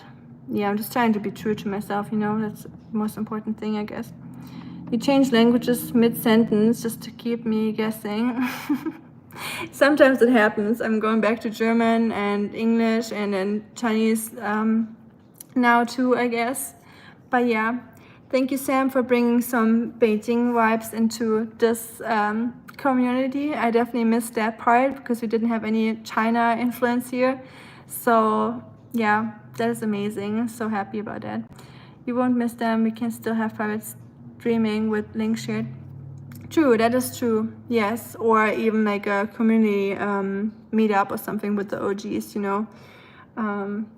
yeah, I'm just trying to be true to myself, you know. That's the most important thing, I guess. You change languages mid-sentence just to keep me guessing. Sometimes it happens. I'm going back to German and English and then Chinese now too, I guess. But yeah, thank you, Sam, for bringing some Beijing vibes into this community. I definitely missed that part because we didn't have any China influence here. So yeah, that is amazing. So happy about that. You won't miss them. We can still have private streaming with link shared. True, that is true. Yes, or even like a community meetup or something with the OGs, you know.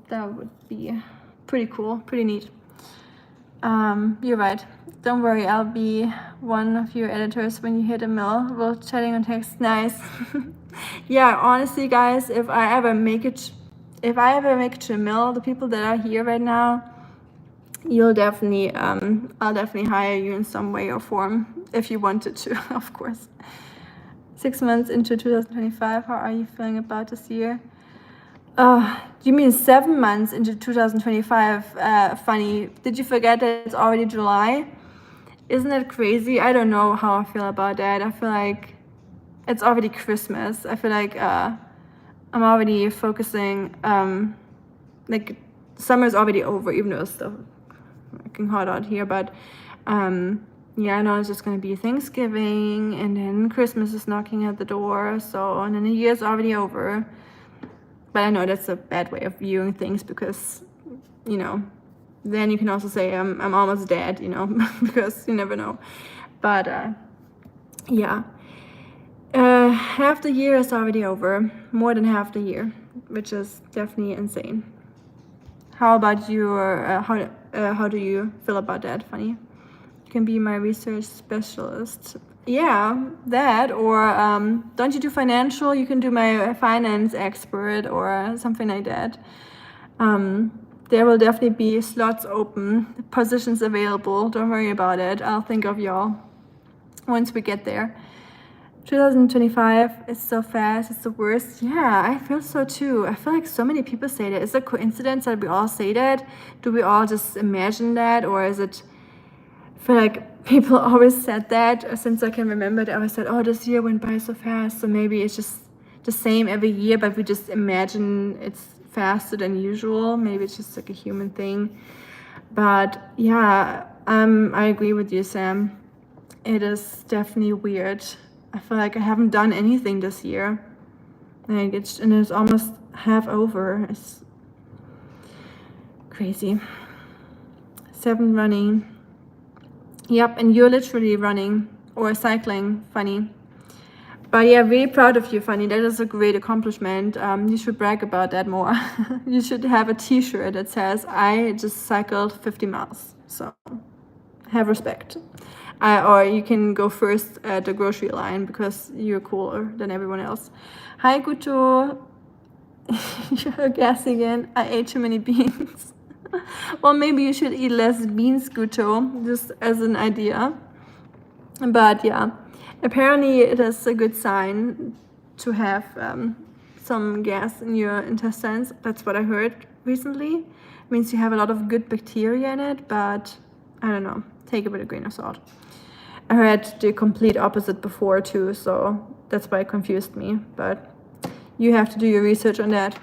That would be pretty cool, pretty neat. You're right. Don't worry, I'll be one of your editors when you hit a mill. We're chatting on text. Nice. Yeah, honestly, guys, if I ever make it to a mill, the people that are here right now, you'll definitely, I'll definitely hire you in some way or form if you wanted to, of course. 6 months into 2025, how are you feeling about this year? You mean 7 months into 2025? Funny. Did you forget that it's already July? Isn't that crazy? I don't know how I feel about that. I feel like it's already Christmas. I feel like I'm already focusing, like summer's already over, even though it's still fucking hot out here. But yeah, I know it's just gonna be Thanksgiving, and then Christmas is knocking at the door. So, and then the year's already over. But I know that's a bad way of viewing things because, you know, then you can also say I'm almost dead, you know, because you never know. But yeah, half the year is already over, more than half the year, which is definitely insane. How about you, or how do you feel about that, Funny? You can be my research specialist. yeah, that, or don't you do financial? You can do my finance expert or something like that. There will definitely be slots open, positions available. Don't worry about it. I'll think of y'all once we get there. 2025 is so fast, it's the worst. Yeah, I feel so too. I feel like so many people say that. Is it a coincidence that we all say that? Do we all just imagine that? Or is it, I feel like people always said that since I can remember. They always said, oh, this year went by so fast. So maybe it's just the same every year, but we just imagine it's faster than usual. Maybe it's just like a human thing. But yeah, I agree with you, Sam. It is definitely weird. I feel like I haven't done anything this year. Like it's almost half over. It's crazy. 7 running. Yep, and you're literally running or cycling, Funny. But yeah, really proud of you, Funny. That is a great accomplishment. You should brag about that more. You should have a t-shirt that says, I just cycled 50 miles. So have respect. Or you can go first at the grocery line because you're cooler than everyone else. Hi, Guto. You're guessing again. I ate too many beans. Well, maybe you should eat less beans, Guto, just as an idea. But yeah, apparently it is a good sign to have some gas in your intestines. That's what I heard recently. It means you have a lot of good bacteria in it, but I don't know. Take it with a grain of salt. I heard the complete opposite before too, so that's why it confused me. But you have to do your research on that.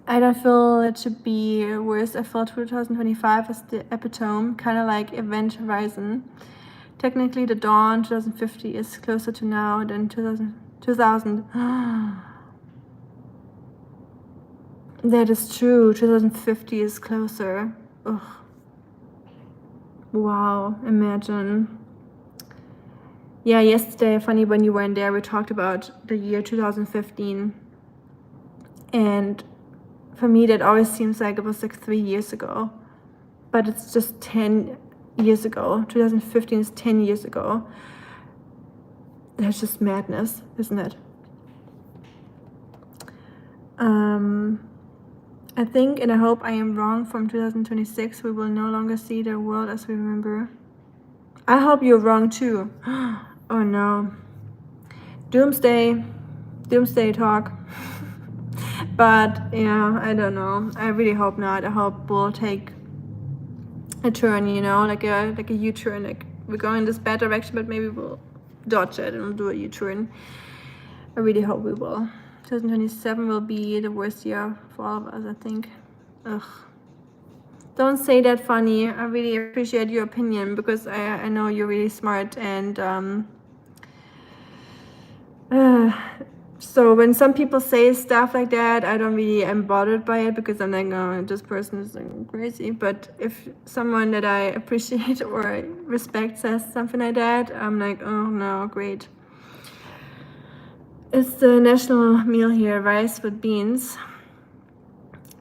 I don't feel it should be worse. I feel 2025 is the epitome, kind of like Event Horizon. Technically, the dawn 2050 is closer to now than 2000. That is true. 2050 is closer. Ugh. Wow, imagine. Yeah, yesterday, Funny, when you weren't there, we talked about the year 2015. And for me, that always seems like it was like 3 years ago. But it's just 10 years ago. 2015 is 10 years ago. That's just madness, isn't it? I think and I hope I am wrong. From 2026, we will no longer see the world as we remember. I hope you're wrong too. Oh no. Doomsday talk. But yeah, I don't know. I really hope not. I hope we'll take a turn, you know, like a U-turn. Like we're going in this bad direction, but maybe we'll dodge it and we'll do a U-turn. I really hope we will. 2027 will be the worst year for all of us, I think. Ugh. Don't say that, Funny. I really appreciate your opinion because I know you're really smart and so when some people say stuff like that, I don't really am bothered by it because I'm like, oh, this person is crazy. But if someone that I appreciate or respect says something like that, I'm like, oh no, great. It's the national meal here, rice with beans.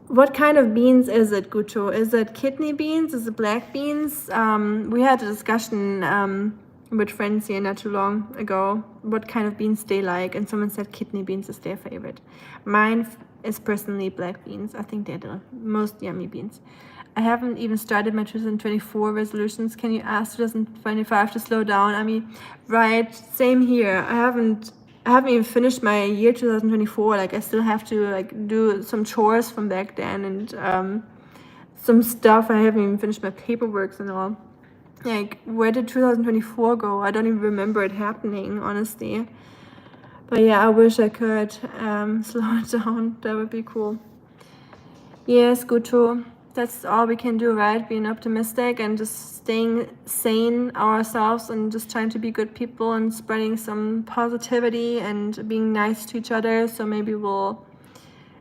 What kind of beans is it, Guto? Is it kidney beans? Is it black beans? We had a discussion with friends here not too long ago what kind of beans they like, and someone said kidney beans is their favorite. Mine is personally black beans. I think they're the most yummy beans. I haven't even started my 2024 resolutions. Can you ask 2025 to slow down? I mean, right, same here. I haven't even finished my year 2024. Like I still have to like do some chores from back then and some stuff. I haven't even finished my paperwork and all. Like, where did 2024 go? I don't even remember it happening, honestly. But yeah, I wish I could slow it down. That would be cool. Yes, Guto. That's all we can do, right? Being optimistic and just staying sane ourselves and just trying to be good people and spreading some positivity and being nice to each other. So maybe we'll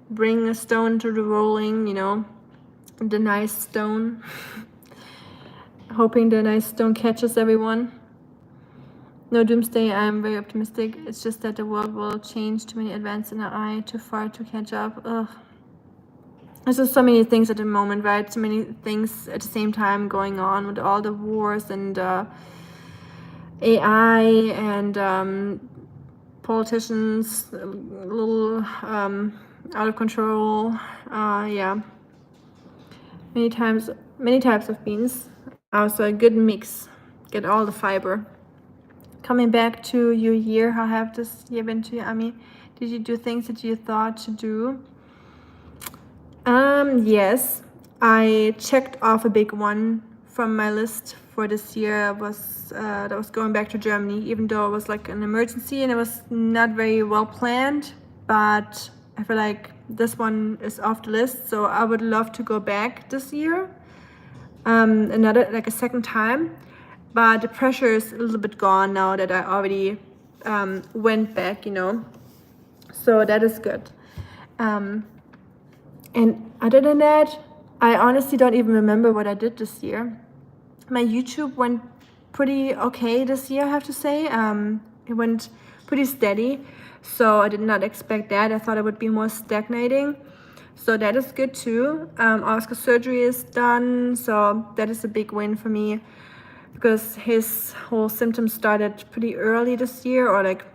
bring a stone to the rolling, you know, the nice stone. Hoping the nice stone catches everyone. No doomsday, I'm very optimistic. It's just that the world will change. Too many advances in our eye, too far to catch up. Ugh. There's just so many things at the moment, right? So many things at the same time going on with all the wars and AI and politicians a little out of control. Yeah, many types of beans. Also a good mix, get all the fiber. Coming back to your year, how have this year been to you, Ami? Did you do things that you thought to do? Yes, I checked off a big one from my list for this year. Was that was going back to Germany, even though it was like an emergency and it was not very well planned. But I feel like this one is off the list, so I would love to go back this year. Another like a second time, but the pressure is a little bit gone now that I already went back, you know. So that is good. And other than that, I honestly don't even remember what I did this year. My YouTube went pretty okay this year, I have to say. It went pretty steady, so I did not expect that. I thought it would be more stagnating. So that is good too. Oscar's surgery is done, so that is a big win for me because his whole symptoms started pretty early this year, or like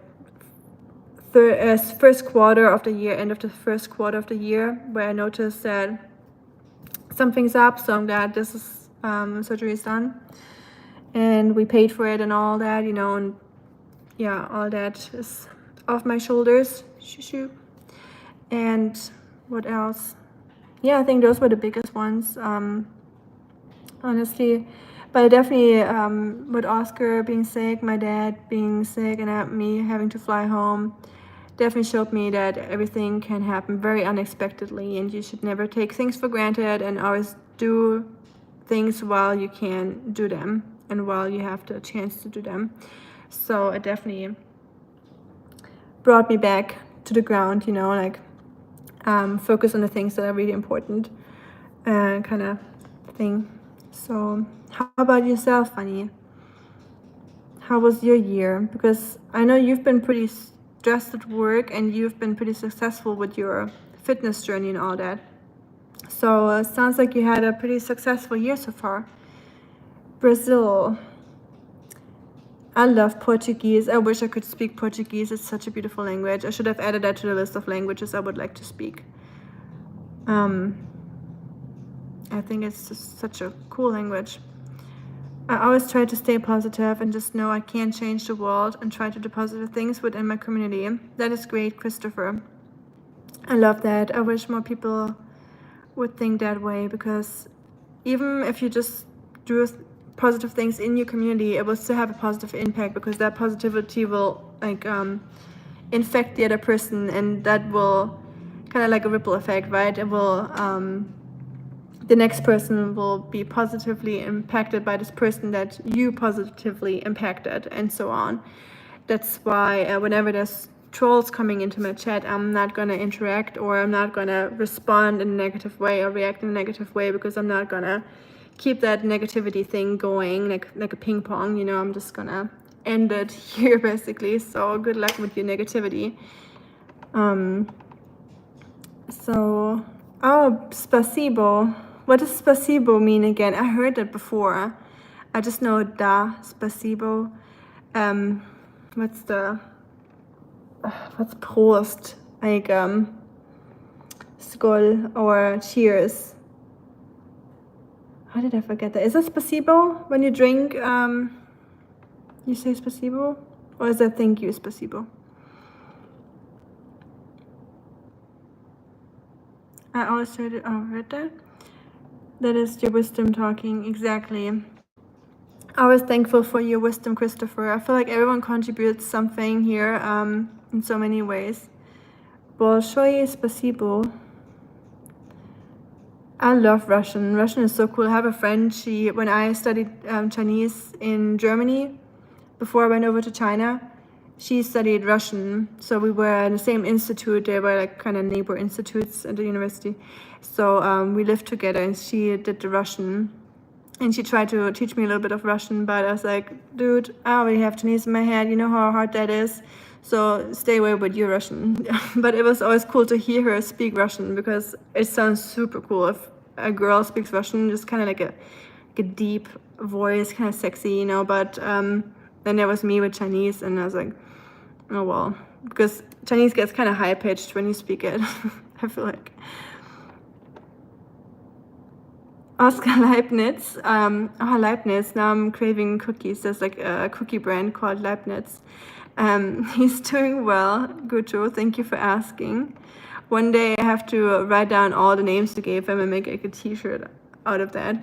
first quarter of the year, end of the first quarter of the year, where I noticed that something's up. So I'm glad this is surgery is done, and we paid for it and all that, you know, and yeah, all that is off my shoulders. Shoo. And what else? Yeah, I think those were the biggest ones, honestly. But definitely with Oscar being sick, my dad being sick, and me having to fly home, definitely showed me that everything can happen very unexpectedly, and you should never take things for granted and always do things while you can do them and while you have the chance to do them. So it definitely brought me back to the ground, you know, like focus on the things that are really important kind of thing. So how about yourself, Fanny? How was your year? Because I know you've been pretty stressed at work and you've been pretty successful with your fitness journey and all that. So sounds like you had a pretty successful year so far. Brazil. I love Portuguese. I wish I could speak Portuguese. It's such a beautiful language. I should have added that to the list of languages I would like to speak. I think it's just such a cool language. I always try to stay positive and just know I can't change the world and try to do positive things within my community. That is great, Christopher. I love that. I wish more people would think that way, because even if you just do positive things in your community, it will still have a positive impact, because that positivity will like infect the other person, and that will kind of like a ripple effect, right? It will the next person will be positively impacted by this person that you positively impacted, and so on. That's why whenever there's trolls coming into my chat, I'm not gonna interact, or I'm not gonna respond in a negative way or react in a negative way, because I'm not gonna keep that negativity thing going like a ping pong, you know. I'm just gonna end it here basically. So good luck with your negativity. So spasibo. What does spasibo mean again? I heard that before. I just know da spasibo. What's Prost? Like skol or cheers. How did I forget that? Is that spasibo? When you drink, you say spasibo? Or is that thank you spasibo? I always heard that. That is your wisdom talking, exactly. I was thankful for your wisdom, Christopher. I feel like everyone contributes something here in so many ways. Bolshoye spasibo. I love Russian. Russian is so cool. I have a friend, when I studied Chinese in Germany, before I went over to China, she studied Russian. So we were in the same institute. They were like kind of neighbor institutes at the university. So we lived together, and she did the Russian. And she tried to teach me a little bit of Russian, but I was like, dude, I already have Chinese in my head. You know how hard that is. So stay away with your Russian. But it was always cool to hear her speak Russian, because it sounds super cool if a girl speaks Russian, just kind of like a deep voice, kind of sexy, you know. But then there was me with Chinese, and I was like, oh well, because Chinese gets kind of high pitched when you speak it. I feel like. Oscar Leibniz. Leibniz. Now I'm craving cookies. There's like a cookie brand called Leibniz. He's doing well. Gucho, thank you for asking. One day I have to write down all the names you gave him and make like a t-shirt out of that.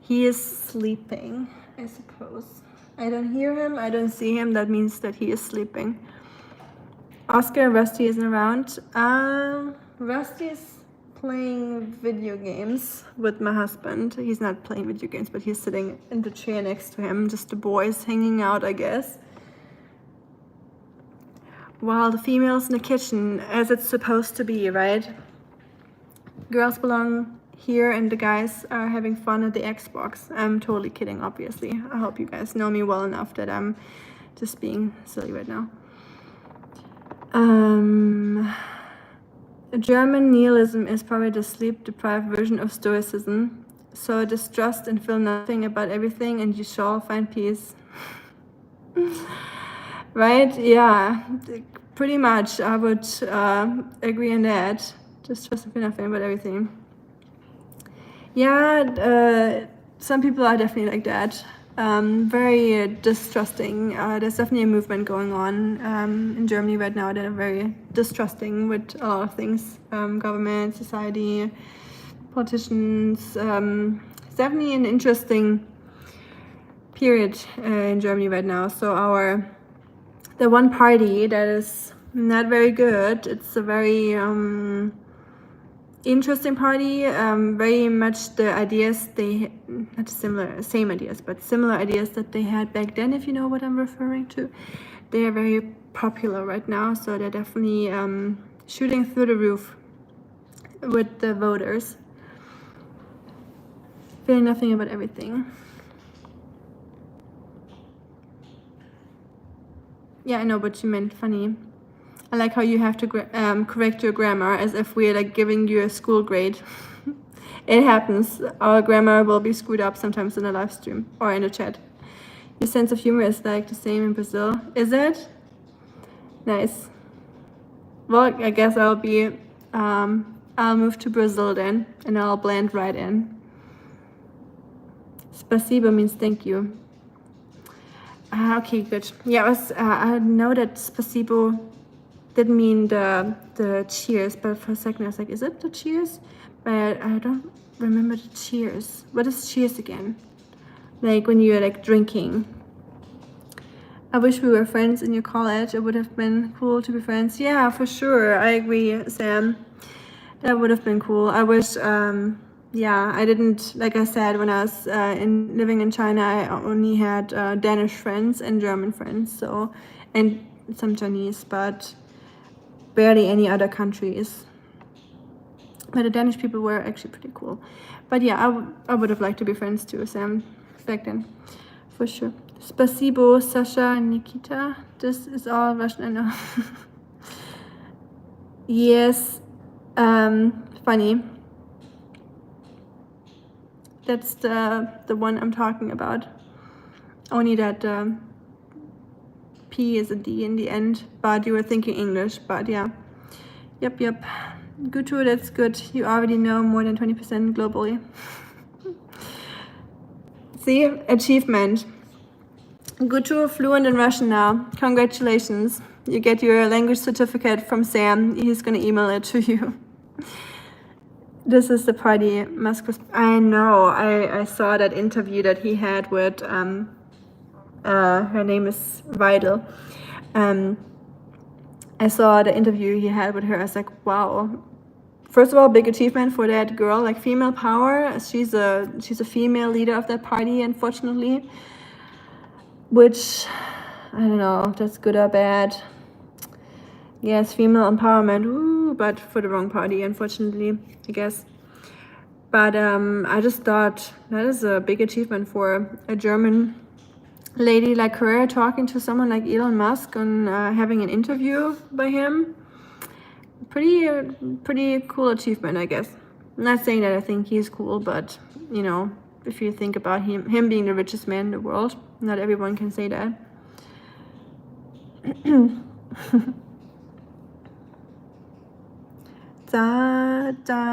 He is sleeping, I suppose. I don't hear him, I don't see him. That means that he is sleeping. Oscar, Rusty isn't around. Rusty is playing video games with my husband. He's not playing video games, but he's sitting in the chair next to him. Just the boys hanging out, I guess. While the females in the kitchen, as it's supposed to be, right? Girls belong here and the guys are having fun at the Xbox. I'm totally kidding, obviously. I hope you guys know me well enough that I'm just being silly right now. German nihilism is probably the sleep-deprived version of Stoicism. So distrust and feel nothing about everything, and you shall find peace. Right? Yeah, pretty much. I would agree on that. Distrust and feel nothing about everything. Yeah, some people are definitely like that. Very distrusting. There's definitely a movement going on in Germany right now that are very distrusting with a lot of things. Government, society, politicians. It's definitely an interesting period in Germany right now. So the one party that is not very good, it's a very interesting party, very much the ideas not same ideas, but similar ideas that they had back then, if you know what I'm referring to. They are very popular right now, so they're definitely shooting through the roof with the voters. Feeling nothing about everything. Yeah, I know what you meant, funny. I like how you have to correct your grammar as if we're like giving you a school grade. It happens. Our grammar will be screwed up sometimes in a live stream or in a chat. Your sense of humor is like the same in Brazil. Is it? Nice. Well, I guess I'll move to Brazil then, and I'll blend right in. Spasibo means thank you. Okay, good. Yeah, I know that spasibo didn't mean the cheers, but for a second I was like, is it the cheers? But I don't remember the cheers. What is cheers again? Like when you're like drinking. I wish we were friends in your college. It would have been cool to be friends. Yeah, for sure. I agree, Sam. That would have been cool. I wish, yeah, I didn't, like I said, when I was living in China, I only had Danish friends and German friends, so, and some Chinese, but barely any other countries. But the Danish people were actually pretty cool. But yeah, I would have liked to be friends too, Sam, back then, for sure. Spasibo, Sasha, Nikita. This is all Russian, I know. Yes, funny. That's the one I'm talking about. Only that P is a D in the end, but you were thinking English, but yeah. Yep. Good too, that's good. You already know more than 20% globally. See, achievement. Gutu fluent in Russian now. Congratulations. You get your language certificate from Sam. He's gonna email it to you. This is the party Moscow. I know. I saw that interview that he had with her name is Weidel. I saw the interview he had with her. I was like, wow. First of all, big achievement for that girl, like female power. She's a female leader of that party, unfortunately. Which, I don't know if that's good or bad. Yes, female empowerment, ooh, but for the wrong party, unfortunately, I guess. But I just thought that is a big achievement for a German lady like her, talking to someone like Elon Musk and having an interview by him. Pretty cool achievement, I guess. I'm not saying that I think he's cool, but, you know, if you think about him being the richest man in the world. Not everyone can say that.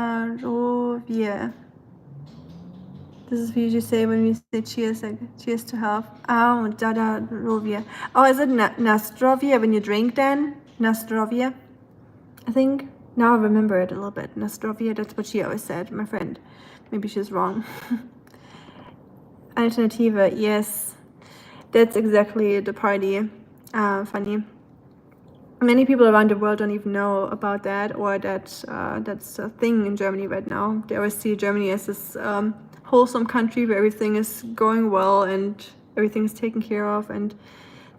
Zadarovie. This is what you say when we say cheers, like cheers to health. Oh, Zadarovie. Oh, is it Nastrovie when you drink then? Nastrovie, I think. Now I remember it a little bit. Nastrovie, that's what she always said, my friend. Maybe she's wrong. Alternative, yes. That's exactly the party. Funny. Many people around the world don't even know about that, or that that's a thing in Germany right now. They always see Germany as this wholesome country where everything is going well and everything is taken care of, and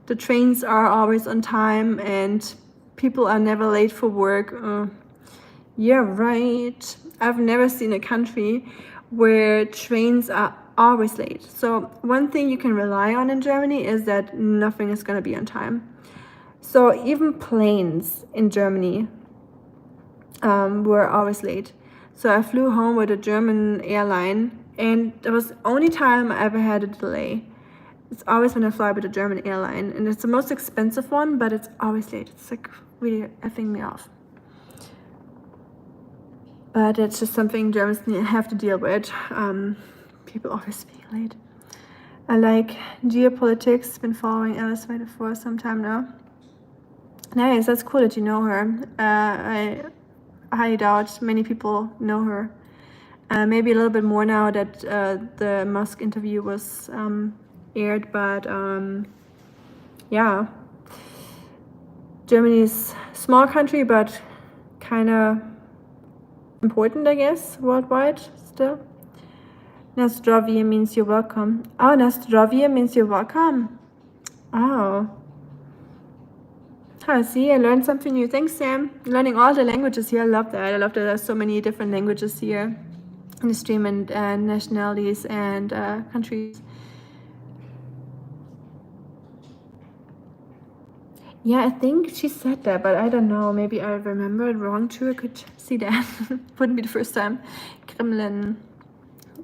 the trains are always on time and people are never late for work. Yeah, right. I've never seen a country where trains are always late. So one thing you can rely on in Germany is that nothing is going to be on time. So even planes in Germany were always late. So I flew home with a German airline, and that was the only time I ever had a delay. It's always when I fly with a German airline, and it's the most expensive one, but it's always late. It's like really effing me off. But it's just something Germans have to deal with. People always being late. I like geopolitics. Been following Alice Weidel for some time now. Nice, that's cool that you know her. I highly doubt many people know her. Maybe a little bit more now that the Musk interview was aired, but yeah. Germany is a small country, but kind of important, I guess, worldwide still. Nastrovie means you're welcome. Oh, Nastrovie means you're welcome. Oh. Oh, see, I learned something new. Thanks, Sam. Learning all the languages here. I love that. I love that there's so many different languages here in the stream, and nationalities and countries. Yeah, I think she said that, but I don't know. Maybe I remember it wrong too. I could see that. Wouldn't be the first time. Kremlin.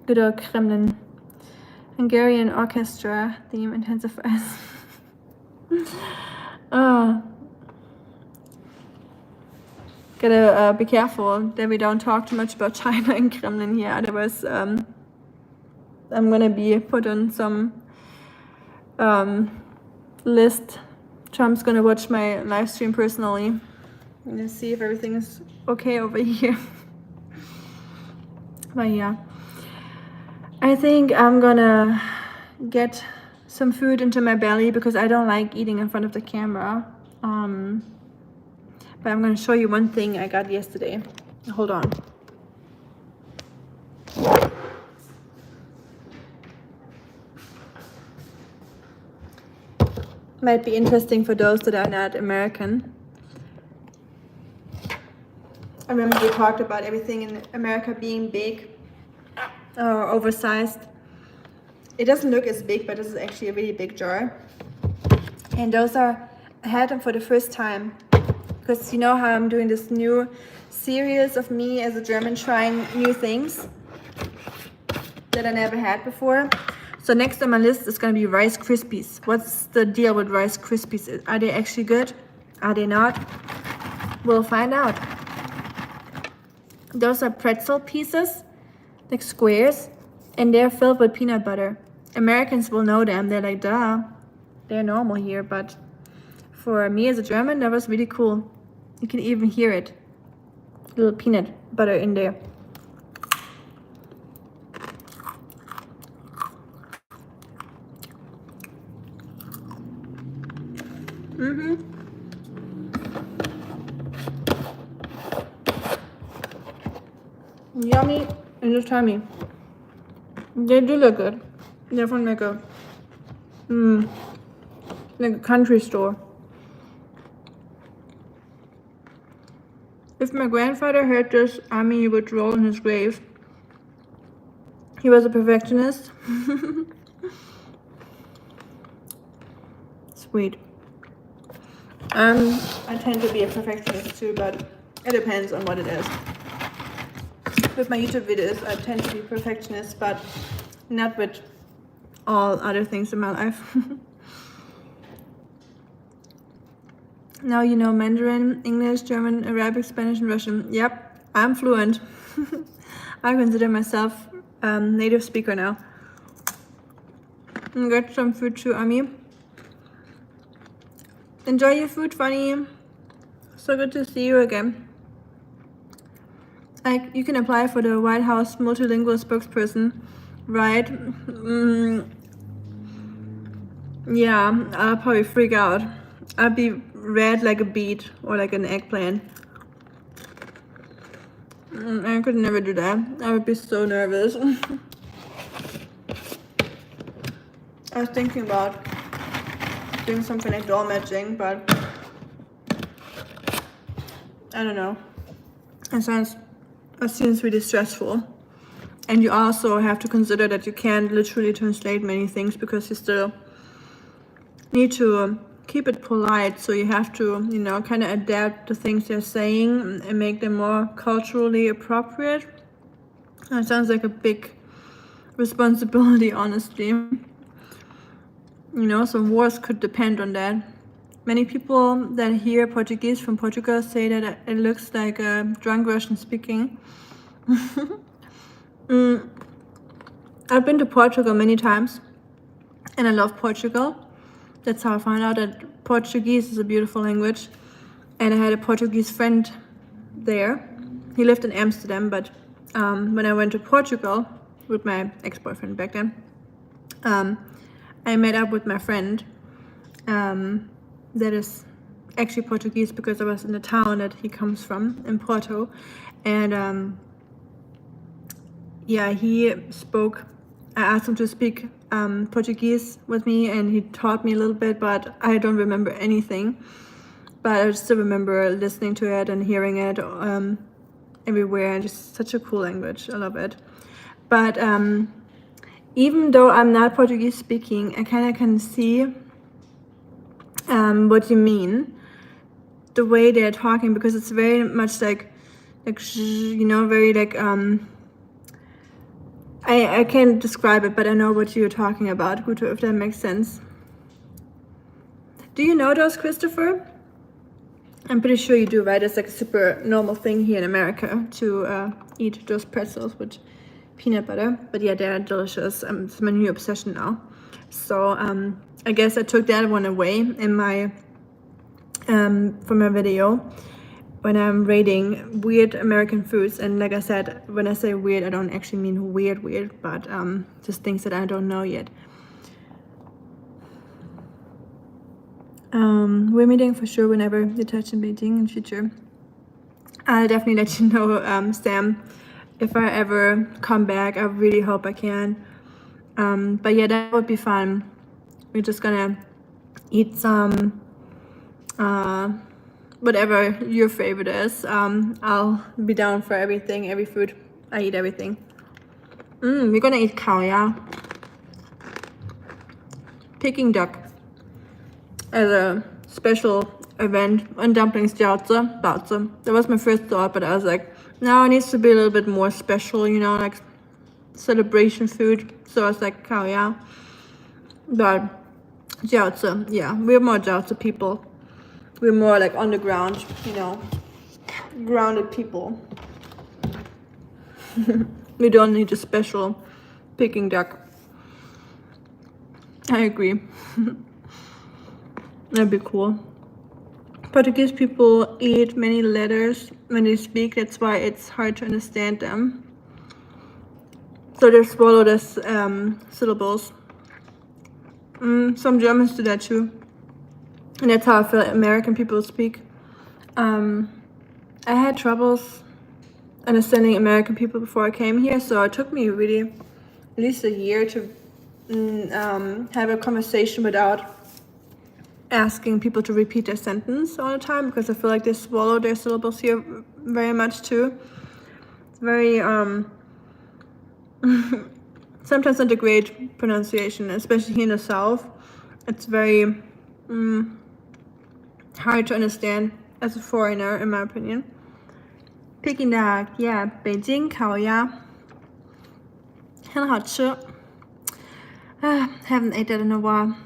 Good old Kremlin. Hungarian orchestra theme intensifies. Oh. Gotta be careful that we don't talk too much about China and Kremlin here. Otherwise, I'm gonna be put on some list. Trump's gonna watch my live stream personally. I'm gonna see if everything is okay over here. But yeah, I think I'm gonna get some food into my belly because I don't like eating in front of the camera. But I'm gonna show you one thing I got yesterday. Hold on. Might be interesting for those that are not American. I remember we talked about everything in America being big or oversized. It doesn't look as big, but this is actually a really big jar. And those are, I had them for the first time because you know how I'm doing this new series of me as a German trying new things that I never had before. So next on my list is going to be Rice Krispies. What's the deal with Rice Krispies? Are they actually good? Are they not? We'll find out. Those are pretzel pieces, like squares, and they're filled with peanut butter. Americans will know them. They're like, duh, they're normal here. But for me as a German, that was really cool. You can even hear it. A little peanut butter in there. Yummy and just tummy. They do look good. They're from like a country store. If my grandfather heard this, I mean, he would roll in his grave. He was a perfectionist. Sweet. I tend to be a perfectionist too, but it depends on what it is. With my YouTube videos, I tend to be perfectionist, but not with all other things in my life. Now you know Mandarin, English, German, Arabic, Spanish, and Russian. Yep, I'm fluent. I consider myself native speaker now. And get some food too, Ami. Enjoy your food, Funny. So good to see you again. You can apply for the White House multilingual spokesperson, right? Yeah, I'll probably freak out. I'll be red like a beet or like an eggplant. I could never do that. I would be so nervous. I was thinking about doing something like dolmetsching, but I don't know. It seems really stressful. And you also have to consider that you can't literally translate many things because you still need to keep it polite. So you have to, you know, kind of adapt the things they're saying and make them more culturally appropriate. It sounds like a big responsibility, honestly. You know, some wars could depend on that. Many people that hear Portuguese from Portugal say that it looks like a drunk Russian speaking. I've been to Portugal many times and I love Portugal. That's how I found out that Portuguese is a beautiful language. And I had a Portuguese friend there. He lived in Amsterdam, but when I went to Portugal with my ex-boyfriend back then, I met up with my friend that is actually Portuguese because I was in the town that he comes from in Porto. And yeah, he spoke, I asked him to speak Portuguese with me and he taught me a little bit, but I don't remember anything. But I still remember listening to it and hearing it everywhere, and just such a cool language. I love it. But even though I'm not Portuguese speaking, I kind of can see what you mean, the way they're talking, because it's very much like you know, very like I can't describe it, but I know what you're talking about, Guto, if that makes sense. Do you know those, Christopher? I'm pretty sure you do, right? It's like a super normal thing here in America to eat those pretzels with peanut butter. But yeah, they're delicious. It's my new obsession now. So I guess I took that one away in my from my video when I'm rating weird American foods. And like I said, when I say weird, I don't actually mean weird, but just things that I don't know yet. We're meeting for sure whenever you touch in Beijing in future. I'll definitely let you know, Sam, if I ever come back. I really hope I can. But yeah, that would be fun. We're just gonna eat some whatever your favorite is. I'll be down for everything, every food. I eat everything. We're gonna eat khao, Peking duck as a special event, and dumplings, jiaozi, baozi. That was my first thought, but I was like, no, it needs to be a little bit more special, you know, like celebration food. So I was like, khao, but jiaozi, yeah, we're more jiaozi people. We're more like on the ground, you know, grounded people. We don't need a special Peking duck. I agree. That'd be cool. Portuguese people eat many letters when they speak. That's why it's hard to understand them. So they swallow this syllables. Some Germans do that too. And that's how I feel American people speak. I had troubles understanding American people before I came here, so it took me really at least a year to have a conversation without asking people to repeat their sentence all the time, because I feel like they swallow their syllables here very much too. It's very sometimes not a great pronunciation, especially here in the South. It's very hard to understand as a foreigner, in my opinion. Peking duck, yeah, 北京烤鸭，很好吃。Haven't ate that in a while.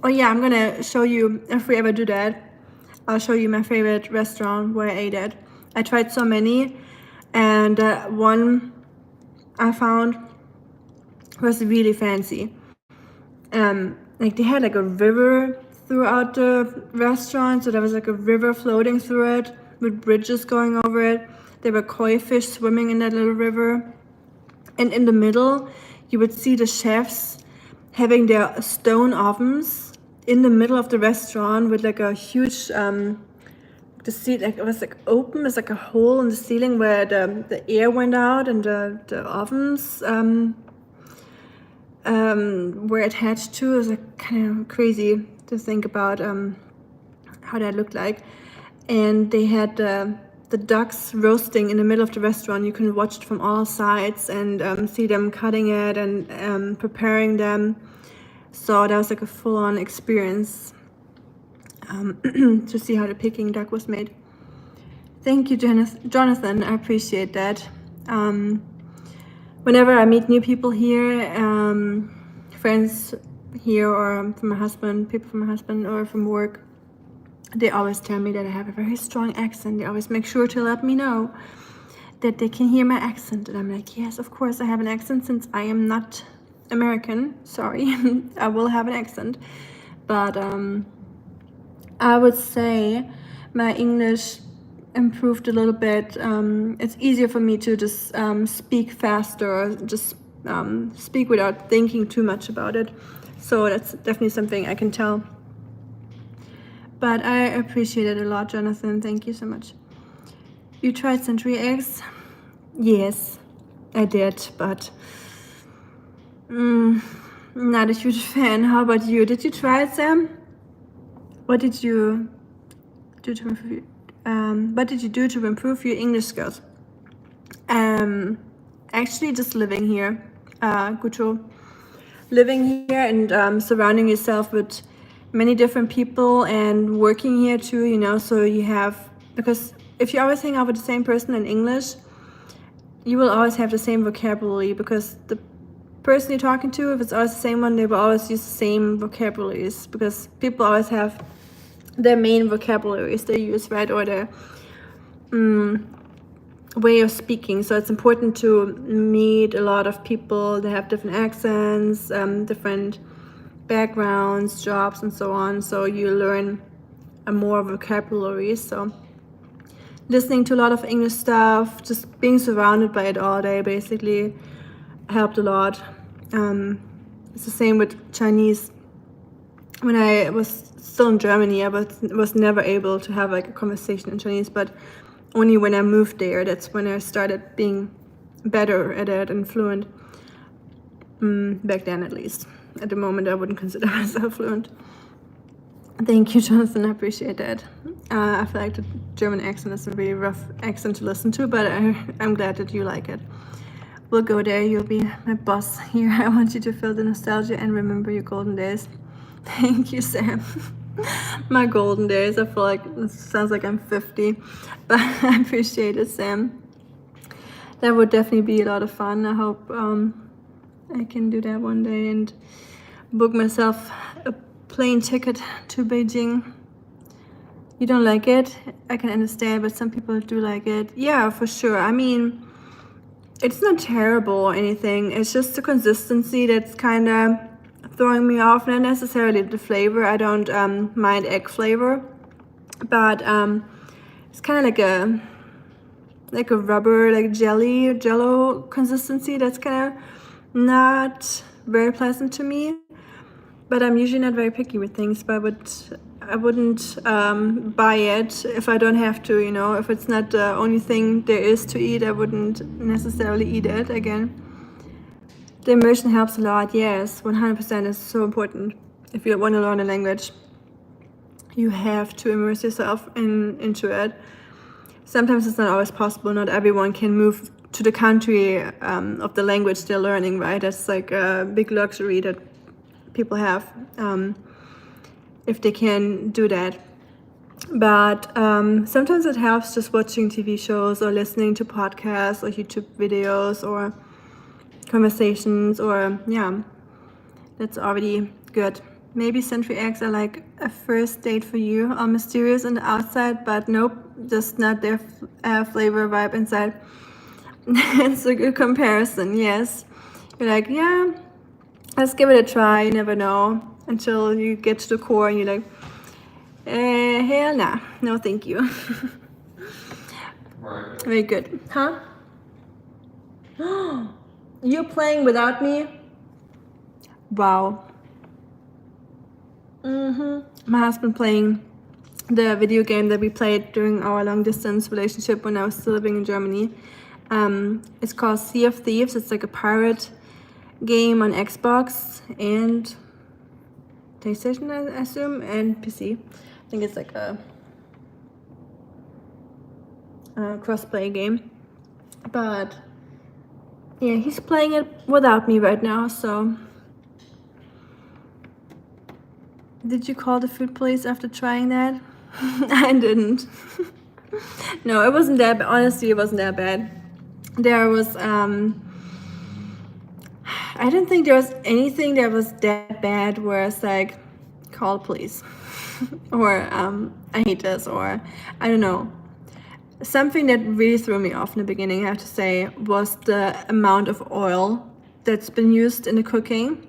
Oh yeah, I'm gonna show you, if we ever do that, I'll show you my favorite restaurant where I ate at. I tried so many, and one I found was really fancy. Like they had like a river throughout the restaurant, so there was like a river floating through it with bridges going over it. There were koi fish swimming in that little river, and in the middle you would see the chefs having their stone ovens in the middle of the restaurant with like a huge the seat, like it was like open, it's like a hole in the ceiling where the air went out, and the ovens were attached to. It was like kind of crazy to think about how that looked like. And they had the ducks roasting in the middle of the restaurant. You can watch it from all sides and see them cutting it and preparing them. So that was like a full-on experience to see how the Peking duck was made. Thank you, Jonathan. I appreciate that. Whenever I meet new people here, friends here or from my husband, people from my husband or from work, they always tell me that I have a very strong accent. They always make sure to let me know that they can hear my accent. And I'm like, yes, of course I have an accent since I am not American. Sorry, I will have an accent. But I would say my English improved a little bit. It's easier for me to just speak faster, or just speak without thinking too much about it. So that's definitely something I can tell. But I appreciate it a lot, Jonathan. Thank you so much. You tried century eggs? Yes, I did, but not a huge fan. How about you? Did you try it, Sam? What did you do to improve? What did you do to improve your English skills? Actually, just living here, Gucho. Living here and surrounding yourself with many different people and working here too, you know, so you have, because if you always hang out with the same person in English, you will always have the same vocabulary, because the person you're talking to, if it's always the same one, they will always use the same vocabularies, because people always have their main vocabularies they use, right, or their way of speaking. So it's important to meet a lot of people that have different accents, different backgrounds, jobs, and so on, so you learn a more vocabulary. So listening to a lot of English stuff, just being surrounded by it all day basically helped a lot. It's the same with Chinese. When I was still in Germany, I was never able to have like a conversation in Chinese, but only when I moved there, that's when I started being better at it and fluent. Back then, at least. At the moment, I wouldn't consider myself fluent. Thank you, Jonathan. I appreciate that. I feel like the German accent is a really rough accent to listen to, but I'm glad that you like it. We'll go there. You'll be my boss here. I want you to feel the nostalgia and remember your golden days. Thank you, Sam. My golden days. I feel like it sounds like I'm 50, but I appreciate it, Sam. That would definitely be a lot of fun. I hope I can do that one day and book myself a plane ticket to Beijing. You don't like it? I can understand, but some people do like it. Yeah, for sure. I mean, it's not terrible or anything. It's just the consistency that's kind of throwing me off. Not necessarily the flavor. I don't mind egg flavor, but it's kind of like a rubber, like jello consistency. That's kind of not very pleasant to me. But I'm usually not very picky with things, but I wouldn't buy it if I don't have to, you know. If it's not the only thing there is to eat, I wouldn't necessarily eat it again. The immersion helps a lot, yes, 100% is so important. If you want to learn a language, you have to immerse yourself into it. Sometimes it's not always possible. Not everyone can move to the country of the language they're learning, right? That's like a big luxury that people have if they can do that. But sometimes it helps just watching TV shows or listening to podcasts or YouTube videos or conversations, or That's already good. Maybe century eggs are like a first date for you, all mysterious on the outside, but nope, just not their flavor vibe inside. It's a good comparison, yes. You're like, yeah, let's give it a try, you never know, until you get to the core and you're like, hell nah, no thank you. Right. Very good. Huh? You're playing without me? Wow. My husband playing the video game that we played during our long distance relationship when I was still living in Germany. It's called Sea of Thieves. It's like a pirate game on Xbox and PlayStation, I assume, and PC. I think it's like a cross-play game. But yeah, he's playing it without me right now, so. Did you call the food police after trying that? I didn't. No, it wasn't that bad. Honestly, it wasn't that bad. There was, I didn't think there was anything that was that bad where it's like, call police. Or, I hate this, or, I don't know. Something that really threw me off in the beginning, I have to say, was the amount of oil that's been used in the cooking.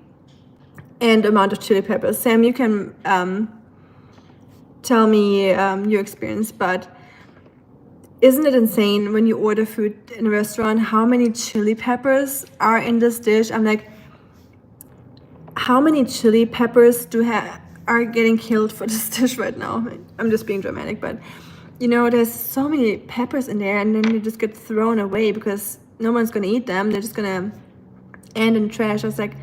And amount of chili peppers. Sam, you can tell me your experience, but isn't it insane when you order food in a restaurant how many chili peppers are in this dish? I'm like, how many chili peppers are getting killed for this dish right now? I'm just being dramatic, but you know, there's so many peppers in there, and then they just get thrown away because no one's gonna eat them. They're just gonna end in trash. I was like,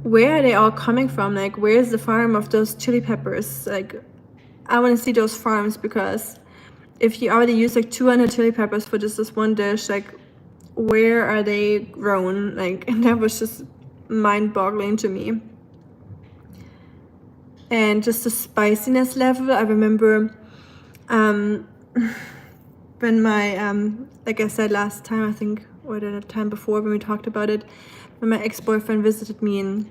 where are they all coming from? Like, where's the farm of those chili peppers? Like, I want to see those farms, because if you already use like 200 chili peppers for just this one dish, like, where are they grown? Like, and that was just mind-boggling to me. And just the spiciness level, I remember when my, like I said last time, I think, or the time before when we talked about it, when my ex-boyfriend visited me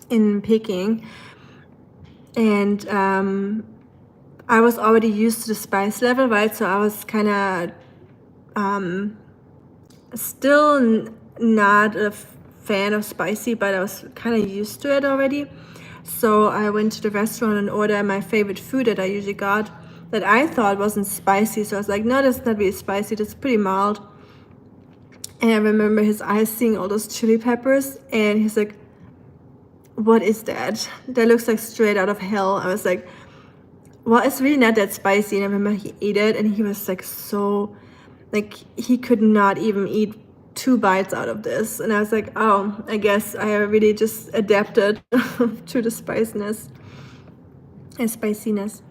in Peking, and I was already used to the spice level, right? So I was kind of still not a fan of spicy, but I was kind of used to it already. So I went to the restaurant and ordered my favorite food that I usually got, that I thought wasn't spicy. So I was like, no, that's not really spicy, that's pretty mild. And I remember his eyes seeing all those chili peppers, and he's like, what is that? That looks like straight out of hell. I was like, well, it's really not that spicy. And I remember he ate it, and he was like, so, like, he could not even eat 2 bites out of this. And I was like, oh, I guess I really just adapted to the spiciness and spiciness.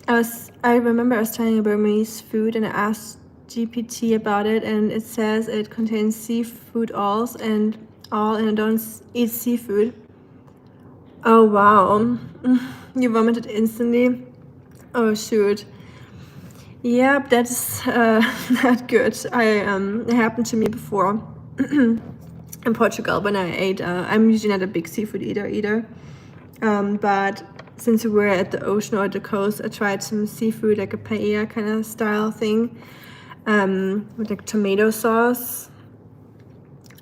I remember I was trying a Burmese food, and I asked GPT about it, and it says it contains seafood oils and I don't eat seafood. Oh wow. You vomited instantly? Oh shoot. Yep, that's not good. It happened to me before in Portugal when I ate. I'm usually not a big seafood eater either, but since we were at the ocean or at the coast, I tried some seafood, like a paella kind of style thing. With like tomato sauce,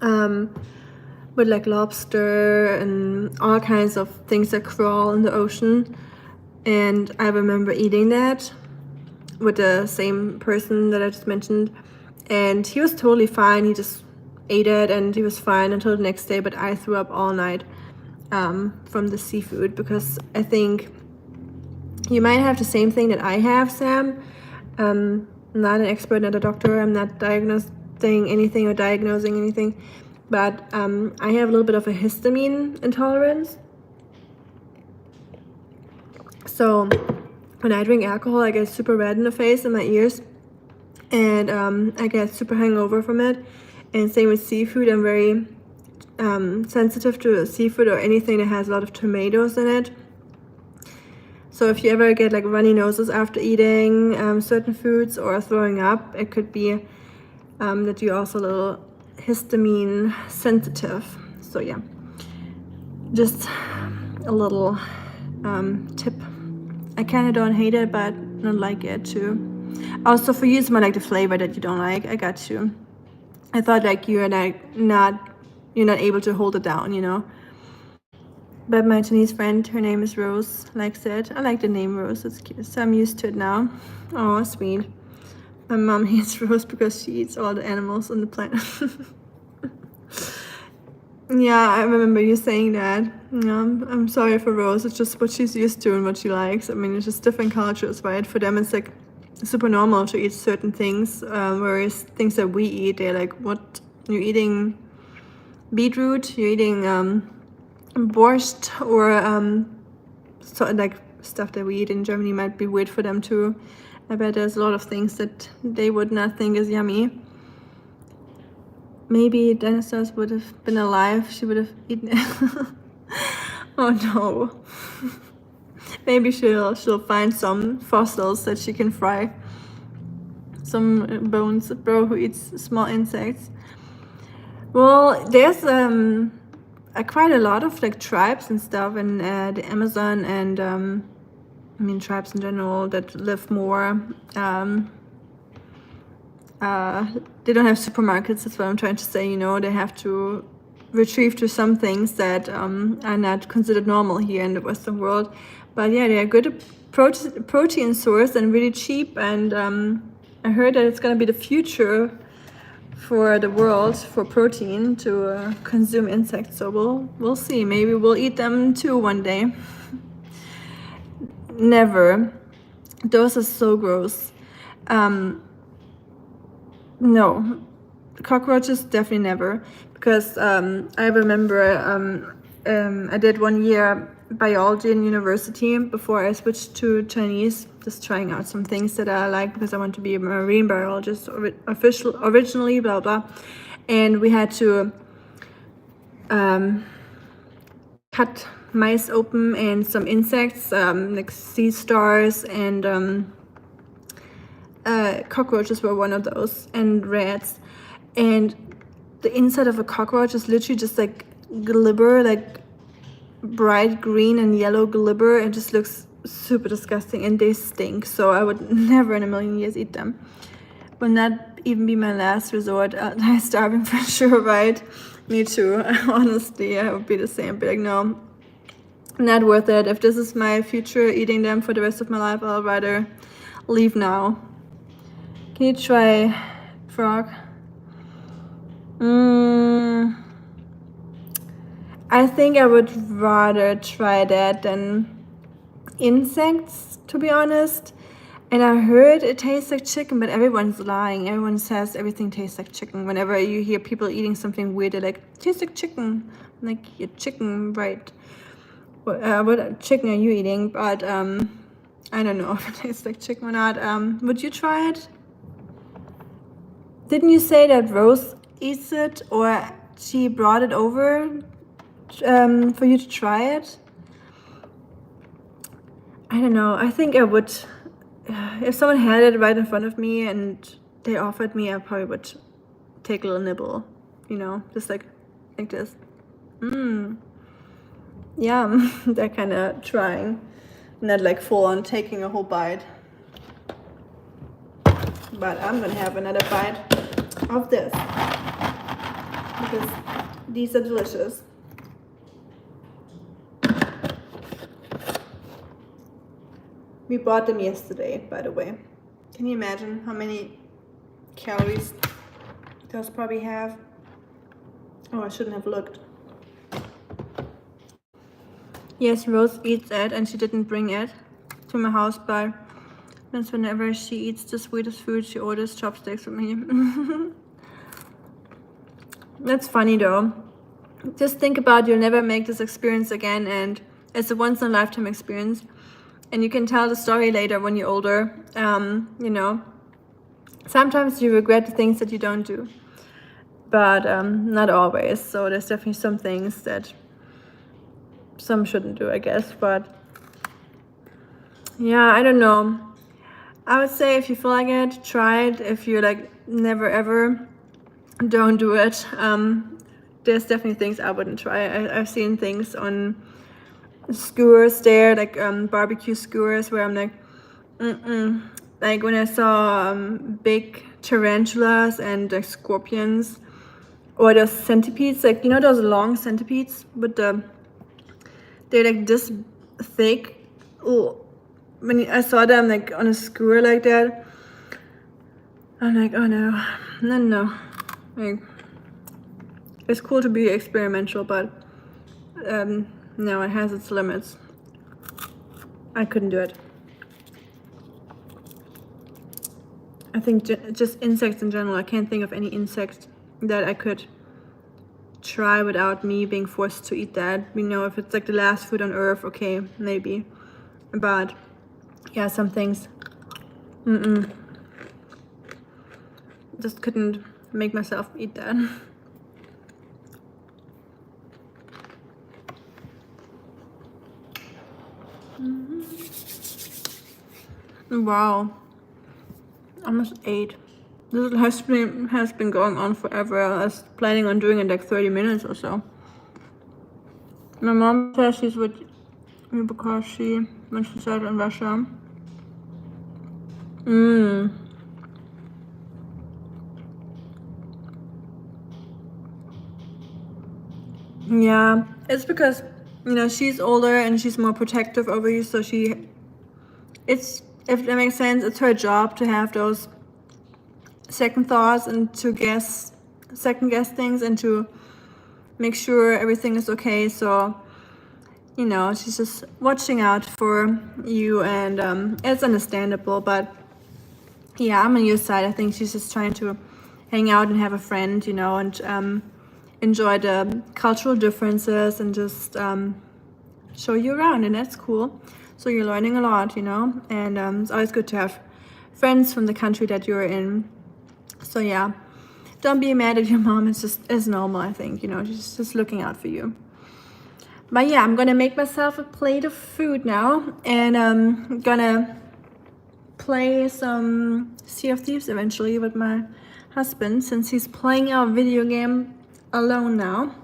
with like lobster and all kinds of things that crawl in the ocean. And I remember eating that with the same person that I just mentioned, and he was totally fine. He just ate it and he was fine until the next day, but I threw up all night from the seafood, because I think you might have the same thing that I have, Sam. I'm not an expert, not a doctor. I'm not diagnosing anything or diagnosing anything, but I have a little bit of a histamine intolerance. So when I drink alcohol, I get super red in the face and my ears, and I get super hangover from it. And same with seafood. I'm very sensitive to seafood or anything that has a lot of tomatoes in it. So if you ever get like runny noses after eating certain foods or throwing up, it could be that you're also a little histamine sensitive. So yeah. Just a little tip. I kind of don't hate it, but don't like it too. Also, for you, it's more like the flavor that you don't like. I got you. I thought like you're not able to hold it down, you know. But my Chinese friend, her name is Rose, likes it. I like the name Rose, it's cute. So I'm used to it now. Oh, sweet. My mom hates Rose because she eats all the animals on the planet. Yeah, I remember you saying that. I'm sorry for Rose. It's just what she's used to and what she likes. I mean, it's just different cultures, right? For them, it's like super normal to eat certain things, whereas things that we eat, they're like, what? You're eating beetroot? You're eating borscht, or so like stuff that we eat in Germany might be weird for them too. I bet there's a lot of things that they would not think is yummy. Maybe dinosaurs would have been alive, she would have eaten it. Oh no. Maybe she'll find some fossils that she can fry. Some bones, bro who eats small insects. Well, there's quite a lot of like tribes and stuff in the Amazon, and I mean tribes in general that live more. They don't have supermarkets, that's what I'm trying to say, you know. They have to retrieve to some things that are not considered normal here in the Western world. But yeah, they are good protein source and really cheap, and I heard that it's gonna be the future for the world for protein to consume insects. So we'll see. Maybe we'll eat them too one day. Never. Those are so gross. No, cockroaches definitely never, because I remember I did 1 year biology in university before I switched to Chinese, just trying out some things that I like because I want to be a marine biologist originally, blah blah. And we had to cut mice open and some insects, like sea stars, and cockroaches were one of those, and rats. And the inside of a cockroach is literally just like glibber, like bright green and yellow glibber. It just looks super disgusting, and they stink. So I would never in a million years eat them. Would not even be my last resort. I'm starving for sure, right? Me too. Honestly, I would be the same. But like, no, not worth it. If this is my future, eating them for the rest of my life, I'll rather leave now. Can you try frog? I think I would rather try that than insects, to be honest. And I heard it tastes like chicken, but everyone's lying. Everyone says everything tastes like chicken. Whenever you hear people eating something weird, they're like, tastes like chicken. I'm like, yeah, chicken, right? What chicken are you eating? But I don't know if it tastes like chicken or not. Would you try it? Didn't you say that Rose eats it, or she brought it over for you to try it? I don't know. I think I would, if someone had it right in front of me and they offered me, I probably would take a little nibble, you know, just like this. Yeah, they're kind of trying, not like full on taking a whole bite. But I'm gonna have another bite of this because these are delicious. We bought them yesterday, by the way. Can you imagine how many calories those probably have? Oh, I shouldn't have looked. Yes, Rose eats it, and she didn't bring it to my house, but that's whenever she eats the sweetest food, she orders chopsticks with me. That's funny though. Just think about, you'll never make this experience again, and it's a once in a lifetime experience. And you can tell the story later when you're older. You know, sometimes you regret the things that you don't do, but not always. So there's definitely some things that some shouldn't do, I guess. But yeah, I don't know. I would say if you feel like it, try it. If you're like never ever, don't do it. there's definitely things I wouldn't try. I've seen things on skewers there, like barbecue skewers, where I'm like, like when I saw big tarantulas and like scorpions, or those centipedes, like, you know, those long centipedes with they're like this thick. Oh, when I saw them like on a skewer like that, I'm like, oh no. Like, it's cool to be experimental, but no, it has its limits. I couldn't do it. I think just insects in general, I can't think of any insect that I could try without me being forced to eat that. You know, if it's like the last food on earth, okay, maybe. But yeah, some things, just couldn't make myself eat that. Wow, almost 8. This has been going on forever. I was planning on doing it like 30 minutes or so. My mom says she's with me because when she said in Russia. Yeah, it's because, you know, she's older and she's more protective over you, so if that makes sense, it's her job to have those second thoughts and to second guess things and to make sure everything is okay. So, you know, she's just watching out for you, and it's understandable. But yeah, I'm on your side. I think she's just trying to hang out and have a friend, you know, and enjoy the cultural differences and just show you around, and that's cool. So you're learning a lot, you know, and it's always good to have friends from the country that you're in. So yeah, don't be mad at your mom. It's normal, I think, you know, she's just looking out for you. But yeah, I'm gonna make myself a plate of food now, and I'm gonna play some Sea of Thieves eventually with my husband, since he's playing our video game alone now.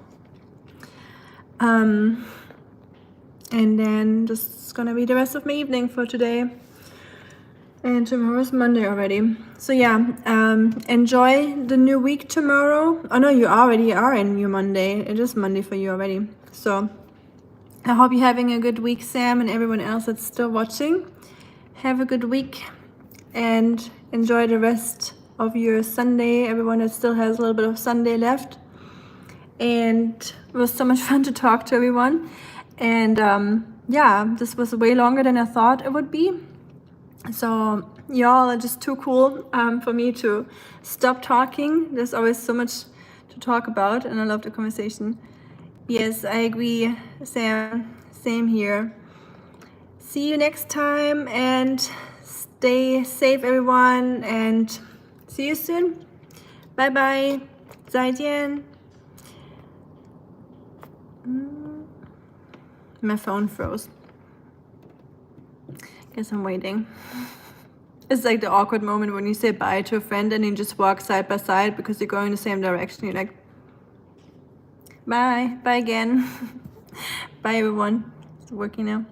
And then just gonna be the rest of my evening for today. And tomorrow's Monday already. So yeah, enjoy the new week tomorrow. Oh no, you already are in your Monday. It is Monday for you already. So I hope you're having a good week, Sam, and everyone else that's still watching. Have a good week and enjoy the rest of your Sunday. Everyone that still has a little bit of Sunday left. And it was so much fun to talk to everyone. And yeah, this was way longer than I thought it would be. So y'all are just too cool for me to stop talking. There's always so much to talk about, and I love the conversation. Yes, I agree, Sam. Same here. See you next time, and stay safe, everyone, and see you soon. Bye bye. 再见. My phone froze. Guess I'm waiting. It's like the awkward moment when you say bye to a friend and you just walk side by side because you're going the same direction. You're like, bye again. Bye everyone. It's working now,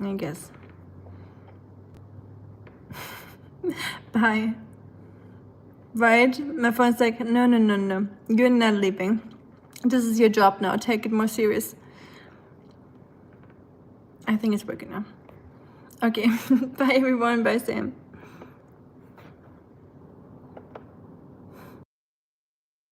I guess. Bye. Right? My phone's like, no. You're not leaving. This is your job now. Take it more serious. I think it's working now. Okay. Bye everyone. Bye Sam.